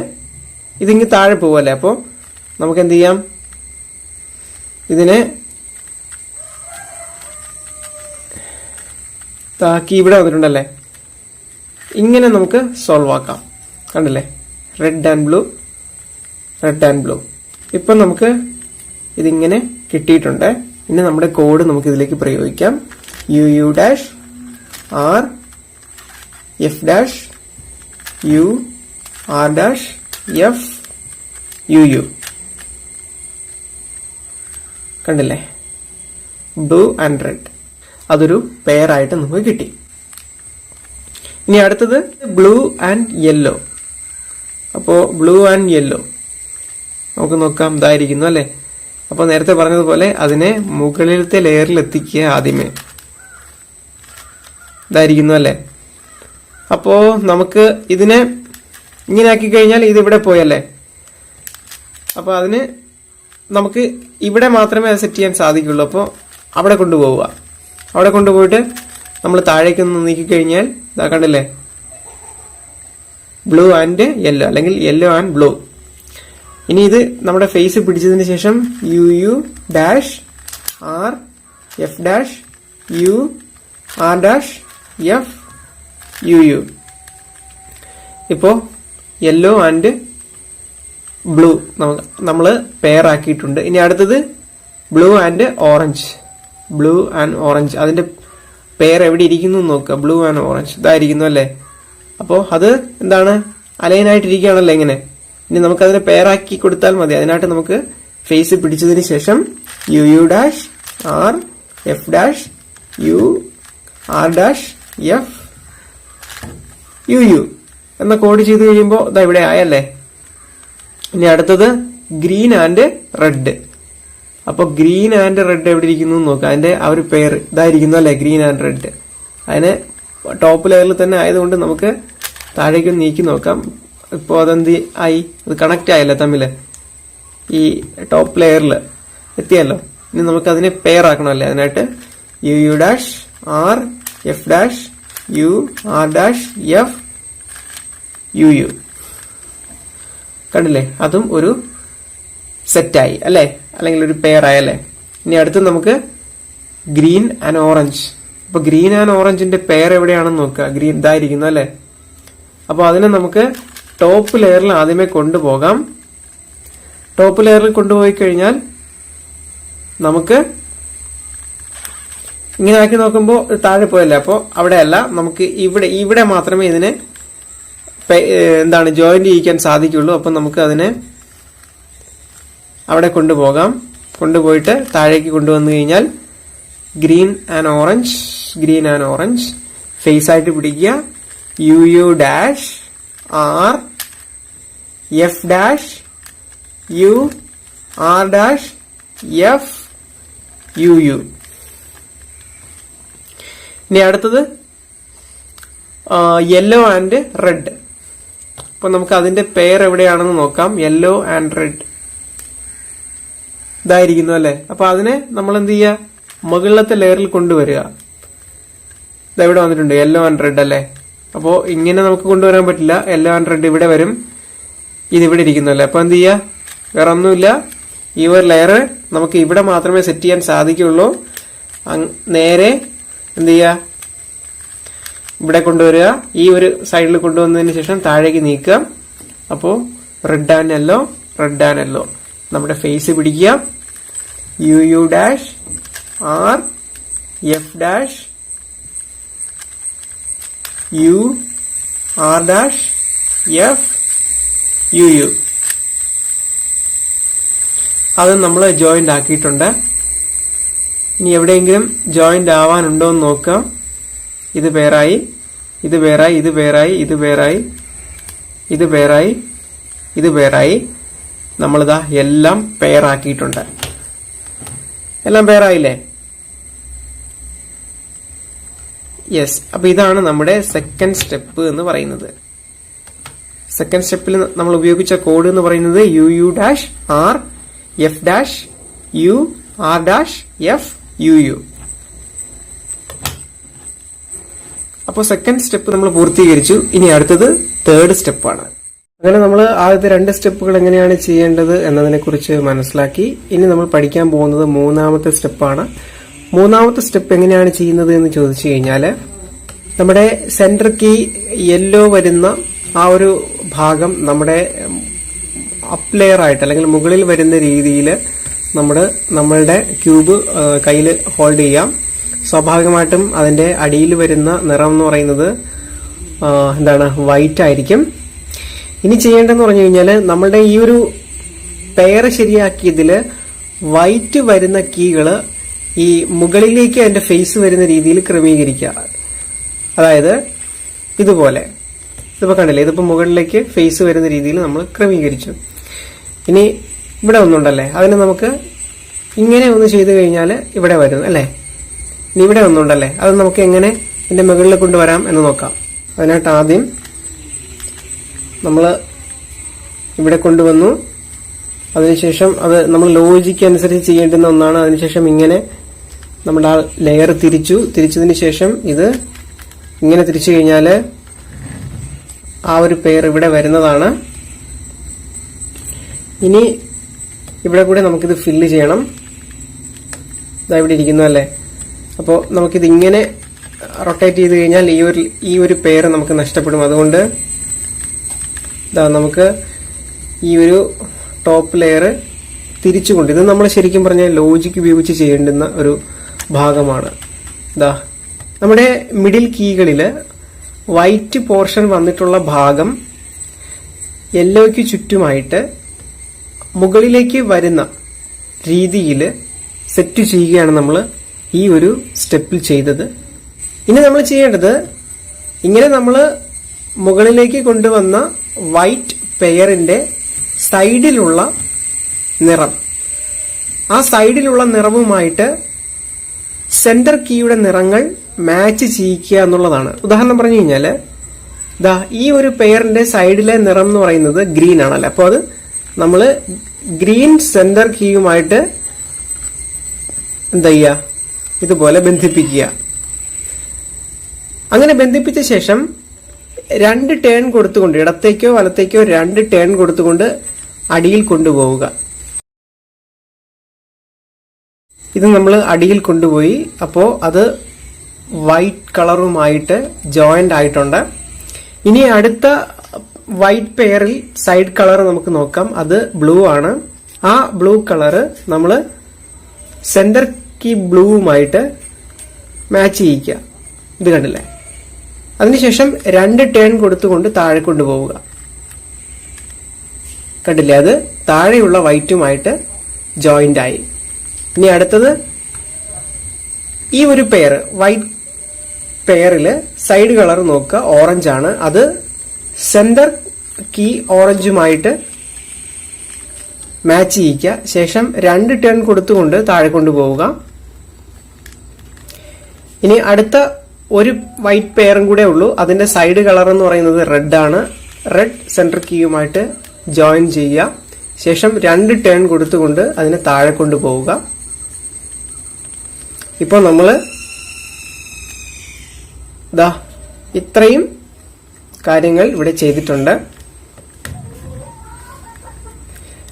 ഇതിങ്ങ് താഴെ പോവല്ലേ. അപ്പോൾ നമുക്ക് എന്ത് ചെയ്യാം, ഇതിനെ താക്കി ഇവിടെ വന്നിട്ടുണ്ടല്ലേ, ഇങ്ങനെ നമുക്ക് സോൾവ് ആക്കാം. കണ്ടില്ലേ, റെഡ് ആൻഡ് ബ്ലൂ. ഇപ്പം നമുക്ക് ഇതിങ്ങനെ കിട്ടിയിട്ടുണ്ട്. ഇനി നമ്മുടെ കോഡ് നമുക്ക് ഇതിലേക്ക് പ്രയോഗിക്കാം. U dash R F dash U R dash F U. കണ്ടില്ലേ, ബ്ലൂ ആൻഡ് റെഡ്, അതൊരു പെയർ ആയിട്ട് നമുക്ക് കിട്ടി. ഇനി അടുത്തത് ബ്ലൂ ആൻഡ് യെല്ലോ. അപ്പോ ബ്ലൂ ആൻഡ് യെല്ലോ നമുക്ക് നോക്കാം. ഇതായിരിക്കുന്നു അല്ലെ. അപ്പൊ നേരത്തെ പറഞ്ഞതുപോലെ അതിനെ മുകളിലത്തെ ലെയറിൽ എത്തിക്കുക ആദ്യമേ. ഇതായിരിക്കുന്നു അല്ലെ. അപ്പോ നമുക്ക് ഇതിനെ ഇങ്ങനെ ആക്കി കഴിഞ്ഞാൽ ഇത് ഇവിടെ പോയല്ലേ. അപ്പൊ അതിന് നമുക്ക് ഇവിടെ മാത്രമേ അത് സെറ്റ് ചെയ്യാൻ സാധിക്കുള്ളൂ. അപ്പോൾ അവിടെ കൊണ്ടുപോവുക. അവിടെ കൊണ്ടുപോയിട്ട് നമ്മൾ താഴേക്കൊന്ന് നീക്കിക്കഴിഞ്ഞാൽ ഇതാ കണ്ടില്ലേ, ബ്ലൂ ആൻഡ് യെല്ലോ അല്ലെങ്കിൽ യെല്ലോ ആൻഡ് ബ്ലൂ. ഇനി ഇത് നമ്മുടെ ഫേസ് പിടിച്ചതിന് ശേഷം U dash R F dash U R dash F U. ഇപ്പോ യെല്ലോ ആൻഡ് ബ്ലൂ നമ്മള് പെയർ ആക്കിയിട്ടുണ്ട്. ഇനി അടുത്തത് ബ്ലൂ ആൻഡ് ഓറഞ്ച്. അതിന്റെ പെയർ എവിടെ ഇരിക്കുന്നു നോക്കുക. ബ്ലൂ ആൻഡ് ഓറഞ്ച് ഇതായിരിക്കുന്നു അല്ലേ. അപ്പോ അത് എന്താണ്, അലൈൻ ആയിട്ടിരിക്കുകയാണല്ലോ ഇങ്ങനെ. ഇനി നമുക്ക് അതിനെ പെയർ ആക്കി കൊടുത്താൽ മതി. അതിനായിട്ട് നമുക്ക് ഫേസ് പിടിച്ചതിന് ശേഷം U dash R F dash U R dash F U എന്ന കോഡ് ചെയ്ത് കഴിയുമ്പോൾ ഇതാ ഇവിടെ ആയല്ലേ. ഇനി അടുത്തത് ഗ്രീൻ ആൻഡ് റെഡ്. അപ്പൊ ഗ്രീൻ ആൻഡ് റെഡ് എവിടെ ഇരിക്കുന്നു നോക്കുക. അതിന്റെ ആ ഒരു പെയർ ഇതായിരിക്കുന്നു അല്ലെ, ഗ്രീൻ ആൻഡ് റെഡ്. അതിനെ ടോപ്പ് ലെയറിൽ തന്നെ ആയതുകൊണ്ട് നമുക്ക് താഴേക്ക് നീക്കി നോക്കാം. ഇപ്പോ അതെന്ത് ആയി, അത് കണക്ട് ആയല്ലോ തമ്മില്, ഈ ടോപ്പ് ലെയറിൽ എത്തിയല്ലോ. ഇനി നമുക്ക് അതിനെ പെയർ ആക്കണമല്ലേ. അതിനായിട്ട് U dash R F dash U R dash F U. കണ്ടില്ലേ? അതും ഒരു സെറ്റായി അല്ലെ, അല്ലെങ്കിൽ ഒരു പെയറായി അല്ലെ. ഇനി അടുത്ത് നമുക്ക് ഗ്രീൻ ആൻഡ് ഓറഞ്ച്. അപ്പൊ ഗ്രീൻ ആൻഡ് ഓറഞ്ചിന്റെ പെയർ എവിടെയാണെന്ന് നോക്കുക. ഗ്രീൻ ഇതായിരിക്കുന്നു അല്ലെ. അപ്പൊ അതിനെ നമുക്ക് ടോപ്പ് ലെയറിൽ ആദ്യമേ കൊണ്ടുപോകാം. ടോപ്പ് ലെയറിൽ കൊണ്ടുപോയി കഴിഞ്ഞാൽ നമുക്ക് ഇങ്ങനെ ആക്കി നോക്കുമ്പോൾ താഴെ പോയല്ലേ. അപ്പോൾ അവിടെയല്ല, നമുക്ക് ഇവിടെ മാത്രമേ ഇതിനെ ജോയിന്റ് ചെയ്യിക്കാൻ സാധിക്കുള്ളൂ. അപ്പൊ നമുക്ക് അതിനെ അവിടെ കൊണ്ടുപോകാം. കൊണ്ടുപോയിട്ട് താഴേക്ക് കൊണ്ടുവന്നു കഴിഞ്ഞാൽ ഗ്രീൻ ആൻഡ് ഓറഞ്ച് ഫേസ് ആയിട്ട് പിടിക്കുക. U dash R F dash U R dash F U. ഇനി അടുത്തത് യെല്ലോ ആൻഡ് റെഡ്. അപ്പൊ നമുക്ക് അതിന്റെ പെയർ എവിടെയാണെന്ന് നോക്കാം. യെല്ലോ ആൻഡ് റെഡ് ഇതായിരിക്കുന്നു അല്ലെ. അപ്പൊ അതിനെ നമ്മൾ എന്ത് ചെയ്യുക? മുകളിലത്തെ ലെയറിൽ കൊണ്ടുവരിക. ഇതെവിടെ വന്നിട്ടുണ്ട്? യെല്ലോ ആൻഡ് റെഡ് അല്ലെ. അപ്പോ ഇങ്ങനെ നമുക്ക് കൊണ്ടുവരാൻ പറ്റില്ല. യെല്ലോ ആൻഡ് റെഡ് ഇവിടെ വരും, ഇതിവിടെ ഇരിക്കുന്നു അല്ലെ. അപ്പൊ എന്ത് ചെയ്യുക? വേറെ ഒന്നുമില്ല, ഈ ഒരു ലെയർ നമുക്ക് ഇവിടെ മാത്രമേ സെറ്റ് ചെയ്യാൻ സാധിക്കുള്ളൂ. നേരെ എന്ത് ചെയ്യുക? ഇവിടെ കൊണ്ടുവരിക. ഈ ഒരു സൈഡിൽ കൊണ്ടുവന്നതിന് ശേഷം താഴേക്ക് നീക്കുക. അപ്പോ റെഡ് ആൻഡ് യെല്ലോ നമ്മുടെ ഫേസ് പിടിക്കുക. U dash R F dash U R dash F U. അത് നമ്മൾ ജോയിന്റ് ആക്കിയിട്ടുണ്ട്. ഇനി എവിടെയെങ്കിലും ജോയിന്റ് ആവാനുണ്ടോ എന്ന് നോക്കാം. ഇത് പേരായി, ഇത് പേരായി, ഇത് പേരായി, ഇത് പേരായി, ഇത് പേരായി, ഇത് പേരായി. നമ്മളിതാ എല്ലാം പെയറാക്കിയിട്ടുണ്ട്. എല്ലാം പെയറായില്ലേ? യെസ്. അപ്പൊ ഇതാണ് നമ്മുടെ സെക്കൻഡ് സ്റ്റെപ്പ് എന്ന് പറയുന്നത്. സെക്കൻഡ് സ്റ്റെപ്പിൽ നമ്മൾ ഉപയോഗിച്ച കോഡ് എന്ന് പറയുന്നത് U dash R F dash U R dash F U. അപ്പോൾ സെക്കൻഡ് സ്റ്റെപ്പ് നമ്മൾ പൂർത്തീകരിച്ചു. ഇനി അടുത്തത് തേർഡ് സ്റ്റെപ്പാണ്. അങ്ങനെ നമ്മൾ ആദ്യത്തെ 2 സ്റ്റെപ്പുകൾ എങ്ങനെയാണ് ചെയ്യേണ്ടത് എന്നതിനെ കുറിച്ച് മനസ്സിലാക്കി. ഇനി നമ്മൾ പഠിക്കാൻ പോകുന്നത് മൂന്നാമത്തെ സ്റ്റെപ്പാണ്. മൂന്നാമത്തെ സ്റ്റെപ്പ് എങ്ങനെയാണ് ചെയ്യുന്നത് എന്ന് ചോദിച്ചു കഴിഞ്ഞാൽ, നമ്മുടെ സെന്റർ കീ യെല്ലോ വരുന്ന ആ ഒരു ഭാഗം നമ്മുടെ അപ്പ് ലെയർ ആയിട്ട് അല്ലെങ്കിൽ മുകളിൽ വരുന്ന രീതിയിൽ നമ്മളുടെ ക്യൂബ് കയ്യിൽ ഹോൾഡ് ചെയ്യാം. സ്വാഭാവികമായിട്ടും അതിന്റെ അടിയിൽ വരുന്ന നിറം എന്ന് പറയുന്നത് വൈറ്റ് ആയിരിക്കും. ഇനി ചെയ്യേണ്ടതെന്ന് പറഞ്ഞു കഴിഞ്ഞാൽ, നമ്മളുടെ ഈ ഒരു പെയർ ശരിയാക്കിയതില് വൈറ്റ് വരുന്ന കീകള് ഈ മുകളിലേക്ക് അതിന്റെ ഫേസ് വരുന്ന രീതിയിൽ ക്രമീകരിക്കുക. അതായത് ഇതുപോലെ, ഇതിപ്പോ കണ്ടില്ലേ, ഇതിപ്പോ മുകളിലേക്ക് ഫേസ് വരുന്ന രീതിയിൽ നമ്മൾ ക്രമീകരിച്ചു. ഇനി ഇവിടെ ഒന്നുണ്ടല്ലേ, അതിന് നമുക്ക് ഇങ്ങനെ ഒന്ന് ചെയ്തു കഴിഞ്ഞാൽ ഇവിടെ വരും അല്ലെ. ഇനി ഇവിടെ ഒന്നുണ്ടല്ലേ, അത് നമുക്ക് എങ്ങനെ ഇതിന്റെ മുകളിൽ കൊണ്ടുവരാം എന്ന് നോക്കാം. അതിനായിട്ട് ആദ്യം നമ്മൾ ഇവിടെ കൊണ്ടുവന്നു. അതിനുശേഷം അത് നമ്മൾ ലോജിക്ക് അനുസരിച്ച് ചെയ്യേണ്ടുന്ന ഒന്നാണ്. അതിനുശേഷം ഇങ്ങനെ നമ്മുടെ ആ ലെയർ തിരിച്ചതിന് ശേഷം ഇത് ഇങ്ങനെ തിരിച്ചു കഴിഞ്ഞാൽ ആ ഒരു പെയർ ഇവിടെ വരുന്നതാണ്. ഇനി ഇവിടെ കൂടെ നമുക്കിത് ഫില്ല് ചെയ്യണം. ഇതാ ഇവിടെ ഇരിക്കുന്നു അല്ലേ. അപ്പോൾ നമുക്കിത് ഇങ്ങനെ റൊട്ടേറ്റ് ചെയ്ത് കഴിഞ്ഞാൽ ഈ ഒരു പെയർ നമുക്ക് നഷ്ടപ്പെടും. അതുകൊണ്ട് നമുക്ക് ഈ ഒരു ടോപ്പ് ലെയർ തിരിച്ചുകൊണ്ട്, ഇത് നമ്മൾ ശരിക്കും പറഞ്ഞാൽ ലോജിക്ക് ഉപയോഗിച്ച് ചെയ്യേണ്ടുന്ന ഒരു ഭാഗമാണ്. നമ്മുടെ മിഡിൽ കീകളിൽ വൈറ്റ് പോർഷൻ വന്നിട്ടുള്ള ഭാഗം യെല്ലോയ്ക്ക് ചുറ്റുമായിട്ട് മുകളിലേക്ക് വരുന്ന രീതിയിൽ സെറ്റ് ചെയ്യുകയാണ് നമ്മൾ ഈ ഒരു സ്റ്റെപ്പിൽ ചെയ്തത്. ഇനി നമ്മൾ ചെയ്യേണ്ടത്, ഇങ്ങനെ നമ്മൾ മുകളിലേക്ക് കൊണ്ടുവന്ന വൈറ്റ് പെയറിന്റെ സൈഡിലുള്ള നിറം, ആ സൈഡിലുള്ള നിറവുമായിട്ട് സെന്റർ കീയുടെ നിറങ്ങൾ മാച്ച് ചെയ്യിക്കുക എന്നുള്ളതാണ്. ഉദാഹരണം പറഞ്ഞു കഴിഞ്ഞാല് ഈ ഒരു പെയറിന്റെ സൈഡിലെ നിറം എന്ന് പറയുന്നത് ഗ്രീൻ ആണല്ലോ. അപ്പോൾ അത് നമ്മള് ഗ്രീൻ സെന്റർ കീയുമായിട്ട് എന്താ ചെയ്യുക, ഇതുപോലെ ബന്ധിപ്പിക്കുക. അങ്ങനെ ബന്ധിപ്പിച്ച ശേഷം 2 ടേൺ കൊടുത്തുകൊണ്ട്, ഇടത്തേക്കോ വലത്തേക്കോ 2 ടേൺ കൊടുത്തുകൊണ്ട് അടിയിൽ കൊണ്ടുപോവുക. ഇത് നമ്മൾ അടിയിൽ കൊണ്ടുപോയി. അപ്പോൾ അത് വൈറ്റ് കളറുമായിട്ട് ജോയിന്റ് ആയിട്ടുണ്ട്. ഇനി അടുത്ത വൈറ്റ് പെയറിൽ സൈഡ് കളർ നമുക്ക് നോക്കാം. അത് ബ്ലൂ ആണ്. ആ ബ്ലൂ കളറ് നമ്മൾ സെന്റർ കീ ബ്ലൂവുമായിട്ട് മാച്ച് ചെയ്യിക്കുക. ഇത് കണ്ടില്ലേ? അതിനുശേഷം 2 ടേൺ കൊടുത്തുകൊണ്ട് താഴെ കൊണ്ടുപോവുക. കണ്ടില്ലേ? അത് താഴെയുള്ള വൈറ്റുമായിട്ട് ജോയിന്റ് ആയി. ഇനി അടുത്തത് ഈ ഒരു പെയർ, വൈറ്റ് പെയറില് സൈഡ് കളർ നോക്കുക, ഓറഞ്ച് ആണ്. അത് സെന്റർ കീ ഓറഞ്ചുമായിട്ട് മാച്ച് ചെയ്യിക്കുക. ശേഷം 2 ടേൺ കൊടുത്തുകൊണ്ട് താഴെ കൊണ്ടുപോവുക. ഇനി അടുത്ത ഒരു വൈറ്റ് പെയറും കൂടെ ഉള്ളൂ. അതിന്റെ സൈഡ് കളർ എന്ന് പറയുന്നത് റെഡ് ആണ്. റെഡ് സെന്റർ കീയുമായിട്ട് ജോയിൻ ചെയ്യുക. ശേഷം 2 ടേൺ കൊടുത്തുകൊണ്ട് അതിനെ താഴെ കൊണ്ടുപോവുക. ഇപ്പോൾ നമ്മള് ഇത്രയും കാര്യങ്ങൾ ഇവിടെ ചെയ്തിട്ടുണ്ട്.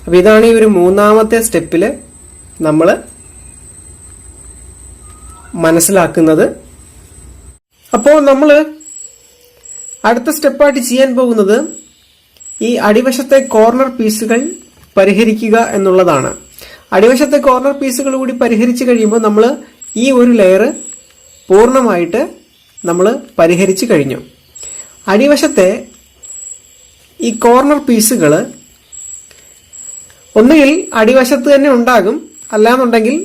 അപ്പൊ ഇതാണ് ഈ ഒരു 3ാമത്തെ സ്റ്റെപ്പില് നമ്മൾ മനസ്സിലാക്കുന്നത്. അപ്പോൾ നമ്മൾ അടുത്ത സ്റ്റെപ്പായിട്ട് ചെയ്യാൻ പോകുന്നത് ഈ അടിവശത്തെ കോർണർ പീസുകൾ പരിഹരിക്കുക എന്നുള്ളതാണ്. അടിവശത്തെ കോർണർ പീസുകൾ കൂടി പരിഹരിച്ചു കഴിയുമ്പോൾ നമ്മൾ ഈ ഒരു ലെയർ പൂർണ്ണമായിട്ട് നമ്മൾ പരിഹരിച്ചു കഴിഞ്ഞു. അടിവശത്തെ ഈ കോർണർ പീസുകൾ ഒന്നുകിൽ അടിവശത്ത് തന്നെ ഉണ്ടാകും, അല്ലാന്നുണ്ടെങ്കിൽ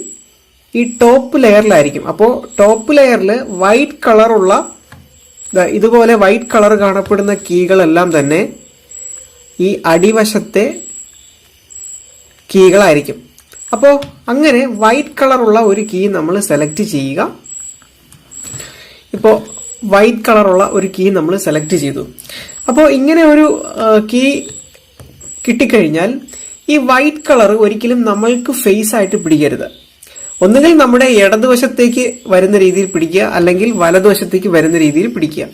ഈ ടോപ്പ് ലെയറിലായിരിക്കും. അപ്പോൾ ടോപ്പ് ലെയറിൽ വൈറ്റ് കളറുള്ള, ഇതുപോലെ വൈറ്റ് കളർ കാണപ്പെടുന്ന കീകളെല്ലാം തന്നെ ഈ അടിവശത്തെ കീകളായിരിക്കും. അപ്പോൾ അങ്ങനെ വൈറ്റ് കളറുള്ള ഒരു കീ നമ്മൾ സെലക്ട് ചെയ്യുക. ഇപ്പോൾ വൈറ്റ് കളറുള്ള ഒരു കീ നമ്മൾ സെലക്ട് ചെയ്തു. അപ്പോൾ ഇങ്ങനെ ഒരു കീ കിട്ടിക്കഴിഞ്ഞാൽ ഈ വൈറ്റ് കളർ ഒരിക്കലും നമ്മൾക്ക് ഫേസ് ആയിട്ട് പിടിക്കരുത്. ഒന്നുകിൽ നമ്മുടെ ഇടതുവശത്തേക്ക് വരുന്ന രീതിയിൽ പിടിക്കുക, അല്ലെങ്കിൽ വലതുവശത്തേക്ക് വരുന്ന രീതിയിൽ പിടിക്കുക.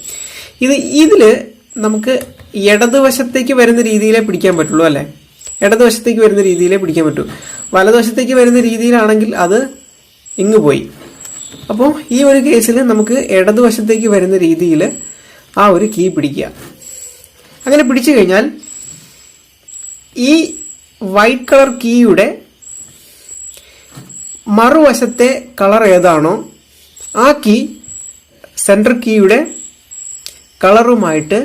ഇതില് നമുക്ക് ഇടതുവശത്തേക്ക് വരുന്ന രീതിയിലേ പിടിക്കാൻ പറ്റുള്ളൂ, അല്ലെ? ഇടതുവശത്തേക്ക് വരുന്ന രീതിയിലേ പിടിക്കാൻ പറ്റൂ. വലതുവശത്തേക്ക് വരുന്ന രീതിയിലാണെങ്കിൽ അത് ഇങ്ങ് പോയി. അപ്പോൾ ഈ ഒരു കേസിൽ നമുക്ക് ഇടതുവശത്തേക്ക് വരുന്ന രീതിയിൽ ആ ഒരു കീ പിടിക്കുക. അങ്ങനെ പിടിച്ചു കഴിഞ്ഞാൽ ഈ വൈറ്റ് കളർ കീയുടെ മറുവശത്തെ കളർ ഏതാണോ ആ കീ സെൻട്രൽ കീയുടെ കളറുമായിട്ട്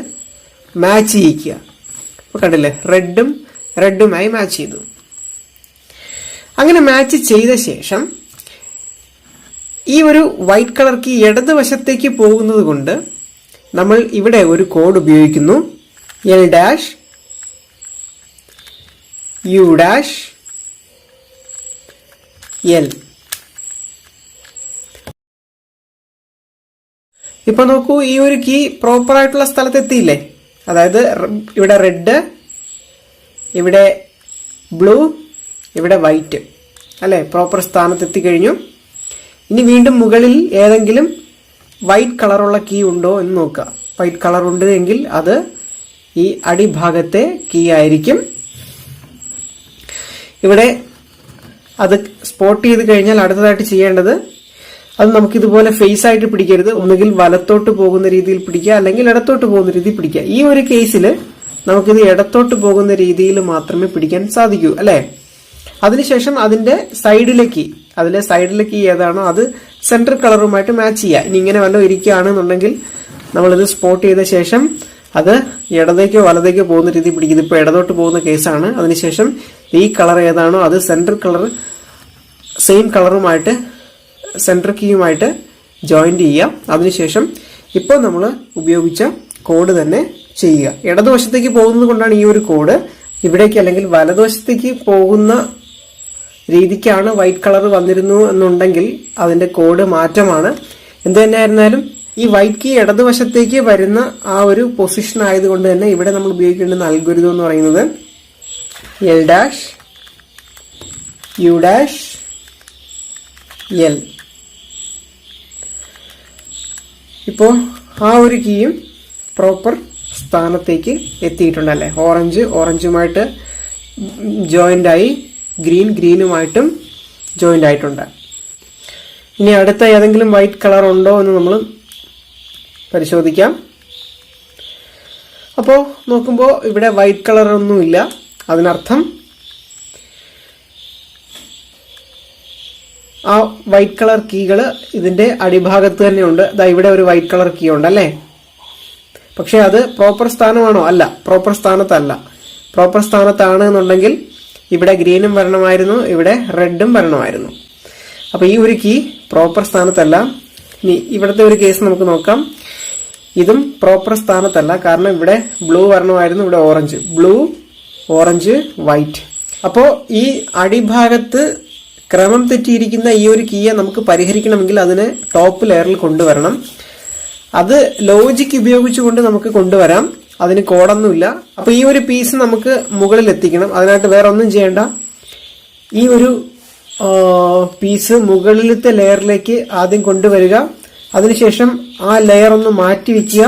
മാച്ച് ചെയ്യിക്കുക. അപ്പോൾ കണ്ടില്ലേ, റെഡുമായി മാച്ച് ചെയ്തു. അങ്ങനെ മാച്ച് ചെയ്ത ശേഷം ഈ ഒരു വൈറ്റ് കളർ കീ ഇടതുവശത്തേക്ക് പോകുന്നത് കൊണ്ട് നമ്മൾ ഇവിടെ ഒരു കോഡ് ഉപയോഗിക്കുന്നു. L-U-L. ഇപ്പൊ നോക്കൂ, ഈ ഒരു കീ പ്രോപ്പർ ആയിട്ടുള്ള സ്ഥലത്ത് എത്തിയില്ലേ? അതായത് ഇവിടെ റെഡ്, ഇവിടെ ബ്ലൂ, ഇവിടെ വൈറ്റ്, അല്ലെ? പ്രോപ്പർ സ്ഥാനത്ത് എത്തിക്കഴിഞ്ഞു. ഇനി വീണ്ടും മുകളിൽ ഏതെങ്കിലും വൈറ്റ് കളറുള്ള കീ ഉണ്ടോ എന്ന് നോക്കുക. വൈറ്റ് കളർ ഉണ്ട് എങ്കിൽ അത് ഈ അടിഭാഗത്തെ കീ ആയിരിക്കും. ഇവിടെ അത് സ്പോട്ട് ചെയ്ത് കഴിഞ്ഞാൽ അടുത്തതായിട്ട് ചെയ്യേണ്ടത്, അത് നമുക്ക് ഇതുപോലെ ഫേസ് ആയിട്ട് പിടിക്കരുത്. ഒന്നുകിൽ വലത്തോട്ട് പോകുന്ന രീതിയിൽ പിടിക്കുക, അല്ലെങ്കിൽ ഇടത്തോട്ട് പോകുന്ന രീതിയിൽ പിടിക്കുക. ഈ ഒരു കേസിൽ നമുക്കിത് ഇടത്തോട്ട് പോകുന്ന രീതിയിൽ മാത്രമേ പിടിക്കാൻ സാധിക്കൂ, അല്ലെ? അതിനുശേഷം അതിന്റെ സൈഡിലെ കീ ഏതാണോ അത് സെൻട്രൽ കളറുമായിട്ട് മാച്ച് ചെയ്യുക. ഇനി ഇങ്ങനെ വല്ലതും ഇരിക്കുകയാണെന്നുണ്ടെങ്കിൽ നമ്മളിത് സ്പോട്ട് ചെയ്ത ശേഷം അത് ഇടതേക്കോ വലതേക്കോ പോകുന്ന രീതി പിടിക്കും. ഇതിപ്പോ ഇടതോട്ട് പോകുന്ന കേസാണ്. അതിനുശേഷം ഈ കളർ ഏതാണോ അത് സെൻട്രൽ കളർ സെയിം കളറുമായിട്ട് സെൻട്രൽ കീയുമായിട്ട് ജോയിന്റ് ചെയ്യുക. അതിനുശേഷം ഇപ്പോൾ നമ്മൾ ഉപയോഗിച്ച കോഡ് തന്നെ ചെയ്യുക. ഇടതുവശത്തേക്ക് പോകുന്നത് കൊണ്ടാണ് ഈ ഒരു കോഡ്. ഇവിടേക്ക് അല്ലെങ്കിൽ വലതുവശത്തേക്ക് പോകുന്ന രീതിക്കാണ് വൈറ്റ് കളർ വന്നിരുന്നു എന്നുണ്ടെങ്കിൽ അതിന്റെ കോഡ് മാറ്റമാണ്. എന്ത് തന്നെയായിരുന്നാലും ഈ വൈറ്റ് കീ ഇടതുവശത്തേക്ക് വരുന്ന ആ ഒരു പൊസിഷൻ ആയതുകൊണ്ട് തന്നെ ഇവിടെ നമ്മൾ ഉപയോഗിക്കേണ്ടുന്ന അൽഗോരിതം എന്ന് പറയുന്നത് L-U-L. ഇപ്പോൾ ആ ഒരു കീയും പ്രോപ്പർ സ്ഥാനത്തേക്ക് എത്തിയിട്ടുണ്ടല്ലേ. ഓറഞ്ചുമായിട്ട് ജോയിന്റ് ആയി, ഗ്രീനുമായിട്ടും ജോയിന്റ് ആയിട്ടുണ്ട്. ഇനി അടുത്ത ഏതെങ്കിലും വൈറ്റ് കളർ ഉണ്ടോ എന്ന് നമ്മൾ പരിശോധിക്കാം. അപ്പോൾ നോക്കുമ്പോൾ ഇവിടെ വൈറ്റ് കളർ ഒന്നുമില്ല. അതിനർത്ഥം ആ വൈറ്റ് കളർ കീകൾ ഇതിന്റെ അടിഭാഗത്ത് തന്നെ ഉണ്ട്. ഇവിടെ ഒരു വൈറ്റ് കളർ കീ ഉണ്ടല്ലേ. പക്ഷെ അത് പ്രോപ്പർ സ്ഥാനമാണോ? അല്ല, പ്രോപ്പർ സ്ഥാനത്തല്ല. പ്രോപ്പർ സ്ഥാനത്താണ് എന്നുണ്ടെങ്കിൽ ഇവിടെ ഗ്രീനും വരണമായിരുന്നു, ഇവിടെ റെഡും വരണമായിരുന്നു. അപ്പൊ ഈ ഒരു കീ പ്രോപ്പർ സ്ഥാനത്തല്ല. ഇനി ഇവിടുത്തെ ഒരു കേസ് നമുക്ക് നോക്കാം. ഇതും പ്രോപ്പർ സ്ഥാനത്തല്ല, കാരണം ഇവിടെ ബ്ലൂ വരണമായിരുന്നു, ഇവിടെ ഓറഞ്ച്. Blue, orange, white. അപ്പോ ഈ അടിഭാഗത്ത് ക്രമം തെറ്റിയിരിക്കുന്ന ഈ ഒരു കീയെ നമുക്ക് പരിഹരിക്കണമെങ്കിൽ അതിനെ ടോപ്പ് ലെയറിൽ കൊണ്ടുവരണം. അത് ലോജിക് ഉപയോഗിച്ചുകൊണ്ട് നമുക്ക് കൊണ്ടുവരാം. അതിന് കോഡൊന്നുമില്ല. അപ്പൊ ഈ ഒരു പീസ് നമുക്ക് മുകളിൽ എത്തിക്കണം. അതിനായിട്ട് വേറെ ഒന്നും ചെയ്യേണ്ട. ഈ ഒരു പീസ് മുകളിലത്തെ ലെയറിലേക്ക് ആദ്യം കൊണ്ടുവരിക. അതിനുശേഷം ആ ലെയർ ഒന്ന് മാറ്റി വെക്കുക.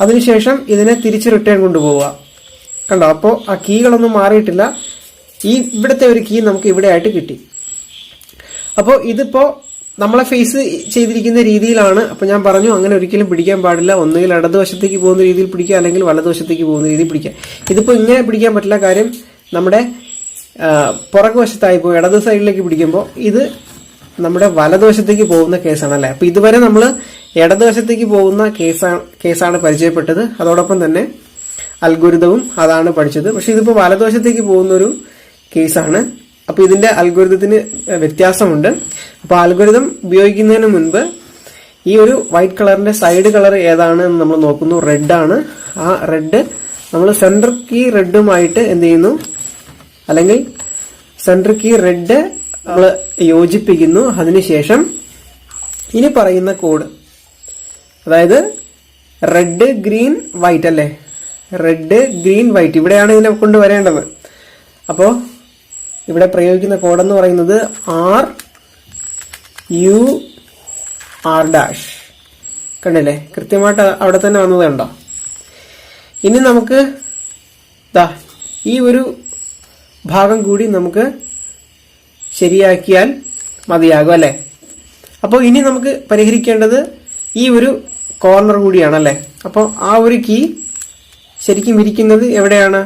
അതിനുശേഷം ഇതിനെ തിരിച്ച് റിട്ടേൺ കൊണ്ടുപോവുക. കണ്ടോ? അപ്പോൾ ആ കീകളൊന്നും മാറിയിട്ടില്ല. ഇവിടുത്തെ ഒരു കീ നമുക്ക് ഇവിടെ ആയിട്ട് കിട്ടി. അപ്പോൾ ഇതിപ്പോ നമ്മളെ ഫേസ് ചെയ്തിരിക്കുന്ന രീതിയിലാണ്. അപ്പൊ ഞാൻ പറഞ്ഞു, അങ്ങനെ ഒരിക്കലും പിടിക്കാൻ പാടില്ല. ഒന്നുകിൽ ഇടതുവശത്തേക്ക് പോകുന്ന രീതിയിൽ പിടിക്കുക, അല്ലെങ്കിൽ വലതുവശത്തേക്ക് പോകുന്ന രീതിയിൽ പിടിക്കുക. ഇതിപ്പോ ഇങ്ങനെ പിടിക്കാൻ പറ്റില്ല. കാര്യം നമ്മുടെ പുറകുവശത്തായി പോയി ഇടത് സൈഡിലേക്ക് പിടിക്കുമ്പോൾ ഇത് നമ്മുടെ വലതുവശത്തേക്ക് പോകുന്ന കേസാണ് അല്ലെ. അപ്പൊ ഇതുവരെ നമ്മൾ ഇടതുവശത്തേക്ക് പോകുന്ന കേസാണ് പരിചയപ്പെട്ടത്. അതോടൊപ്പം തന്നെ അൽഗോരിതവും അതാണ് പഠിച്ചത്. പക്ഷെ ഇതിപ്പോ വലതുവശത്തേക്ക് പോകുന്ന ഒരു കേസാണ്. അപ്പൊ ഇതിന്റെ അൽഗോരിതത്തിന് വ്യത്യാസമുണ്ട്. അപ്പൊ അൽഗോരിതം ഉപയോഗിക്കുന്നതിന് മുൻപ് ഈ ഒരു വൈറ്റ് കളറിന്റെ സൈഡ് കളർ ഏതാണ് എന്ന് നമ്മൾ നോക്കുന്നു. റെഡ് ആണ്. ആ റെഡ് നമ്മൾ സെന്റർ കീ റെഡുമായിട്ട് എന്ത് ചെയ്യുന്നു, അല്ലെങ്കിൽ സെന്റർ കീ റെഡ് നമ്മൾ യോജിപ്പിക്കുന്നു. അതിനുശേഷം ഇനി പറയുന്ന കോഡ്, അതായത് റെഡ്, ഗ്രീൻ, വൈറ്റ് അല്ലേ. റെഡ്, ഗ്രീൻ, വൈറ്റ് ഇവിടെയാണ് ഇതിനെ കൊണ്ടുവരേണ്ടത്. അപ്പോ ഇവിടെ പ്രയോഗിക്കുന്ന കോഡെന്ന് പറയുന്നത് RUR'. കണ്ടില്ലേ? കൃത്യമായിട്ട് അവിടെ തന്നെ വന്നത് കണ്ടോ? ഇനി നമുക്ക് ഈ ഒരു ഭാഗം കൂടി നമുക്ക് ശരിയാക്കിയാൽ മതിയാകും അല്ലെ. അപ്പോൾ ഇനി നമുക്ക് പരിഹരിക്കേണ്ടത് ഈ ഒരു കോർണർ കൂടിയാണല്ലേ. അപ്പോൾ ആ ഒരു കീ ശരിക്കും ഇരിക്കുന്നത് എവിടെയാണ്?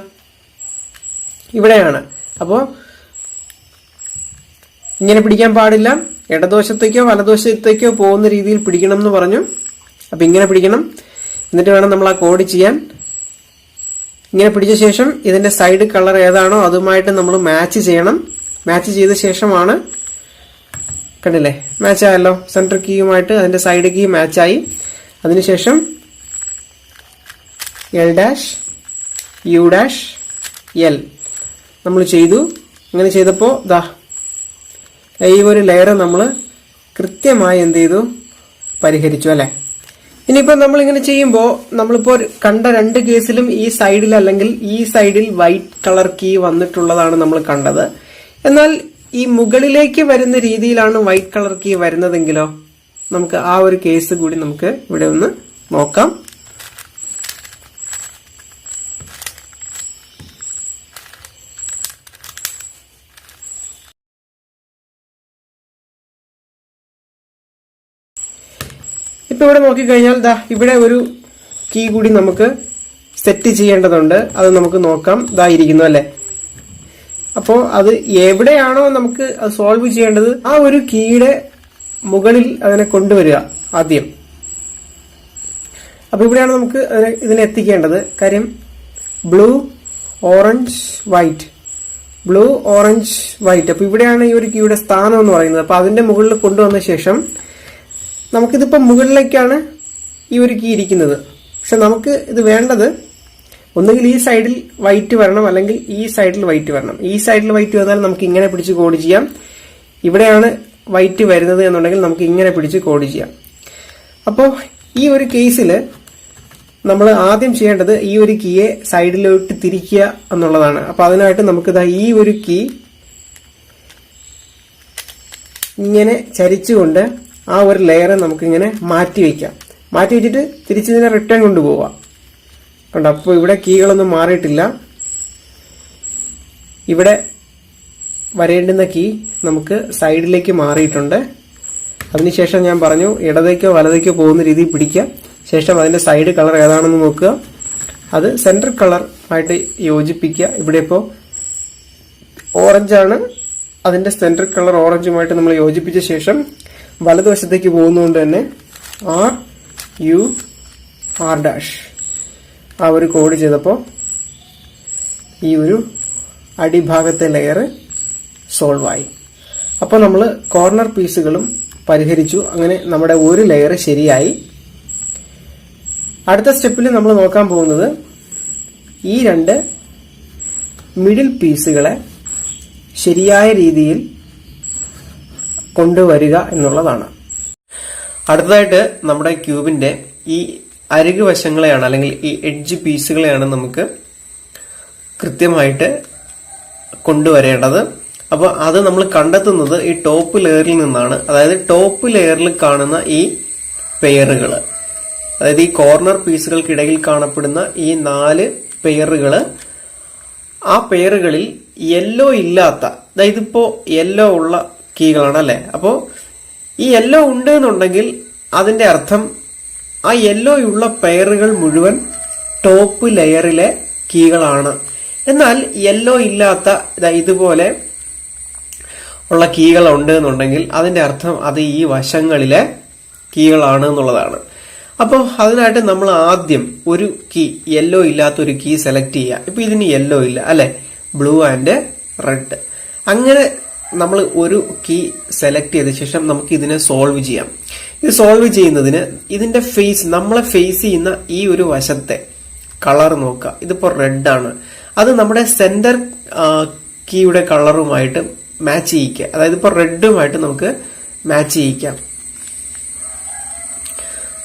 ഇവിടെയാണ്. അപ്പോൾ ഇങ്ങനെ പിടിക്കാൻ പാടില്ല. ഇടതുവശത്തേക്കോ വലതുവശത്തേക്കോ പോകുന്ന രീതിയിൽ പിടിക്കണം എന്ന് പറഞ്ഞു. അപ്പൊ ഇങ്ങനെ പിടിക്കണം. എന്നിട്ട് വേണം നമ്മൾ ആ കോഡ് ചെയ്യാൻ. ഇങ്ങനെ പിടിച്ച ശേഷം ഇതിന്റെ സൈഡ് കളർ ഏതാണോ അതുമായിട്ട് നമ്മൾ മാച്ച് ചെയ്യണം. മാച്ച് ചെയ്ത ശേഷമാണ്, കണ്ടില്ലേ, മാച്ച് ആയല്ലോ. സെന്റർ കീയുമായിട്ട് അതിന്റെ സൈഡ് കീ മാച്ചായി. അതിനുശേഷം L', U'L നമ്മൾ ചെയ്തു. അങ്ങനെ ചെയ്തപ്പോ ഈ ഒരു ലെയർ നമ്മൾ കൃത്യമായി എന്ത് ചെയ്തു, പരിഹരിച്ചു അല്ലെ. ഇനിയിപ്പോ നമ്മൾ ഇങ്ങനെ ചെയ്യുമ്പോൾ നമ്മളിപ്പോ കണ്ട രണ്ട് കേസിലും ഈ സൈഡിൽ അല്ലെങ്കിൽ ഈ സൈഡിൽ വൈറ്റ് കളർ കീ വന്നിട്ടുള്ളതാണ് നമ്മൾ കണ്ടത്. എന്നാൽ ഈ മുകളിലേക്ക് വരുന്ന രീതിയിലാണ് വൈറ്റ് കളർ കീ വരുന്നതെങ്കിലോ, നമുക്ക് ആ ഒരു കേസ് കൂടി നമുക്ക് ഇവിടെ ഒന്ന് നോക്കാം. ഇപ്പൊ ഇവിടെ നോക്കിക്കഴിഞ്ഞാൽ ഇവിടെ ഒരു കീ കൂടി നമുക്ക് സെറ്റ് ചെയ്യേണ്ടതുണ്ട്. അത് നമുക്ക് നോക്കാം. ഇരിക്കുന്നു അല്ലെ. അപ്പോ അത് എവിടെയാണോ നമുക്ക് അത് സോൾവ് ചെയ്യേണ്ടത്, ആ ഒരു കീയുടെ മുകളിൽ അതിനെ കൊണ്ടുവരിക ആദ്യം. അപ്പൊ ഇവിടെയാണ് നമുക്ക് ഇതിനെ എത്തിക്കേണ്ടത്. കാര്യം blue, orange, white, blue, orange, white. അപ്പൊ ഇവിടെയാണ് ഈ ഒരു കീയുടെ സ്ഥാനം എന്ന് പറയുന്നത്. അപ്പൊ അതിന്റെ മുകളിൽ കൊണ്ടുവന്ന ശേഷം നമുക്കിതിപ്പോ മുകളിലേക്കാണ് ഈ ഒരു കീ ഇരിക്കുന്നത്. പക്ഷെ നമുക്ക് ഇത് വേണ്ടത് ഒന്നുകിൽ ഈ സൈഡിൽ വൈറ്റ് വരണം, അല്ലെങ്കിൽ ഈ സൈഡിൽ വൈറ്റ് വരണം. ഈ സൈഡിൽ വൈറ്റ് വന്നാൽ നമുക്ക് ഇങ്ങനെ പിടിച്ച് കോഡ് ചെയ്യാം. ഇവിടെയാണ് വൈറ്റ് വരുന്നത് എന്നുണ്ടെങ്കിൽ നമുക്ക് ഇങ്ങനെ പിടിച്ച് കോഡ് ചെയ്യാം. അപ്പോൾ ഈ ഒരു കേസിൽ നമ്മൾ ആദ്യം ചെയ്യേണ്ടത് ഈ ഒരു കീയെ സൈഡിലോട്ട് തിരിക്കുക എന്നുള്ളതാണ്. അപ്പൊ അതിനായിട്ട് നമുക്ക് ഈ ഒരു കീ ഇങ്ങനെ ചരിച്ചുകൊണ്ട് ആ ഒരു ലെയർ നമുക്കിങ്ങനെ മാറ്റി വയ്ക്കാം. മാറ്റി വെച്ചിട്ട് തിരിച്ചിതിനെ റിട്ടേൺ കൊണ്ടുപോവാം. കണ്ടോ, അപ്പോൾ ഇവിടെ കീകളൊന്നും മാറിയിട്ടില്ല. ഇവിടെ വരേണ്ടുന്ന കീ നമുക്ക് സൈഡിലേക്ക് മാറിയിട്ടുണ്ട്. അതിനുശേഷം ഞാൻ പറഞ്ഞു ഇടതേക്കോ വലതേക്കോ പോകുന്ന രീതിയിൽ പിടിക്കുക. ശേഷം അതിന്റെ സൈഡ് കളർ ഏതാണെന്ന് നോക്കുക, അത് സെന്റർ കളർ ആയിട്ട് യോജിപ്പിക്കുക. ഇവിടെ ഇപ്പോൾ ഓറഞ്ചാണ്, അതിന്റെ സെന്റർ കളർ ഓറഞ്ചുമായിട്ട് നമ്മൾ യോജിപ്പിച്ച ശേഷം വലതുവശത്തേക്ക് പോകുന്നതുകൊണ്ട് തന്നെ RUR' ആ ഒരു കോഡ് ചെയ്തപ്പോൾ ഈ ഒരു അടിഭാഗത്തെ ലെയർ സോൾവ് ആയി. അപ്പോൾ നമ്മൾ കോർണർ പീസുകളും പരിഹരിച്ചു. അങ്ങനെ നമ്മുടെ ഒരു ലെയർ ശരിയായി. അടുത്ത സ്റ്റെപ്പിൽ നമ്മൾ നോക്കാൻ പോകുന്നത് ഈ രണ്ട് മിഡിൽ പീസുകളെ ശരിയായ രീതിയിൽ കൊണ്ടുവരിക എന്നുള്ളതാണ്. അടുത്തതായിട്ട് നമ്മുടെ ക്യൂബിന്റെ ഈ അരികു വശങ്ങളെയാണ് അല്ലെങ്കിൽ ഈ എഡ്ജ് പീസുകളെയാണ് നമുക്ക് കൃത്യമായിട്ട് കൊണ്ടുവരേണ്ടത്. അപ്പോൾ അത് നമ്മൾ കണ്ടെത്തുന്നത് ഈ ടോപ്പ് ലെയറിൽ നിന്നാണ്. അതായത് ടോപ്പ് ലെയറിൽ കാണുന്ന ഈ പെയറുകൾ, അതായത് ഈ കോർണർ പീസുകൾക്കിടയിൽ കാണപ്പെടുന്ന ഈ 4 പെയറുകൾ, ആ പെയറുകളിൽ യെല്ലോ ഇല്ലാത്ത, അതായത് ഇപ്പോ യെല്ലോ ഉള്ള കീകളാണ് അല്ലെ. അപ്പോ ഈ യെല്ലോ ഉണ്ട് എന്നുണ്ടെങ്കിൽ അതിന്റെ അർത്ഥം ആ യെല്ലോ ഉള്ള പെയറുകൾ മുഴുവൻ ടോപ്പ് ലെയറിലെ കീകളാണ്. എന്നാൽ യെല്ലോ ഇല്ലാത്ത ഇതുപോലെ ഉള്ള കീകൾ ഉണ്ട് എന്നുണ്ടെങ്കിൽ അതിന്റെ അർത്ഥം അത് ഈ വശങ്ങളിലെ കീകളാണ് എന്നുള്ളതാണ്. അപ്പോൾ അതിനായിട്ട് നമ്മൾ ആദ്യം ഒരു കീ, യെല്ലോ ഇല്ലാത്ത ഒരു കീ സെലക്ട് ചെയ്യുക. ഇപ്പൊ ഇതിന് യെല്ലോ ഇല്ല അല്ലെ, ബ്ലൂ ആൻഡ് റെഡ്. അങ്ങനെ നമ്മൾ ഒരു കീ സെലക്ട് ചെയ്ത ശേഷം നമുക്ക് ഇതിനെ സോൾവ് ചെയ്യാം. ഇത് സോൾവ് ചെയ്യുന്നതിന് ഇതിന്റെ ഫേസ്, നമ്മളെ ഫേസ് ചെയ്യുന്ന ഈ ഒരു വശത്തെ കളർ നോക്കുക. ഇതിപ്പോ റെഡ് ആണ്, അത് നമ്മുടെ സെന്റർ കീയുടെ കളറുമായിട്ട് മാച്ച് ചെയ്യിക്കുക. അതായത് ഇപ്പൊ റെഡുമായിട്ട് നമുക്ക് മാച്ച് ചെയ്യിക്കാം.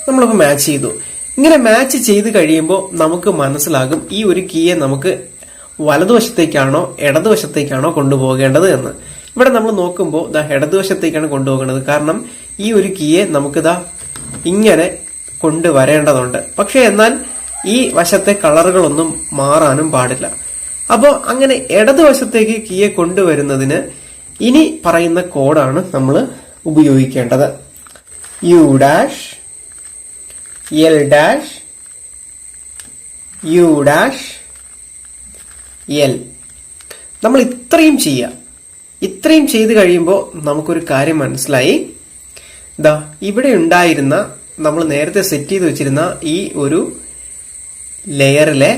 നമ്മളിപ്പോ മാച്ച് ചെയ്തു. ഇങ്ങനെ മാച്ച് ചെയ്ത് കഴിയുമ്പോൾ നമുക്ക് മനസ്സിലാകും ഈ ഒരു കീയെ നമുക്ക് വലതുവശത്തേക്കാണോ ഇടതുവശത്തേക്കാണോ കൊണ്ടുപോകേണ്ടത് എന്ന്. ഇവിടെ നമ്മൾ നോക്കുമ്പോൾ ഇടതുവശത്തേക്കാണ് കൊണ്ടുപോകേണ്ടത്. കാരണം ഈ ഒരു കീയെ നമുക്ക് ഇങ്ങനെ കൊണ്ടുവരേണ്ടതുണ്ട്. പക്ഷെ എന്നാൽ ഈ വശത്തെ കളറുകളൊന്നും മാറാനും പാടില്ല. അപ്പോൾ അങ്ങനെ ഇടതുവശത്തേക്ക് കീയെ കൊണ്ടുവരുന്നതിന് ഇനി പറയുന്ന കോഡാണ് നമ്മൾ ഉപയോഗിക്കേണ്ടത്. U', L', U', L. നമ്മൾ ഇത്രയും ചെയ്യാം. ഇത്രയും ചെയ്ത് കഴിയുമ്പോൾ നമുക്കൊരു കാര്യം മനസ്സിലായി. ഇവിടെ ഉണ്ടായിരുന്ന, നമ്മൾ നേരത്തെ സെറ്റ് ചെയ്ത് വെച്ചിരുന്ന ഈ ഒരു ലെയറിലെ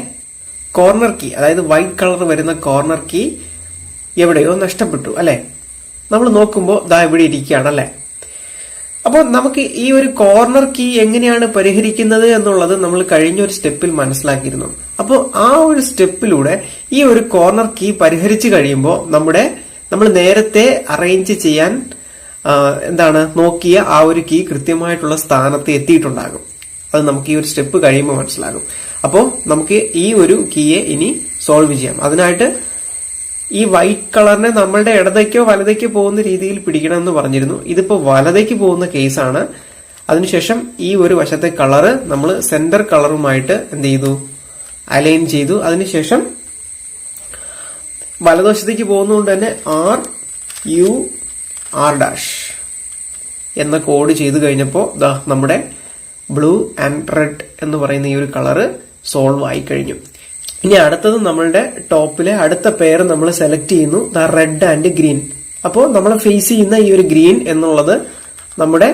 കോർണർ കീ, അതായത് വൈറ്റ് കളർ വരുന്ന കോർണർ കീ എവിടെയോ നഷ്ടപ്പെട്ടു അല്ലെ. നമ്മൾ നോക്കുമ്പോൾ ഇവിടെ ഇരിക്കുകയാണല്ലേ. അപ്പോൾ നമുക്ക് ഈ ഒരു കോർണർ കീ എങ്ങനെയാണ് പരിഹരിക്കുന്നത് എന്നുള്ളത് നമ്മൾ കഴിഞ്ഞ ഒരു സ്റ്റെപ്പിൽ മനസ്സിലാക്കിയിരുന്നു. അപ്പോൾ ആ ഒരു സ്റ്റെപ്പിലൂടെ ഈ ഒരു കോർണർ കീ പരിഹരിച്ചു കഴിയുമ്പോൾ നമ്മൾ നേരത്തെ അറേഞ്ച് ചെയ്യാൻ നോക്കിയ ആ ഒരു കീ കൃത്യമായിട്ടുള്ള സ്ഥാനത്ത് എത്തിയിട്ടുണ്ടാകും. അത് നമുക്ക് ഈ ഒരു സ്റ്റെപ്പ് കഴിയുമ്പോൾ മനസ്സിലാകും. അപ്പോൾ നമുക്ക് ഈ ഒരു കീയെ ഇനി സോൾവ് ചെയ്യാം. അതിനായിട്ട് ഈ വൈറ്റ് കളറിനെ നമ്മളുടെ ഇടതേക്കോ വലതേക്കോ പോകുന്ന രീതിയിൽ പിടിക്കണം എന്ന് പറഞ്ഞിരുന്നു. ഇതിപ്പോ വലതേക്ക് പോകുന്ന കേസാണ്. അതിനുശേഷം ഈ ഒരു വശത്തെ കളറ് നമ്മൾ സെന്റർ കളറുമായിട്ട് എന്ത് ചെയ്തു, അലൈൻ ചെയ്തു. അതിനുശേഷം വലതുവശത്തേക്ക് പോകുന്നതുകൊണ്ട് തന്നെ RUR' എന്ന കോഡ് ചെയ്തു കഴിഞ്ഞപ്പോൾ നമ്മുടെ ബ്ലൂ ആൻഡ് റെഡ് എന്ന് പറയുന്ന ഈ ഒരു കളറ് സോൾവ് ആയി കഴിഞ്ഞു. ഇനി അടുത്തത് നമ്മളുടെ ടോപ്പിലെ അടുത്ത പെയർ നമ്മൾ സെലക്ട് ചെയ്യുന്നു, റെഡ് ആൻഡ് ഗ്രീൻ. അപ്പോൾ നമ്മൾ ഫേസ് ചെയ്യുന്ന ഈ ഒരു ഗ്രീൻ എന്നുള്ളത് നമ്മുടെ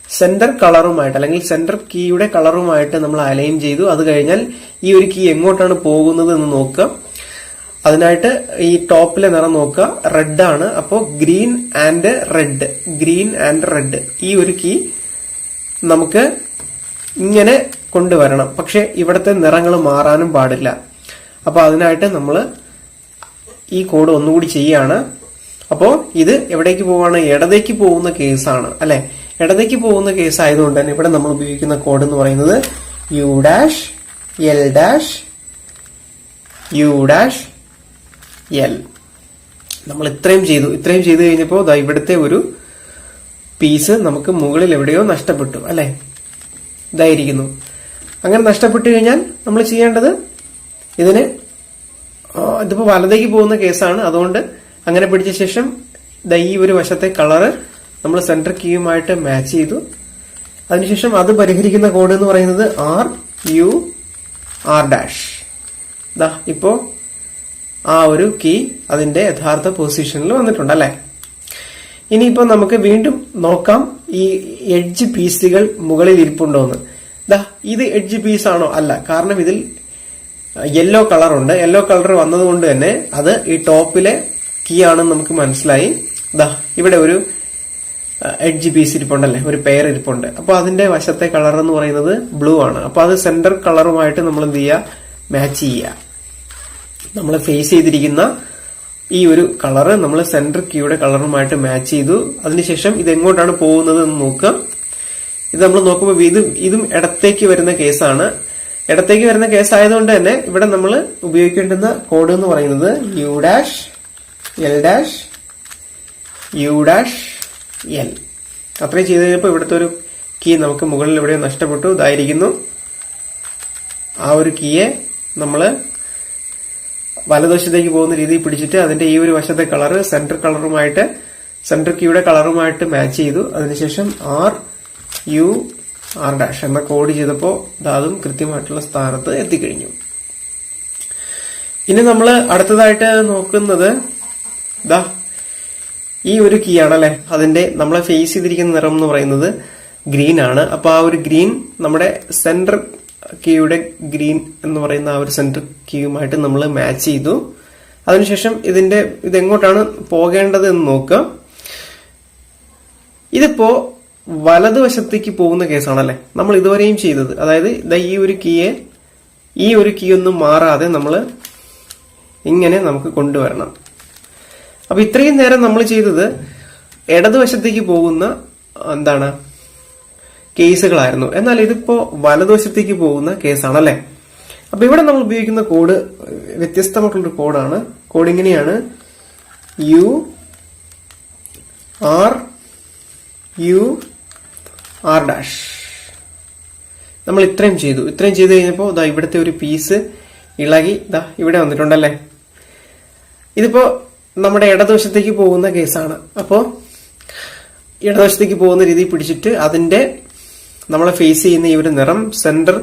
സെന്റർ കളറുമായിട്ട് അല്ലെങ്കിൽ സെന്റർ കീയുടെ കളറുമായിട്ട് നമ്മൾ അലൈൻ ചെയ്തു. അത് കഴിഞ്ഞാൽ ഈ ഒരു കീ എങ്ങോട്ടാണ് പോകുന്നത് എന്ന് നോക്കുക. അതിനായിട്ട് ഈ ടോപ്പിലെ നിറം നോക്കുക, റെഡ് ആണ്. അപ്പോൾ ഗ്രീൻ ആൻഡ് റെഡ് ഈ ഒരു കീ നമുക്ക് ഇങ്ങനെ കൊണ്ടുവരണം. പക്ഷെ ഇവിടുത്തെ നിറങ്ങൾ മാറാനും പാടില്ല. അപ്പൊ അതിനായിട്ട് നമ്മൾ ഈ കോഡ് ഒന്നുകൂടി ചെയ്യാണ്. അപ്പോ ഇത് എവിടേക്ക് പോവാണ്, ഇടതേക്ക് പോകുന്ന കേസാണ് അല്ലെ. ഇടതേക്ക് പോകുന്ന കേസ് ആയതുകൊണ്ട് തന്നെ ഇവിടെ നമ്മൾ ഉപയോഗിക്കുന്ന കോഡ് എന്ന് പറയുന്നത് U', L', U', L. നമ്മൾ ഇത്രയും ചെയ്തു കഴിഞ്ഞപ്പോൾ ഇവിടുത്തെ ഒരു പീസ് നമുക്ക് മുകളിൽ എവിടെയോ നഷ്ടപ്പെട്ടു അല്ലെ. ഇതായിരിക്കുന്നു. അങ്ങനെ നഷ്ടപ്പെട്ടു കഴിഞ്ഞാൽ നമ്മൾ ചെയ്യേണ്ടത് ഇതിപ്പോ വലതേക്ക് പോകുന്ന കേസാണ്, അതുകൊണ്ട് അങ്ങനെ പിടിച്ച ശേഷം ഈ ഒരു വശത്തെ കളറ് നമ്മൾ സെന്റർ കീയുമായിട്ട് മാച്ച് ചെയ്തു. അതിനുശേഷം അത് പരിഹരിക്കുന്ന കോഡ് എന്ന് പറയുന്നത് RUR'. ഇപ്പോ ആ ഒരു കീ അതിന്റെ യഥാർത്ഥ പൊസിഷനിൽ വന്നിട്ടുണ്ട് അല്ലെ. ഇനിയിപ്പോ നമുക്ക് വീണ്ടും നോക്കാം ഈ എഡ്ജ് പീസുകൾ മുകളിൽ ഇരിപ്പുണ്ടോന്ന്. ഇത് എഡ്ജ് പീസ് ആണോ? അല്ല, കാരണം ഇതിൽ യെല്ലോ കളർ ഉണ്ട്. യെല്ലോ കളർ വന്നതുകൊണ്ട് തന്നെ അത് ഈ ടോപ്പിലെ കീ ആണെന്ന് നമുക്ക് മനസ്സിലായി. ഇവിടെ ഒരു എഡ്ജ് പീസ് ഇരിപ്പുണ്ടല്ലേ, ഒരു പെയർ ഇരിപ്പുണ്ട്. അപ്പൊ അതിന്റെ വശത്തെ കളർ എന്ന് പറയുന്നത് ബ്ലൂ ആണ്. അപ്പൊ അത് സെന്റർ കളറുമായിട്ട് നമ്മൾ എന്ത് ചെയ്യുക, മാച്ച് ചെയ്യുക. നമ്മൾ ഫേസ് ചെയ്തിരിക്കുന്ന ഈ ഒരു കളറ് നമ്മൾ സെന്റർ കീയുടെ കളറുമായിട്ട് മാച്ച് ചെയ്തു. അതിനുശേഷം ഇത് എങ്ങോട്ടാണ് പോകുന്നത് എന്ന് നോക്കുക. ഇത് നമ്മൾ നോക്കുമ്പോൾ ഇതും ഇടത്തേക്ക് വരുന്ന കേസാണ്. ഇടത്തേക്ക് വരുന്ന കേസ് ആയതുകൊണ്ട് തന്നെ ഇവിടെ നമ്മൾ ഉപയോഗിക്കേണ്ടുന്ന കോഡ് എന്ന് പറയുന്നത് U', L', U', L. അത്രയും ചെയ്ത് കഴിഞ്ഞപ്പോൾ ഇവിടുത്തെ ഒരു കീ നമുക്ക് മുകളിൽ എവിടെയോ നഷ്ടപ്പെട്ടു. ഇതായിരിക്കുന്നു. ആ ഒരു കീയെ നമ്മൾ വലതുവശത്തേക്ക് പോകുന്ന രീതിയിൽ പിടിച്ചിട്ട് അതിന്റെ ഈ ഒരു വശത്തെ കളറ് സെന്റർ കീയുടെ കളറുമായിട്ട് മാച്ച് ചെയ്തു. അതിനുശേഷം RUR' എന്ന കോഡ് ചെയ്തപ്പോൾ അതും കൃത്യമായിട്ടുള്ള സ്ഥാനത്ത് എത്തിക്കഴിഞ്ഞു. ഇനി നമ്മൾ അടുത്തതായിട്ട് നോക്കുന്നത് ഈ ഒരു കീ ആണല്ലേ. അതിന്റെ നമ്മളെ ഫേസ് ചെയ്തിരിക്കുന്ന നിറം എന്ന് പറയുന്നത് ഗ്രീൻ ആണ്. അപ്പൊ ആ ഒരു ഗ്രീൻ നമ്മുടെ സെന്റർ കീയുടെ ഗ്രീൻ എന്ന് പറയുന്ന ആ ഒരു സെന്റർ കീയുമായിട്ട് നമ്മൾ മാച്ച് ചെയ്തു. അതിനുശേഷം ഇതെങ്ങോട്ടാണ് പോകേണ്ടത് എന്ന് നോക്കുക. ഇതിപ്പോ വലതുവശത്തേക്ക് പോകുന്ന കേസാണല്ലേ നമ്മൾ ഇതുവരെയും ചെയ്തത്. അതായത് ഈ ഒരു കീ ഒന്നും മാറാതെ നമ്മൾ ഇങ്ങനെ നമുക്ക് കൊണ്ടുവരണം. അപ്പൊ ഇത്രയും നേരം നമ്മൾ ചെയ്തത് ഇടതുവശത്തേക്ക് പോകുന്ന കേസുകളായിരുന്നു. എന്നാൽ ഇതിപ്പോ വലതുവശത്തേക്ക് പോകുന്ന കേസാണല്ലേ. അപ്പൊ ഇവിടെ നമ്മൾ ഉപയോഗിക്കുന്ന കോഡ് വ്യത്യസ്തമായിട്ടുള്ളൊരു കോഡാണ്. കോഡ് ഇങ്ങനെയാണ് UR'. നമ്മൾ ഇത്രയും ചെയ്തു കഴിഞ്ഞപ്പോ ഇവിടുത്തെ ഒരു പീസ് ഇളകി ഇവിടെ വന്നിട്ടുണ്ടല്ലേ. ഇതിപ്പോ നമ്മുടെ ഇടതുവശത്തേക്ക് പോകുന്ന കേസാണ്. അപ്പോ ഇടതുവശത്തേക്ക് പോകുന്ന രീതിയിൽ പിടിച്ചിട്ട് അതിന്റെ നമ്മളെ ഫേസ് ചെയ്യുന്ന ഈ ഒരു നിറം സെന്റർ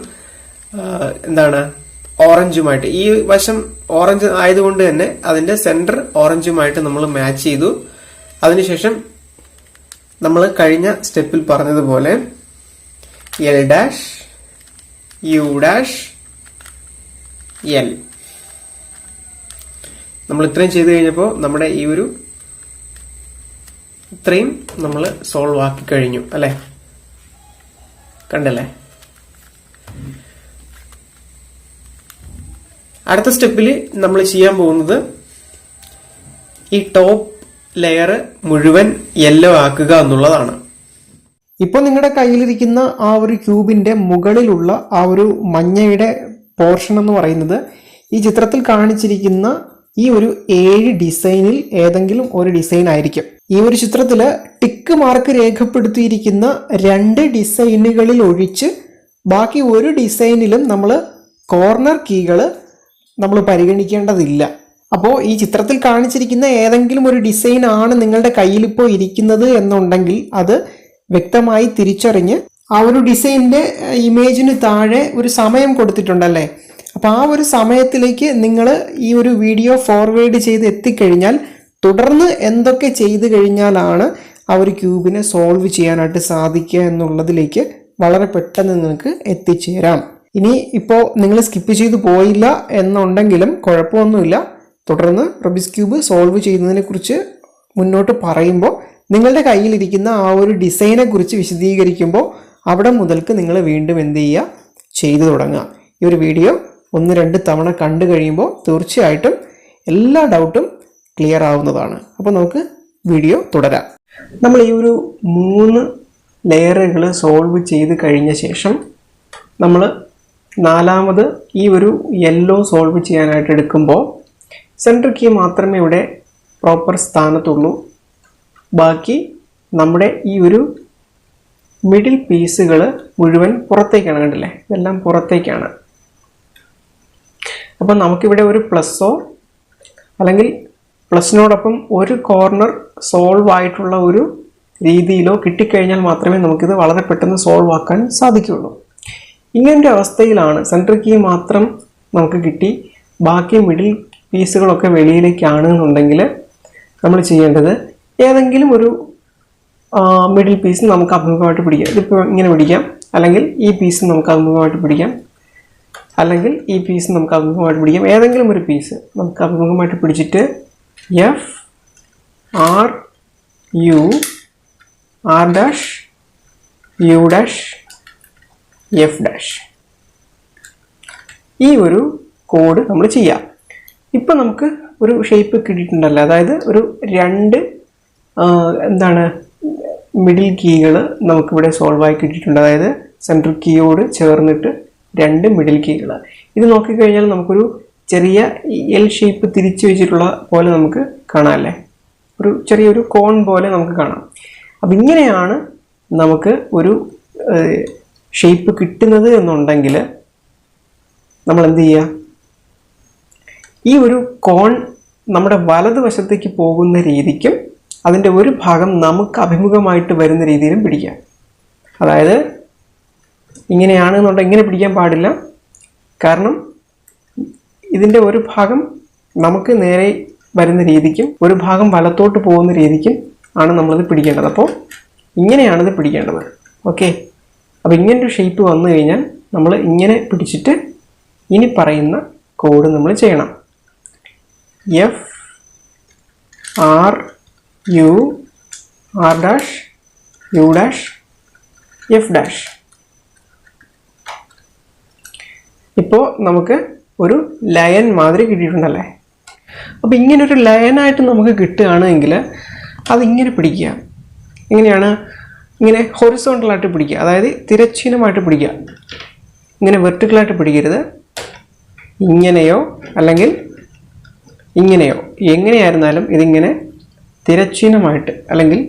ഓറഞ്ചുമായിട്ട്, ഈ വശം ഓറഞ്ച് ആയതുകൊണ്ട് തന്നെ അതിന്റെ സെന്റർ ഓറഞ്ചുമായിട്ട് നമ്മൾ മാച്ച് ചെയ്തു. അതിനുശേഷം നമ്മൾ കഴിഞ്ഞ സ്റ്റെപ്പിൽ പറഞ്ഞതുപോലെ L', U', L. നമ്മൾ ഇത്രയും ചെയ്ത് കഴിഞ്ഞപ്പോൾ നമ്മുടെ ഈ ഒരു ഇത്രയും നമ്മൾ സോൾവ് ആക്കി കഴിഞ്ഞു അല്ലെ. കണ്ടല്ലേ. അടുത്ത സ്റ്റെപ്പിൽ നമ്മൾ ചെയ്യാൻ പോകുന്നത് ഈ ടോപ്പ് ലെയർ മുഴുവൻ യെല്ലോ ആക്കുക എന്നുള്ളതാണ്. ഇപ്പൊ നിങ്ങളുടെ കയ്യിലിരിക്കുന്ന ആ ഒരു ക്യൂബിന്റെ മുകളിലുള്ള ആ ഒരു മഞ്ഞയുടെ പോർഷൻ എന്ന് പറയുന്നത് ഈ ചിത്രത്തിൽ കാണിച്ചിരിക്കുന്ന ഈ ഒരു 7 ഡിസൈനിൽ ഏതെങ്കിലും ഒരു ഡിസൈൻ ആയിരിക്കും. ഈ ഒരു ചിത്രത്തില് ടിക്ക് മാർക്ക് രേഖപ്പെടുത്തിയിരിക്കുന്ന 2 ഡിസൈനുകളിൽ ഒഴിച്ച് ബാക്കി ഒരു ഡിസൈനിലും നമ്മൾ കോർണർ കീകൾ നമ്മൾ പരിഗണിക്കേണ്ടതില്ല. അപ്പോൾ ഈ ചിത്രത്തിൽ കാണിച്ചിരിക്കുന്ന ഏതെങ്കിലും ഒരു ഡിസൈൻ ആണ് നിങ്ങളുടെ കയ്യിൽ ഇപ്പോൾ ഇരിക്കുന്നത് എന്നുണ്ടെങ്കിൽ അത് വ്യക്തമായി തിരിച്ചറിഞ്ഞ് ആ ഒരു ഡിസൈനിന്റെ ഇമേജിന് താഴെ ഒരു സമയം കൊടുത്തിട്ടുണ്ടല്ലേ. അപ്പോൾ ആ ഒരു സമയത്തിലേക്ക് നിങ്ങൾ ഈ ഒരു വീഡിയോ ഫോർവേഡ് ചെയ്ത് എത്തിക്കഴിഞ്ഞാൽ തുടർന്ന് എന്തൊക്കെ ചെയ്തു കഴിഞ്ഞാലാണ് ആ ഒരു ക്യൂബിനെ സോൾവ് ചെയ്യാനായിട്ട് സാധിക്കുക എന്നുള്ളതിലേക്ക് വളരെ പെട്ടെന്ന് നിങ്ങൾക്ക് എത്തിച്ചേരാം. ഇനി ഇപ്പോൾ നിങ്ങൾ സ്കിപ്പ് ചെയ്തു പോയില്ല എന്നുണ്ടെങ്കിലും കുഴപ്പമൊന്നുമില്ല. തുടർന്ന് റൂബിക്സ് ക്യൂബ് സോൾവ് ചെയ്യുന്നതിനെ കുറിച്ച് മുന്നോട്ട് പറയുമ്പോൾ നിങ്ങളുടെ കയ്യിലിരിക്കുന്ന ആ ഒരു ഡിസൈനെ കുറിച്ച് വിശദീകരിക്കുമ്പോൾ അവിടെ മുതൽക്ക് നിങ്ങൾ വീണ്ടും എന്ത് ചെയ്യുക, ചെയ്തു തുടങ്ങുക. ഈ ഒരു വീഡിയോ 1-2 തവണ കണ്ടു കഴിയുമ്പോൾ തീർച്ചയായിട്ടും എല്ലാ ഡൗട്ടും ക്ലിയർ ആവുന്നതാണ്. അപ്പോൾ നമുക്ക് വീഡിയോ തുടരാം. നമ്മൾ ഈ ഒരു 3 ലെയറുകൾ സോൾവ് ചെയ്ത് കഴിഞ്ഞ ശേഷം നമ്മൾ 4ാമത് ഈ ഒരു യെല്ലോ സോൾവ് ചെയ്യാനായിട്ട് എടുക്കുമ്പോൾ സെൻറ്റർ കീ മാത്രമേ ഇവിടെ പ്രോപ്പർ സ്ഥാനത്തുള്ളൂ. ബാക്കി നമ്മുടെ ഈ ഒരു മിഡിൽ പീസുകൾ മുഴുവൻ പുറത്തേക്കാണ്, കണ്ടില്ലേ? ഇതെല്ലാം പുറത്തേക്കാണ്. അപ്പം നമുക്കിവിടെ ഒരു പ്ലസ്സോ അല്ലെങ്കിൽ പ്ലസിനോടൊപ്പം ഒരു കോർണർ സോൾവ് ആയിട്ടുള്ള ഒരു രീതിയിലോ കിട്ടിക്കഴിഞ്ഞാൽ മാത്രമേ നമുക്കിത് വളരെ പെട്ടെന്ന് സോൾവ് ആക്കാൻ സാധിക്കുകയുള്ളൂ. ഇങ്ങനൊരു അവസ്ഥയിലാണ് സെൻട്രൽ കീ മാത്രം നമുക്ക് കിട്ടി, ബാക്കി മിഡിൽ പീസുകളൊക്കെ വെളിയിലേക്കാണെന്നുണ്ടെങ്കിൽ നമ്മൾ ചെയ്യേണ്ടത് ഏതെങ്കിലും ഒരു മിഡിൽ പീസ് നമുക്ക് അഭിമുഖമായിട്ട് പിടിക്കാം. ഇതിപ്പോൾ ഇങ്ങനെ പിടിക്കാം, അല്ലെങ്കിൽ ഈ പീസ് നമുക്ക് അഭിമുഖമായിട്ട് പിടിക്കാം, അല്ലെങ്കിൽ ഈ പീസ് നമുക്ക് അഭിമുഖമായിട്ട് പിടിക്കാം. ഏതെങ്കിലും ഒരു പീസ് നമുക്ക് അഭിമുഖമായിട്ട് പിടിച്ചിട്ട് F R U R dash U dash F dash ഈ ഒരു കോഡ് നമ്മൾ ചെയ്യാം. ഇപ്പം നമുക്ക് ഒരു ഷേപ്പ് കിട്ടിയിട്ടുണ്ടല്ലോ, അതായത് ഒരു രണ്ട് മിഡിൽ കീകൾ നമുക്കിവിടെ സോൾവ് ആയി കിട്ടിയിട്ടുണ്ട്. അതായത് സെൻട്രൽ കീയോട് ചേർന്നിട്ട് രണ്ട് മിഡിൽ കീകൾ. ഇത് നോക്കിക്കഴിഞ്ഞാൽ നമുക്കൊരു ചെറിയ എൽ ഷേപ്പ് തിരിച്ചു വെച്ചിട്ടുള്ള പോലെ നമുക്ക് കാണാം അല്ലേ? ഒരു ചെറിയൊരു കോൺ പോലെ നമുക്ക് കാണാം. അപ്പം ഇങ്ങനെയാണ് നമുക്ക് ഒരു ഷേപ്പ് കിട്ടുന്നത് എന്നുണ്ടെങ്കിൽ നമ്മൾ എന്ത് ചെയ്യുക? ഈ ഒരു കോൺ നമ്മുടെ വലതുവശത്തേക്ക് പോകുന്ന രീതിക്കും അതിൻ്റെ ഒരു ഭാഗം നമുക്ക് അഭിമുഖമായിട്ട് വരുന്ന രീതിയിലും പിടിക്കാം. അതായത് ഇങ്ങനെയാണെന്നുണ്ടെങ്കിൽ ഇങ്ങനെ പിടിക്കാൻ പാടില്ല, കാരണം ഇതിൻ്റെ ഒരു ഭാഗം നമുക്ക് നേരെ വരുന്ന രീതിക്കും ഒരു ഭാഗം വലത്തോട്ട് പോകുന്ന രീതിക്കും ആണ് നമ്മളിത് പിടിക്കേണ്ടത്. അപ്പോൾ ഇങ്ങനെയാണിത് പിടിക്കേണ്ടത്. ഓക്കെ, അപ്പോൾ ഇങ്ങനൊരു ഷേപ്പ് വന്നു കഴിഞ്ഞാൽ നമ്മൾ ഇങ്ങനെ പിടിച്ചിട്ട് ഇനി പറയുന്ന കോഡ് നമ്മൾ ചെയ്യണം. F R U R dash U dash F dash. ഇപ്പോൾ നമുക്ക് ഒരു ലയൻ മാതിരി കിട്ടിയിട്ടുണ്ടല്ലേ? അപ്പോൾ ഇങ്ങനൊരു ലയനായിട്ട് നമുക്ക് കിട്ടുകയാണെങ്കിൽ അതിങ്ങനെ പിടിക്കുക. എങ്ങനെയാണ്? ഇങ്ങനെ ഹൊറിസോണ്ടലായിട്ട് പിടിക്കുക, അതായത് തിരശ്ചീനമായിട്ട് പിടിക്കുക. ഇങ്ങനെ വെർട്ടിക്കലായിട്ട് പിടിക്കരുത്. ഇങ്ങനെയോ അല്ലെങ്കിൽ ഇങ്ങനെയോ, എങ്ങനെയായിരുന്നാലും ഇതിങ്ങനെ തിരശ്ചീനമായിട്ട് അല്ലെങ്കിൽ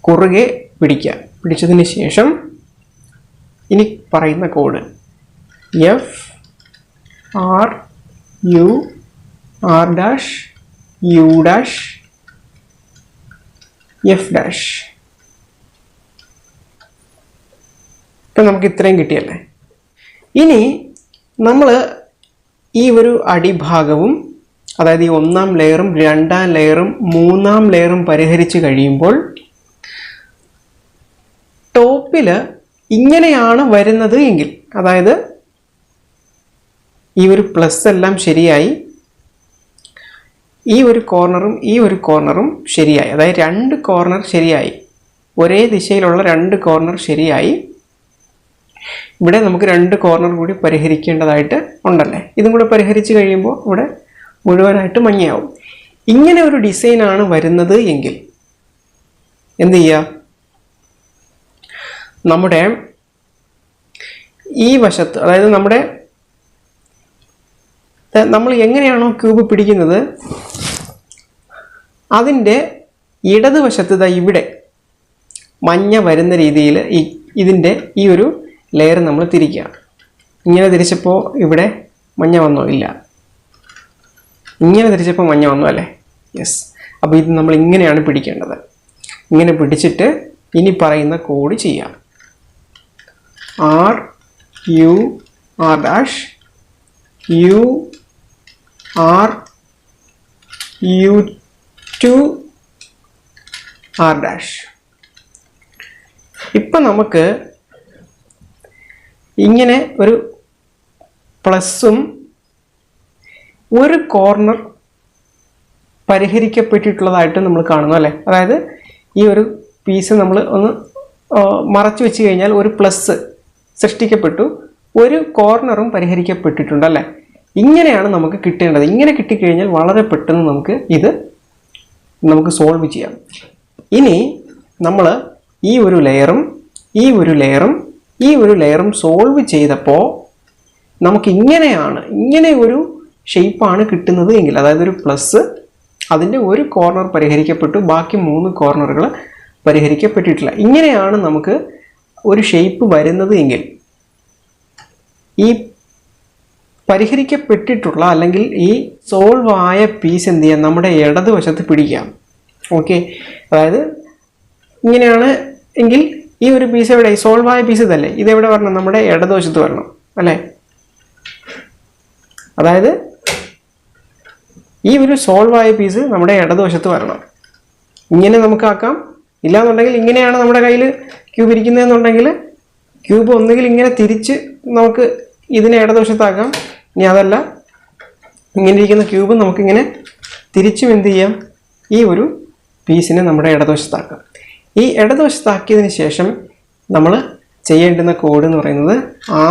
കുറുകെ പിടിക്കുക. പിടിച്ചതിന് ശേഷം ഇനി പറയുന്ന code F R U R dash U dash F dash. ഇപ്പം നമുക്ക് ഇത്രയും കിട്ടിയല്ലേ? ഇനി നമ്മൾ ഈ ഒരു അടിഭാഗവും, അതായത് ഈ ഒന്നാം ലെയറും രണ്ടാം ലെയറും മൂന്നാം ലെയറും പരിഹരിച്ച് കഴിയുമ്പോൾ ടോപ്പിൽ ഇങ്ങനെയാണ് വരുന്നത് എങ്കിൽ, അതായത് ഈ ഒരു പ്ലസ് എല്ലാം ശരിയായി, ഈ ഒരു കോർണറും ഈ ഒരു കോർണറും ശരിയായി, അതായത് രണ്ട് കോർണർ ശരിയായി, ഒരേ ദിശയിലുള്ള രണ്ട് കോർണർ ശരിയായി. ഇവിടെ നമുക്ക് രണ്ട് കോർണർ കൂടി പരിഹരിക്കേണ്ടതായിട്ട് ഉണ്ടല്ലേ? ഇതും കൂടെ പരിഹരിച്ച് കഴിയുമ്പോൾ ഇവിടെ മുഴുവനായിട്ട് മഞ്ഞയാവും. ഇങ്ങനെ ഒരു ഡിസൈനാണ് വരുന്നത് എങ്കിൽ എന്ത് ചെയ്യുക? നമ്മുടെ ഈ വശത്ത്, അതായത് നമ്മൾ എങ്ങനെയാണോ ക്യൂബ് പിടിക്കുന്നത് അതിൻ്റെ ഇടതുവശത്ത് ഇവിടെ മഞ്ഞ വരുന്ന രീതിയിൽ ഇതിൻ്റെ ഈ ഒരു ലെയർ നമ്മൾ തിരിക്കുക. ഇങ്ങനെ തിരിച്ചപ്പോൾ ഇവിടെ മഞ്ഞ വന്നോ? ഇല്ല. ഇങ്ങനെ തിരിച്ചപ്പോൾ മഞ്ഞ വന്നു അല്ലേ? യെസ്. അപ്പോൾ ഇത് നമ്മൾ ഇങ്ങനെയാണ് പിടിക്കേണ്ടത്. ഇങ്ങനെ പിടിച്ചിട്ട് ഇനി പറയുന്ന കോഡ് ചെയ്യാം. R U R dash U R U two R dash. ഇപ്പം നമുക്ക് ഇങ്ങനെ ഒരു പ്ലസും ഒരു കോർണർ പരിഹരിക്കപ്പെട്ടിട്ടുള്ളതായിട്ട് നമ്മൾ കാണുന്നു അല്ലേ? അതായത് ഈ ഒരു പീസ് നമ്മൾ ഒന്ന് മറച്ചു വെച്ച് കഴിഞ്ഞാൽ ഒരു പ്ലസ് സൃഷ്ടിക്കപ്പെട്ടു, ഒരു കോർണറും പരിഹരിക്കപ്പെട്ടിട്ടുണ്ടല്ലേ? ഇങ്ങനെയാണ് നമുക്ക് കിട്ടേണ്ടത്. ഇങ്ങനെ കിട്ടിക്കഴിഞ്ഞാൽ വളരെ പെട്ടെന്ന് നമുക്ക് സോൾവ് ചെയ്യാം. ഇനി നമ്മൾ ഈ ഒരു ലെയറും ഈ ഒരു ലെയറും ഈ ഒരു ലെയറും സോൾവ് ചെയ്തപ്പോൾ നമുക്ക് ഇങ്ങനെ ഒരു ഷേപ്പാണ് കിട്ടുന്നത് എങ്കിൽ, അതായത് ഒരു പ്ലസ്, അതിൻ്റെ ഒരു കോർണർ പരിഹരിക്കപ്പെട്ടു, ബാക്കി മൂന്ന് കോർണറുകൾ പരിഹരിക്കപ്പെട്ടിട്ടില്ല. ഇങ്ങനെയാണ് നമുക്ക് ഒരു ഷേപ്പ് വരുന്നത് എങ്കിൽ ഈ പരിഹരിക്കപ്പെട്ടിട്ടുള്ള അല്ലെങ്കിൽ ഈ സോൾവ് ആയ പീസ് എന്ത് ചെയ്യാം, നമ്മുടെ ഇടതുവശത്ത് പിടിക്കാം. ഓക്കെ, അതായത് ഇങ്ങനെയാണ് എങ്കിൽ ഈ ഒരു പീസ് എവിടെ, സോൾവ് ആയ പീസ് ഇതല്ലേ, ഇതെവിടെ വരണം, നമ്മുടെ ഇടതുവശത്ത് വരണം അല്ലേ. അതായത് ഈ ഒരു സോൾവ് ആയ പീസ് നമ്മുടെ ഇടതുവശത്ത് വരണം. ഇങ്ങനെ നമുക്ക് ആക്കാം. ഇല്ലാന്നുണ്ടെങ്കിൽ ഇങ്ങനെയാണ് നമ്മുടെ കയ്യിൽ ക്യൂബ് ഇരിക്കുന്നതെന്നുണ്ടെങ്കിൽ ക്യൂബ് ഒന്നുകിൽ ഇങ്ങനെ തിരിച്ച് നമുക്ക് ഇതിനെ ഇടതുവശത്താക്കാം. ഇനി അതല്ല, ഇങ്ങനെ ഇരിക്കുന്ന ക്യൂബ് നമുക്കിങ്ങനെ തിരിച്ചും എന്ത് ചെയ്യാം, ഈ ഒരു പീസിനെ നമ്മുടെ ഇടതുവശത്താക്കാം. ഈ ഇടതുവശത്താക്കിയതിന് ശേഷം നമ്മൾ ചെയ്യേണ്ടുന്ന കോഡ് എന്ന് പറയുന്നത്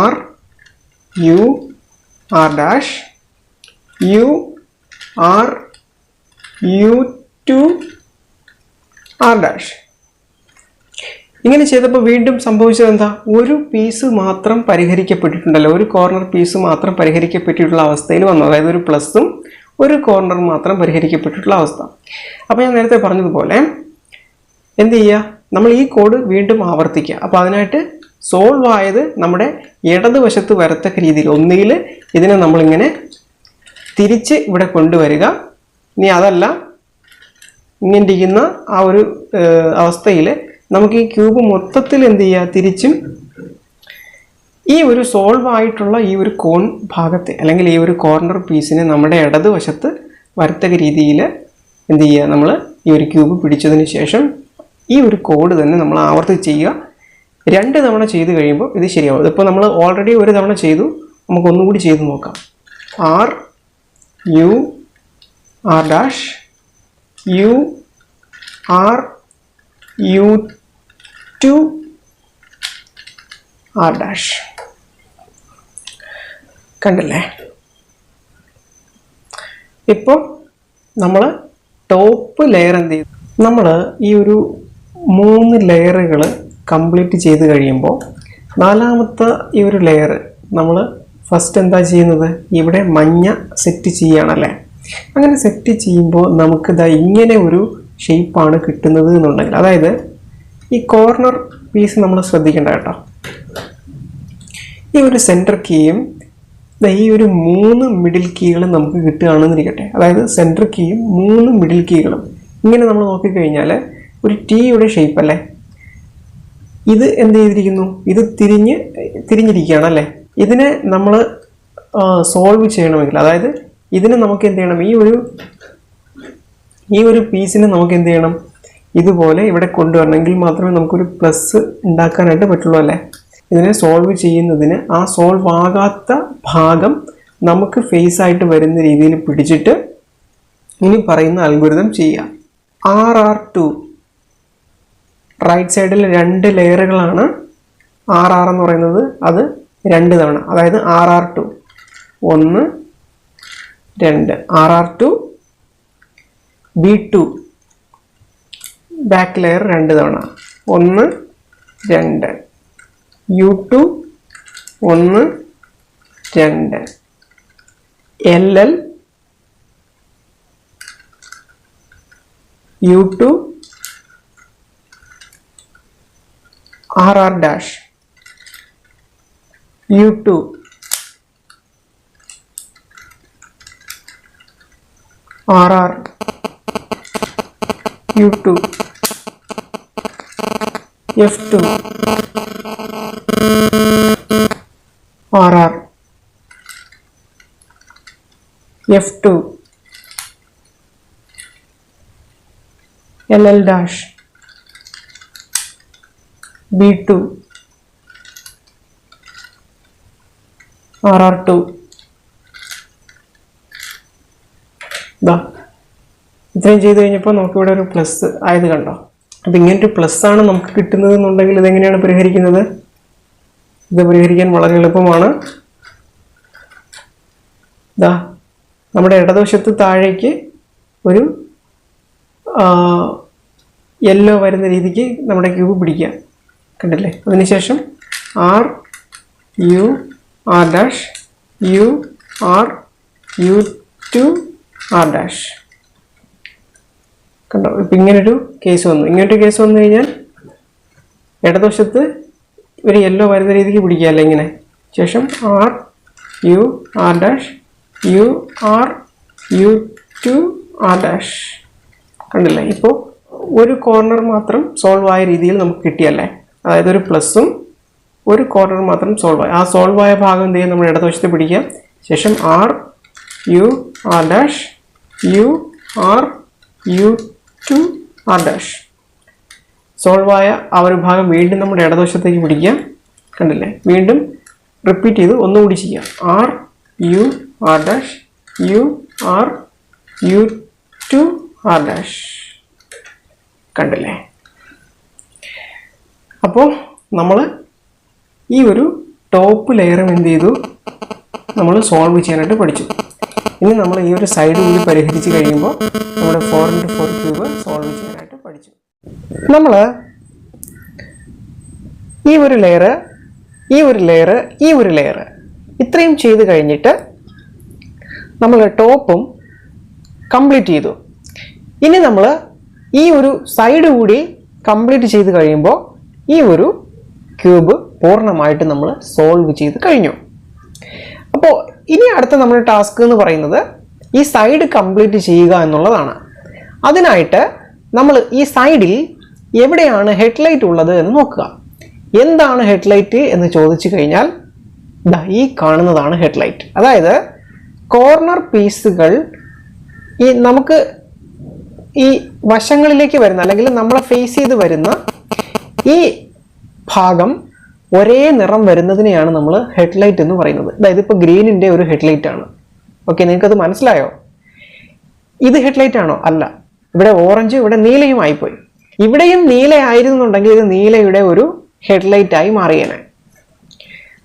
R U R dash U R U 2 R dash. ഇങ്ങനെ ചെയ്തപ്പോൾ വീണ്ടും സംഭവിച്ചത് എന്താ, ഒരു പീസ് മാത്രം പരിഹരിക്കപ്പെട്ടിട്ടുണ്ടല്ലോ, ഒരു കോർണർ പീസ് മാത്രം പരിഹരിക്കപ്പെട്ടിട്ടുള്ള അവസ്ഥയിൽ വന്നു. അതായത് ഒരു പ്ലസും ഒരു കോർണറും മാത്രം പരിഹരിക്കപ്പെട്ടിട്ടുള്ള അവസ്ഥ. അപ്പോൾ ഞാൻ നേരത്തെ പറഞ്ഞതുപോലെ എന്ത് ചെയ്യുക, നമ്മൾ ഈ കോഡ് വീണ്ടും ആവർത്തിക്കുക. അപ്പോൾ അതിനായിട്ട് സോൾവ് ആയത് നമ്മുടെ ഇടതുവശത്ത് വരത്തക്ക രീതിയിൽ ഒന്നുകിൽ ഇതിനെ നമ്മളിങ്ങനെ തിരിച്ച് ഇവിടെ കൊണ്ടുവരിക. ഇനി അതല്ല, ഇങ്ങനെ ഇരിക്കുന്ന ആ ഒരു അവസ്ഥയിൽ നമുക്ക് ഈ ക്യൂബ് മൊത്തത്തിൽ എന്ത് ചെയ്യുക, തിരിച്ചും ഈ ഒരു സോൾവ് ആയിട്ടുള്ള ഈ ഒരു കോൺ ഭാഗത്തെ അല്ലെങ്കിൽ ഈ ഒരു കോർണർ പീസിനെ നമ്മുടെ ഇടതുവശത്ത് വരത്തക്ക രീതിയിൽ എന്ത് ചെയ്യുക, നമ്മൾ ഈ ഒരു ക്യൂബ് പിടിച്ചതിന് ശേഷം ഈ ഒരു കോഡ് തന്നെ നമ്മൾ ആവർത്തിച്ച് ചെയ്യുക. 2 തവണ ചെയ്ത് കഴിയുമ്പോൾ ഇത് ശരിയാവും. ഇതിപ്പോൾ നമ്മൾ ഓൾറെഡി ഒരു തവണ ചെയ്തു, നമുക്കൊന്നും കൂടി ചെയ്ത് നോക്കാം. R U R dash U R U 2 R dash. കണ്ടല്ലേ? ഇപ്പോൾ നമ്മൾ ടോപ്പ് ലെയർ എന്ത് ചെയ്തു, നമ്മൾ ഈ ഒരു 3 ലെയറുകൾ കംപ്ലീറ്റ് ചെയ്ത് കഴിയുമ്പോൾ 4ാമത്തെ ഈ ഒരു ലെയർ നമ്മൾ ഫസ്റ്റ് എന്താ ചെയ്യുന്നത്, ഇവിടെ മഞ്ഞ സെറ്റ് ചെയ്യുകയാണല്ലേ. അങ്ങനെ സെറ്റ് ചെയ്യുമ്പോൾ നമുക്ക് ഇങ്ങനെ ഒരു ഷേപ്പാണ് കിട്ടുന്നത് എന്നുണ്ടെങ്കിൽ, അതായത് ഈ കോർണർ പീസ് നമ്മൾ ശ്രദ്ധിക്കേണ്ട കേട്ടോ. ഈ ഒരു സെൻറ്റർ കീയും ഈ ഒരു 3 മിഡിൽ കീകളും നമുക്ക് കിട്ടുകയാണെന്നിരിക്കട്ടെ. അതായത് സെൻറ്റർ കീയും 3 മിഡിൽ കീകളും ഇങ്ങനെ നമ്മൾ നോക്കിക്കഴിഞ്ഞാൽ ഒരു ടീയുടെ ഷേപ്പ് അല്ലേ. ഇത് എന്ത് ചെയ്തിരിക്കുന്നു, ഇത് തിരിഞ്ഞിരിക്കുകയാണ് അല്ലേ. ഇതിനെ നമ്മൾ സോൾവ് ചെയ്യണമെങ്കിൽ, അതായത് ഇതിനെ നമുക്ക് എന്ത് ചെയ്യണം, ഈ ഒരു പീസിനെ നമുക്ക് എന്ത് ചെയ്യണം, ഇതുപോലെ ഇവിടെ കൊണ്ടുവരണമെങ്കിൽ മാത്രമേ നമുക്കൊരു പ്ലസ് ഉണ്ടാക്കാനായിട്ട് പറ്റുള്ളൂ അല്ലേ. ഇതിനെ സോൾവ് ചെയ്യുന്നതിന് ആ സോൾവ് ആകാത്ത ഭാഗം നമുക്ക് ഫേസ് ആയിട്ട് വരുന്ന രീതിയിൽ പിടിച്ചിട്ട് ഇനി പറയുന്ന അൽഗോരിതം ചെയ്യാം. RR2 റൈറ്റ് സൈഡിൽ 2 ലെയറുകളാണ്. RR എന്ന് പറയുന്നത് അത് 2 തവണ, അതായത് RR2 1 2 RR2 B2 back layer 2 തവണ 1 2 U2 1 2 LL U2 RR dash U2 RR U2 F2 RR F2 LL dash B2 RR2. ഇത്രയും ചെയ്ത് കഴിഞ്ഞപ്പോൾ നമുക്കിവിടെ ഒരു പ്ലസ് ആയത് കണ്ടോ. അപ്പം ഇങ്ങനൊരു പ്ലസ് ആണ് നമുക്ക് കിട്ടുന്നത് എന്നുണ്ടെങ്കിൽ ഇതെങ്ങനെയാണ് പരിഹരിക്കുന്നത്, ഇത് പരിഹരിക്കാൻ വളരെ എളുപ്പമാണ്. നമ്മുടെ ഇടതുവശത്ത് താഴേക്ക് ഒരു യെല്ലോ വരുന്ന രീതിക്ക് നമ്മുടെ ക്യൂബ് പിടിക്കുക, കണ്ടില്ലേ. അതിനുശേഷം R U R dash U R U2 R dash കണ്ടോ. ഇപ്പം ഇങ്ങനൊരു കേസ് വന്നു. ഇങ്ങനൊരു കേസ് വന്നു കഴിഞ്ഞാൽ ഇടതുവശത്ത് ഒരു യെല്ലോ വരുന്ന രീതിക്ക് പിടിക്കുകയല്ലേ ഇങ്ങനെ. ശേഷം R U R dash U R U two R dash. കണ്ടില്ലേ? ഇപ്പോൾ ഒരു കോർണർ മാത്രം സോൾവ് ആയ രീതിയിൽ നമുക്ക് കിട്ടിയല്ലേ. അതായത് ഒരു പ്ലസും ഒരു കോർണർ മാത്രം സോൾവ് ആയി. ആ സോൾവ് ആയ ഭാഗം എന്ത് ചെയ്യും? നമ്മൾ ഇടതുവശത്ത് പിടിക്കാം. ശേഷം R U R dash U R U two R dash. Solve ആയ ആ ഒരു ഭാഗം വീണ്ടും നമ്മുടെ ഇടതുവശത്തേക്ക് പിടിക്കാം. കണ്ടില്ലേ? വീണ്ടും റിപ്പീറ്റ് ചെയ്ത് ഒന്നുകൂടി ചെയ്യാം. R U R dash U R U two R dash. കണ്ടില്ലേ? അപ്പോൾ നമ്മൾ ഈ ഒരു ടോപ്പ് ലെയറും എന്ത് ചെയ്തു? നമ്മൾ സോൾവ് ചെയ്യാനായിട്ട് പഠിച്ചു. ഇനി നമ്മൾ ഈ ഒരു സൈഡ് കൂടി പരിഹരിച്ച് കഴിയുമ്പോൾ നമ്മുടെ 4x4 ക്യൂബ് സോൾവ് ചെയ്യാനായിട്ട് പഠിച്ചു. നമ്മൾ ഈ ഒരു ലെയർ ഇത്രയും ചെയ്ത് കഴിഞ്ഞിട്ട് നമ്മൾ ടോപ്പും കംപ്ലീറ്റ് ചെയ്തു. ഇനി നമ്മൾ ഈ ഒരു സൈഡ് കൂടി കംപ്ലീറ്റ് ചെയ്ത് കഴിയുമ്പോൾ ഈ ഒരു ക്യൂബ് പൂർണ്ണമായിട്ട് നമ്മൾ സോൾവ് ചെയ്ത് കഴിഞ്ഞു. അപ്പോൾ ഇനി അടുത്ത നമ്മുടെ ടാസ്ക് എന്ന് പറയുന്നത് ഈ സൈഡ് കംപ്ലീറ്റ് ചെയ്യുക എന്നുള്ളതാണ്. അതിനായിട്ട് നമ്മൾ ഈ സൈഡിൽ എവിടെയാണ് ഹെഡ്ലൈറ്റ് ഉള്ളത് എന്ന് നോക്കുക. എന്താണ് ഹെഡ്ലൈറ്റ് എന്ന് ചോദിച്ചു കഴിഞ്ഞാൽ ഈ കാണുന്നതാണ് ഹെഡ്ലൈറ്റ്. അതായത് കോർണർ പീസുകൾ ഈ നമുക്ക് ഈ വശങ്ങളിലേക്ക് വരുന്ന അല്ലെങ്കിൽ നമ്മളെ ഫേസ് ചെയ്ത് വരുന്ന ഈ ഭാഗം ഒരേ നിറം വരുന്നതിനെയാണ് നമ്മൾ ഹെഡ്ലൈറ്റ് എന്ന് പറയുന്നത്. അതായത് ഇപ്പോൾ ഗ്രീനിൻ്റെ ഒരു ഹെഡ്ലൈറ്റ് ആണ്. ഓക്കെ, നിങ്ങൾക്കത് മനസ്സിലായോ? ഇത് ഹെഡ്ലൈറ്റ് ആണോ? അല്ല. ഇവിടെ ഓറഞ്ചും ഇവിടെ നീലയും ആയിപ്പോയി. ഇവിടെയും നീല ആയിരുന്നുണ്ടെങ്കിൽ ഇത് നീലയുടെ ഒരു ഹെഡ്ലൈറ്റ് ആയി മാറിയേനെ.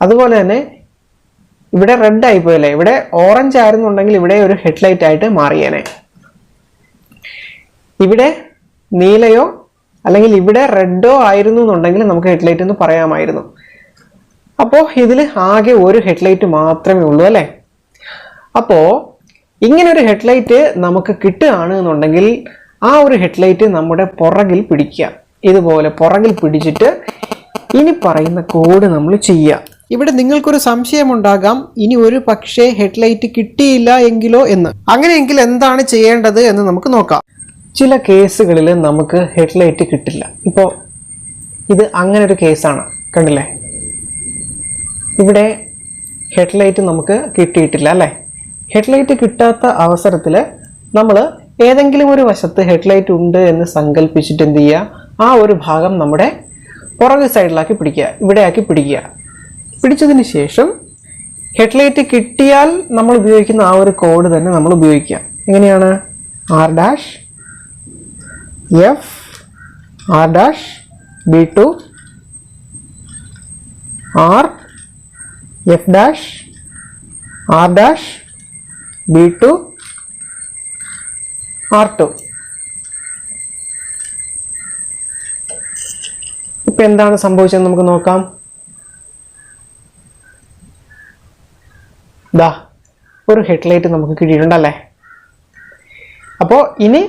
അതുപോലെ തന്നെ ഇവിടെ റെഡ് ആയിപ്പോയല്ലേ, ഇവിടെ ഓറഞ്ച് ആയിരുന്നുണ്ടെങ്കിൽ ഇവിടെ ഒരു ഹെഡ്ലൈറ്റ് ആയിട്ട് മാറിയേനെ. ഇവിടെ നീലയോ അല്ലെങ്കിൽ ഇവിടെ റെഡോ ആയിരുന്നു എന്നുണ്ടെങ്കിൽ നമുക്ക് ഹെഡ്ലൈറ്റ് എന്ന് പറയാമായിരുന്നു. അപ്പോൾ ഇതിൽ ആകെ ഒരു ഹെഡ്ലൈറ്റ് മാത്രമേ ഉള്ളൂ അല്ലേ. അപ്പോൾ ഇങ്ങനെ ഒരു ഹെഡ്ലൈറ്റ് നമുക്ക് കിട്ടുകയാണ് എന്നുണ്ടെങ്കിൽ ആ ഒരു ഹെഡ്ലൈറ്റ് നമ്മുടെ പുറകിൽ പിടിക്കുക. ഇതുപോലെ പുറകിൽ പിടിച്ചിട്ട് ഇനി പറയുന്ന കോഡ് നമ്മൾ ചെയ്യുക. ഇവിടെ നിങ്ങൾക്കൊരു സംശയമുണ്ടാകാം, ഇനി ഒരു പക്ഷേ ഹെഡ്ലൈറ്റ് കിട്ടിയില്ല എങ്കിലോ എന്ന്. അങ്ങനെയെങ്കിൽ എന്താണ് ചെയ്യേണ്ടത് എന്ന് നമുക്ക് നോക്കാം. ചില കേസുകളിൽ നമുക്ക് ഹെഡ്ലൈറ്റ് കിട്ടില്ല. ഇപ്പോൾ ഇത് അങ്ങനെ ഒരു കേസാണ്. കണ്ടില്ലേ? ഇവിടെ ഹെഡ്ലൈറ്റ് നമുക്ക് കിട്ടിയിട്ടില്ല അല്ലേ. ഹെഡ്ലൈറ്റ് കിട്ടാത്ത അവസരത്തിൽ നമ്മൾ ഏതെങ്കിലും ഒരു വശത്ത് ഹെഡ്ലൈറ്റ് ഉണ്ട് എന്ന് സങ്കല്പിച്ചിട്ട് എന്ത് ചെയ്യുക? ആ ഒരു ഭാഗം നമ്മുടെ പുറകെ സൈഡിലാക്കി പിടിക്കുക, ഇവിടെ ആക്കി പിടിക്കുക. പിടിച്ചതിന് ശേഷം ഹെഡ്ലൈറ്റ് കിട്ടിയാൽ നമ്മൾ ഉപയോഗിക്കുന്ന ആ ഒരു കോഡ് തന്നെ നമ്മൾ ഉപയോഗിക്കുക. എങ്ങനെയാണ്? R dash F R dash B2 R F dash R dash B2 R2. ഇപ്പൊ എന്താണ് സംഭവിച്ചതെന്ന് നമുക്ക് നോക്കാം. ദാ ഒരു ഹെഡ്ലൈറ്റ് നമുക്ക് കിട്ടിയിട്ടുണ്ടല്ലേ. അപ്പോൾ ഇനി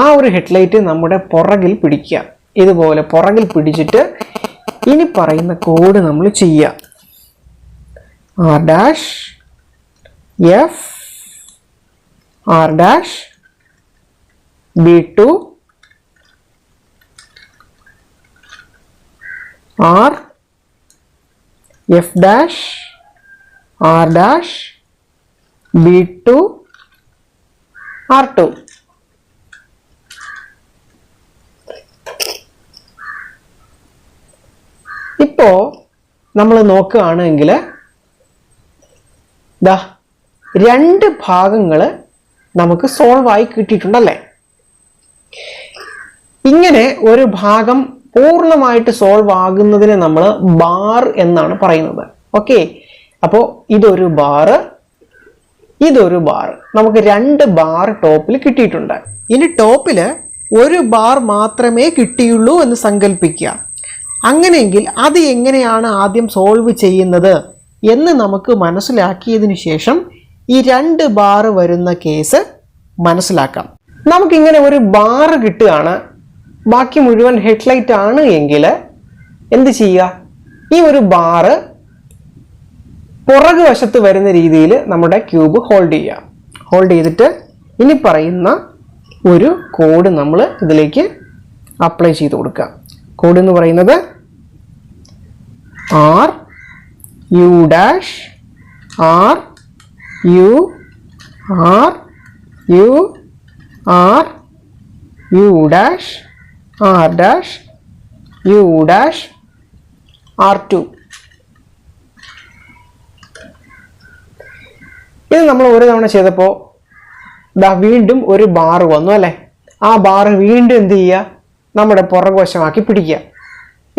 ആ ഒരു ഹെഡ്ലൈറ്റ് നമ്മുടെ പുറകിൽ പിടിക്കുക. ഇതുപോലെ പുറകിൽ പിടിച്ചിട്ട് ഇനി പറയുന്ന കോഡ് നമ്മൾ ചെയ്യുക. R dash F R dash B2 R F dash R dash B2 R2. ഇപ്പോൾ നമ്മൾ നോക്കുകയാണെങ്കിൽ ദാ രണ്ട് ഭാഗങ്ങൾ നമുക്ക് സോൾവ് ആയി കിട്ടിയിട്ടുണ്ടല്ലേ. ഇങ്ങനെ ഒരു ഭാഗം പൂർണ്ണമായിട്ട് സോൾവ് ആകുന്നതിനെ നമ്മൾ ബാർ എന്നാണ് പറയുന്നത്. ഓക്കെ, അപ്പോൾ ഇതൊരു ബാർ, ഇതൊരു ബാർ. നമുക്ക് രണ്ട് ബാർ ടോപ്പിൽ കിട്ടിയിട്ടുണ്ട്. ഇനി ടോപ്പിൽ ഒരു ബാർ മാത്രമേ കിട്ടിയുള്ളൂ എന്ന് സങ്കല്പിക്കുക. അങ്ങനെയെങ്കിൽ അത് എങ്ങനെയാണ് ആദ്യം സോൾവ് ചെയ്യുന്നത് എന്ന് നമുക്ക് മനസ്സിലാക്കിയതിനു ശേഷം ഈ രണ്ട് ബാർ വരുന്ന കേസ് മനസ്സിലാക്കാം. നമുക്കിങ്ങനെ ഒരു ബാർ കിട്ടുകയാണ്, ബാക്കി മുഴുവൻ ഹെഡ്ലൈറ്റ് ആണ് എങ്കിൽ എന്ത് ചെയ്യുക? ഈ ഒരു ബാറ് പുറകു വശത്ത് വരുന്ന രീതിയിൽ നമ്മുടെ ക്യൂബ് ഹോൾഡ് ചെയ്യാം. ഹോൾഡ് ചെയ്തിട്ട് ഇനി പറയുന്ന ഒരു കോഡ് നമ്മൾ ഇതിലേക്ക് അപ്ലൈ ചെയ്ത് കൊടുക്കുക. കോഡ് എന്ന് പറയുന്നത് R U dash R U R U R U dash R dash U dash R2. ഇത് നമ്മൾ ഒരു തവണ ചെയ്തപ്പോൾ വീണ്ടും ഒരു ബാർ വന്നു അല്ലേ. ആ ബാർ വീണ്ടും എന്ത് ചെയ്യുക, നമ്മുടെ പുറകുവശമാക്കി പിടിക്കുക.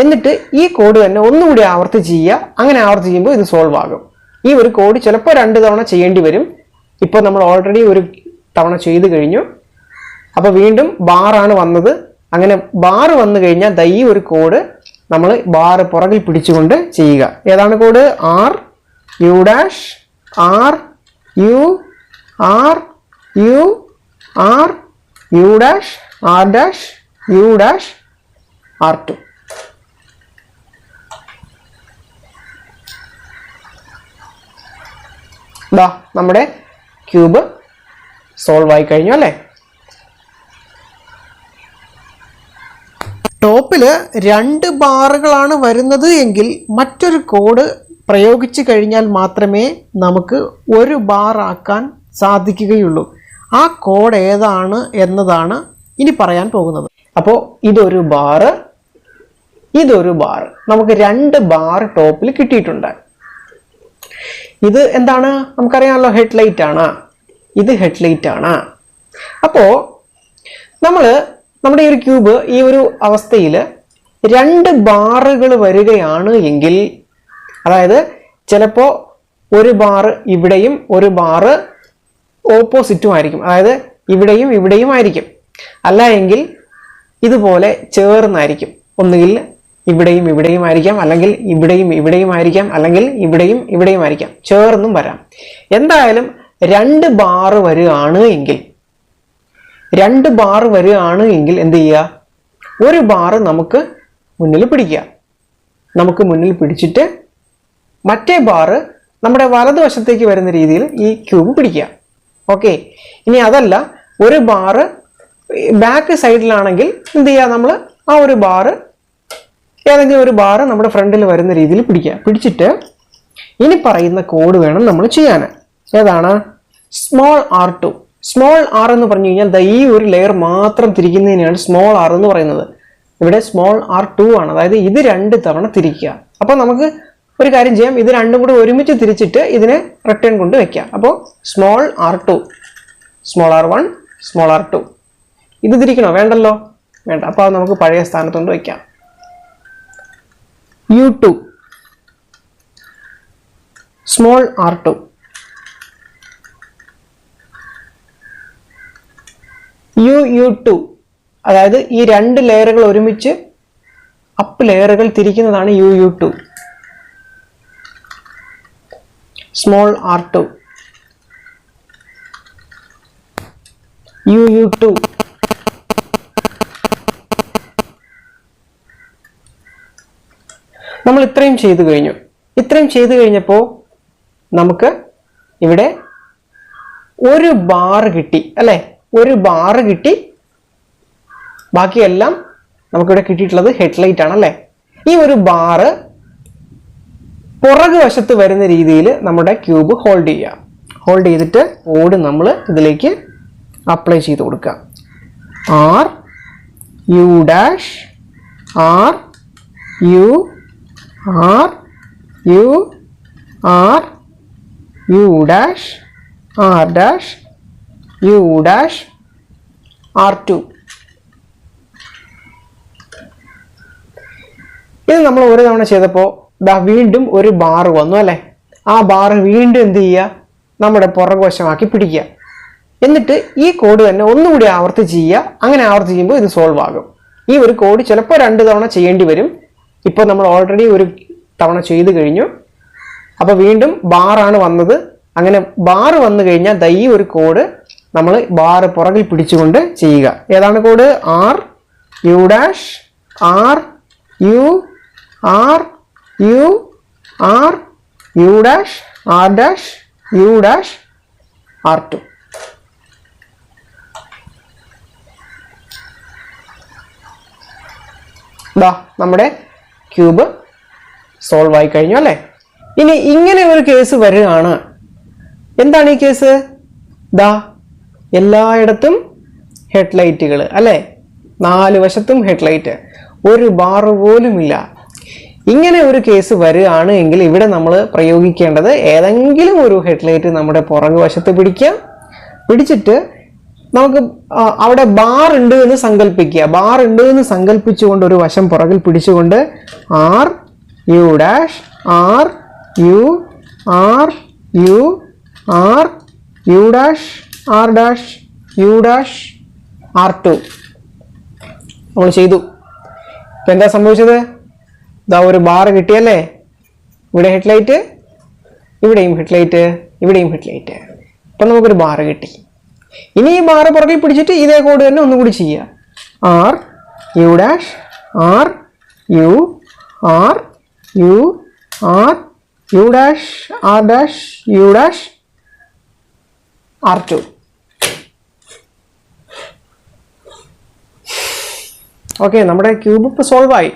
എന്നിട്ട് ഈ കോഡ് തന്നെ ഒന്നുകൂടി ആവർത്തിച്ച് ചെയ്യുക. അങ്ങനെ ആവർത്തിച്ച് ചെയ്യുമ്പോൾ ഇത് സോൾവ് ആകും. ഈ ഒരു കോഡ് ചിലപ്പോൾ 2 തവണ ചെയ്യേണ്ടി വരും. ഇപ്പോൾ നമ്മൾ ഓൾറെഡി ഒരു തവണ ചെയ്ത് കഴിഞ്ഞു. അപ്പോൾ വീണ്ടും ബാറാണ് വന്നത്. അങ്ങനെ ബാർ വന്നു കഴിഞ്ഞാൽ ഈ ഒരു കോഡ് നമ്മൾ ബാർ പുറകിൽ പിടിച്ചുകൊണ്ട് ചെയ്യുക. ഏതാണ് code? R U dash R U R U R U dash R dash U dash R2. നമ്മുടെ ക്യൂബ് സോൾവ് ആയി കഴിഞ്ഞു അല്ലേ. ടോപ്പില് 2 ബാറുകളാണ് വരുന്നത് എങ്കിൽ മറ്റൊരു കോഡ് പ്രയോഗിച്ചു കഴിഞ്ഞാൽ മാത്രമേ നമുക്ക് ഒരു ബാർ ആക്കാൻ സാധിക്കുകയുള്ളൂ. ആ കോഡ് ഏതാണ് എന്നതാണ് ഇനി പറയാൻ പോകുന്നത്. അപ്പോൾ ഇതൊരു ബാറ്, ഇതൊരു ബാർ, നമുക്ക് 2 ബാർ ടോപ്പിൽ കിട്ടിയിട്ടുണ്ട്. ഇത് എന്താണ് നമുക്കറിയാമല്ലോ, ഹെഡ്ലൈറ്റ് ആണ്. ഇത് ഹെഡ്ലൈറ്റ് ആണ്. അപ്പോൾ നമ്മുടെ ഈ ഒരു ക്യൂബ് ഈ ഒരു അവസ്ഥയിൽ 2 ബാറുകൾ വരികയാണ് എങ്കിൽ, അതായത് ചിലപ്പോൾ ഒരു ബാർ ഇവിടെയും ഒരു ബാറ് ഓപ്പോസിറ്റും ആയിരിക്കും, അതായത് ഇവിടെയും ഇവിടെയും ആയിരിക്കും. അല്ല എങ്കിൽ ഇതുപോലെ ചേർന്നായിരിക്കും. ഒന്നുകിൽ ഇവിടെയും ഇവിടെയും ആയിരിക്കാം, അല്ലെങ്കിൽ ഇവിടെയും ഇവിടെയും ആയിരിക്കാം, അല്ലെങ്കിൽ ഇവിടെയും ഇവിടെയും ആയിരിക്കാം. ചേർന്നും വരാം. എന്തായാലും 2 ബാർ വരികയാണ് എങ്കിൽ, 2 ബാർ വരികയാണ് എങ്കിൽ എന്ത് ചെയ്യുക, ഒരു ബാർ നമുക്ക് മുന്നിൽ പിടിക്കുക. നമുക്ക് മുന്നിൽ പിടിച്ചിട്ട് മറ്റേ ബാറ് നമ്മുടെ വലതുവശത്തേക്ക് വരുന്ന രീതിയിൽ ഈ ക്യൂബ് പിടിക്കുക. ഓക്കെ. ഇനി അതല്ല, ഒരു ബാറ് ബാക്ക് സൈഡിലാണെങ്കിൽ എന്ത് ചെയ്യുക, നമ്മൾ ആ ഒരു ബാറ് ഏതെങ്കിലും ഒരു ബാറ് നമ്മുടെ ഫ്രണ്ടിൽ വരുന്ന രീതിയിൽ പിടിക്കുക. പിടിച്ചിട്ട് ഇനി പറയുന്ന കോഡ് വേണം നമ്മൾ ചെയ്യാൻ. ഏതാണ്? Small R2. സ്മോൾ R എന്ന് പറഞ്ഞു കഴിഞ്ഞാൽ ഈ ഒരു ലെയർ മാത്രം തിരിക്കുന്നതിനാണ് സ്മോൾ R എന്ന് പറയുന്നത്. ഇവിടെ സ്മോൾ R2 ആണ്, അതായത് ഇത് 2 തവണ തിരിക്കുക. അപ്പോൾ നമുക്ക് ഒരു കാര്യം ചെയ്യാം, ഇത് രണ്ടും കൂടി ഒരുമിച്ച് തിരിച്ചിട്ട് ഇതിനെ റിട്ടേൺ കൊണ്ട് വെക്കാം. അപ്പോൾ small R2, small R1, small R2. ഇത് തിരിക്കണോ? വേണ്ടല്ലോ, വേണ്ട. അപ്പോൾ അത് നമുക്ക് പഴയ സ്ഥാനത്തുകൊണ്ട് വെക്കാം. U2, small R2. U2, അതായത് ഈ 2 ലെയറുകൾ ഒരുമിച്ച് up ലെയറുകൾ തിരിക്കുന്നതാണ് U2. Small R2, U2. നമ്മൾ ഇത്രയും ചെയ്തു കഴിഞ്ഞു. ഇത്രയും ചെയ്തു കഴിഞ്ഞപ്പോൾ നമുക്ക് ഇവിടെ ഒരു ബാർ കിട്ടി അല്ലേ, ഒരു ബാർ കിട്ടി. ബാക്കിയെല്ലാം നമുക്കിവിടെ കിട്ടിയിട്ടുള്ളത് ഹെഡ്ലൈറ്റ് ആണ് അല്ലേ. ഈ ഒരു ബാറ് പുറകു വശത്ത് വരുന്ന രീതിയിൽ നമ്മുടെ ക്യൂബ് ഹോൾഡ് ചെയ്യുക. ഹോൾഡ് ചെയ്തിട്ട് കോഡ് നമ്മൾ ഇതിലേക്ക് അപ്ലൈ ചെയ്ത് കൊടുക്കുക. R U dash R U R U R U dash R dash U dash R2. ഇത് നമ്മൾ ഒരു തവണ ചെയ്തപ്പോൾ വീണ്ടും ഒരു ബാർ വന്നു അല്ലേ. ആ ബാർ വീണ്ടും എന്ത് ചെയ്യുക, നമ്മുടെ പുറകുവശമാക്കി പിടിക്കുക. എന്നിട്ട് ഈ കോഡ് തന്നെ ഒന്നുകൂടി ആവർത്തിച്ച് ചെയ്യുക. അങ്ങനെ ആവർത്തിച്ച് ചെയ്യുമ്പോൾ ഇത് സോൾവ് ആകും. ഈ ഒരു കോഡ് ചിലപ്പോൾ 2 തവണ ചെയ്യേണ്ടി വരും. ഇപ്പോൾ നമ്മൾ ഓൾറെഡി ഒരു തവണ ചെയ്ത് കഴിഞ്ഞു. അപ്പോൾ വീണ്ടും ബാറാണ് വന്നത്. അങ്ങനെ ബാർ വന്നു കഴിഞ്ഞാൽ ഈ ഒരു കോഡ് നമ്മൾ ബാർ പുറകിൽ പിടിച്ചുകൊണ്ട് ചെയ്യുക. ഏതാണ് code? R U dash R U R U R U dash R dash U dash R2. ദാ നമ്മുടെ ക്യൂബ് സോൾവ് ആയി കഴിഞ്ഞു അല്ലേ? ഇനി ഇങ്ങനെ ഒരു കേസ് വരികയാണ്. എന്താണ് ഈ കേസ്? ദാ എല്ലായിടത്തും ഹെഡ്ലൈറ്റുകൾ അല്ലേ? 4 വശത്തും ഹെഡ്ലൈറ്റ്, ഒരു ബാറ് പോലുമില്ല. ഇങ്ങനെ ഒരു കേസ് വരികയാണ് എങ്കിൽ ഇവിടെ നമ്മൾ പ്രയോഗിക്കേണ്ടത് ഏതെങ്കിലും ഒരു ഹെഡ്ലൈറ്റ് നമ്മുടെ പുറകു വശത്ത് പിടിച്ചിട്ട് നമുക്ക് അവിടെ ബാർ ഉണ്ട് എന്ന് സങ്കല്പിക്കുക. ബാർ ഉണ്ട് എന്ന് സങ്കല്പിച്ചുകൊണ്ട് ഒരു വശം പുറകിൽ പിടിച്ചുകൊണ്ട് R U dash R U R U R U dash R dash U dash R2 നമ്മൾ ചെയ്തു. ഇപ്പം എന്താ സംഭവിച്ചത്? ഇതാ ഒരു ബാർ കിട്ടിയല്ലേ? ഇവിടെ ഹെഡ്ലൈറ്റ്, ഇവിടെയും ഹെഡ്ലൈറ്റ്, ഇവിടെയും ഹെഡ്ലൈറ്റ്. അപ്പം നമുക്കൊരു ബാർ കിട്ടി. ഇനി ഈ ബാറ് പുറകിൽ പിടിച്ചിട്ട് ഇതേ കോഡ് തന്നെ ഒന്നും കൂടി ചെയ്യുക. R U dash R U R U R U dash R dash U dash R2. Okay, നമ്മുടെ ക്യൂബ് ഇപ്പോൾ സോൾവ് ആയി.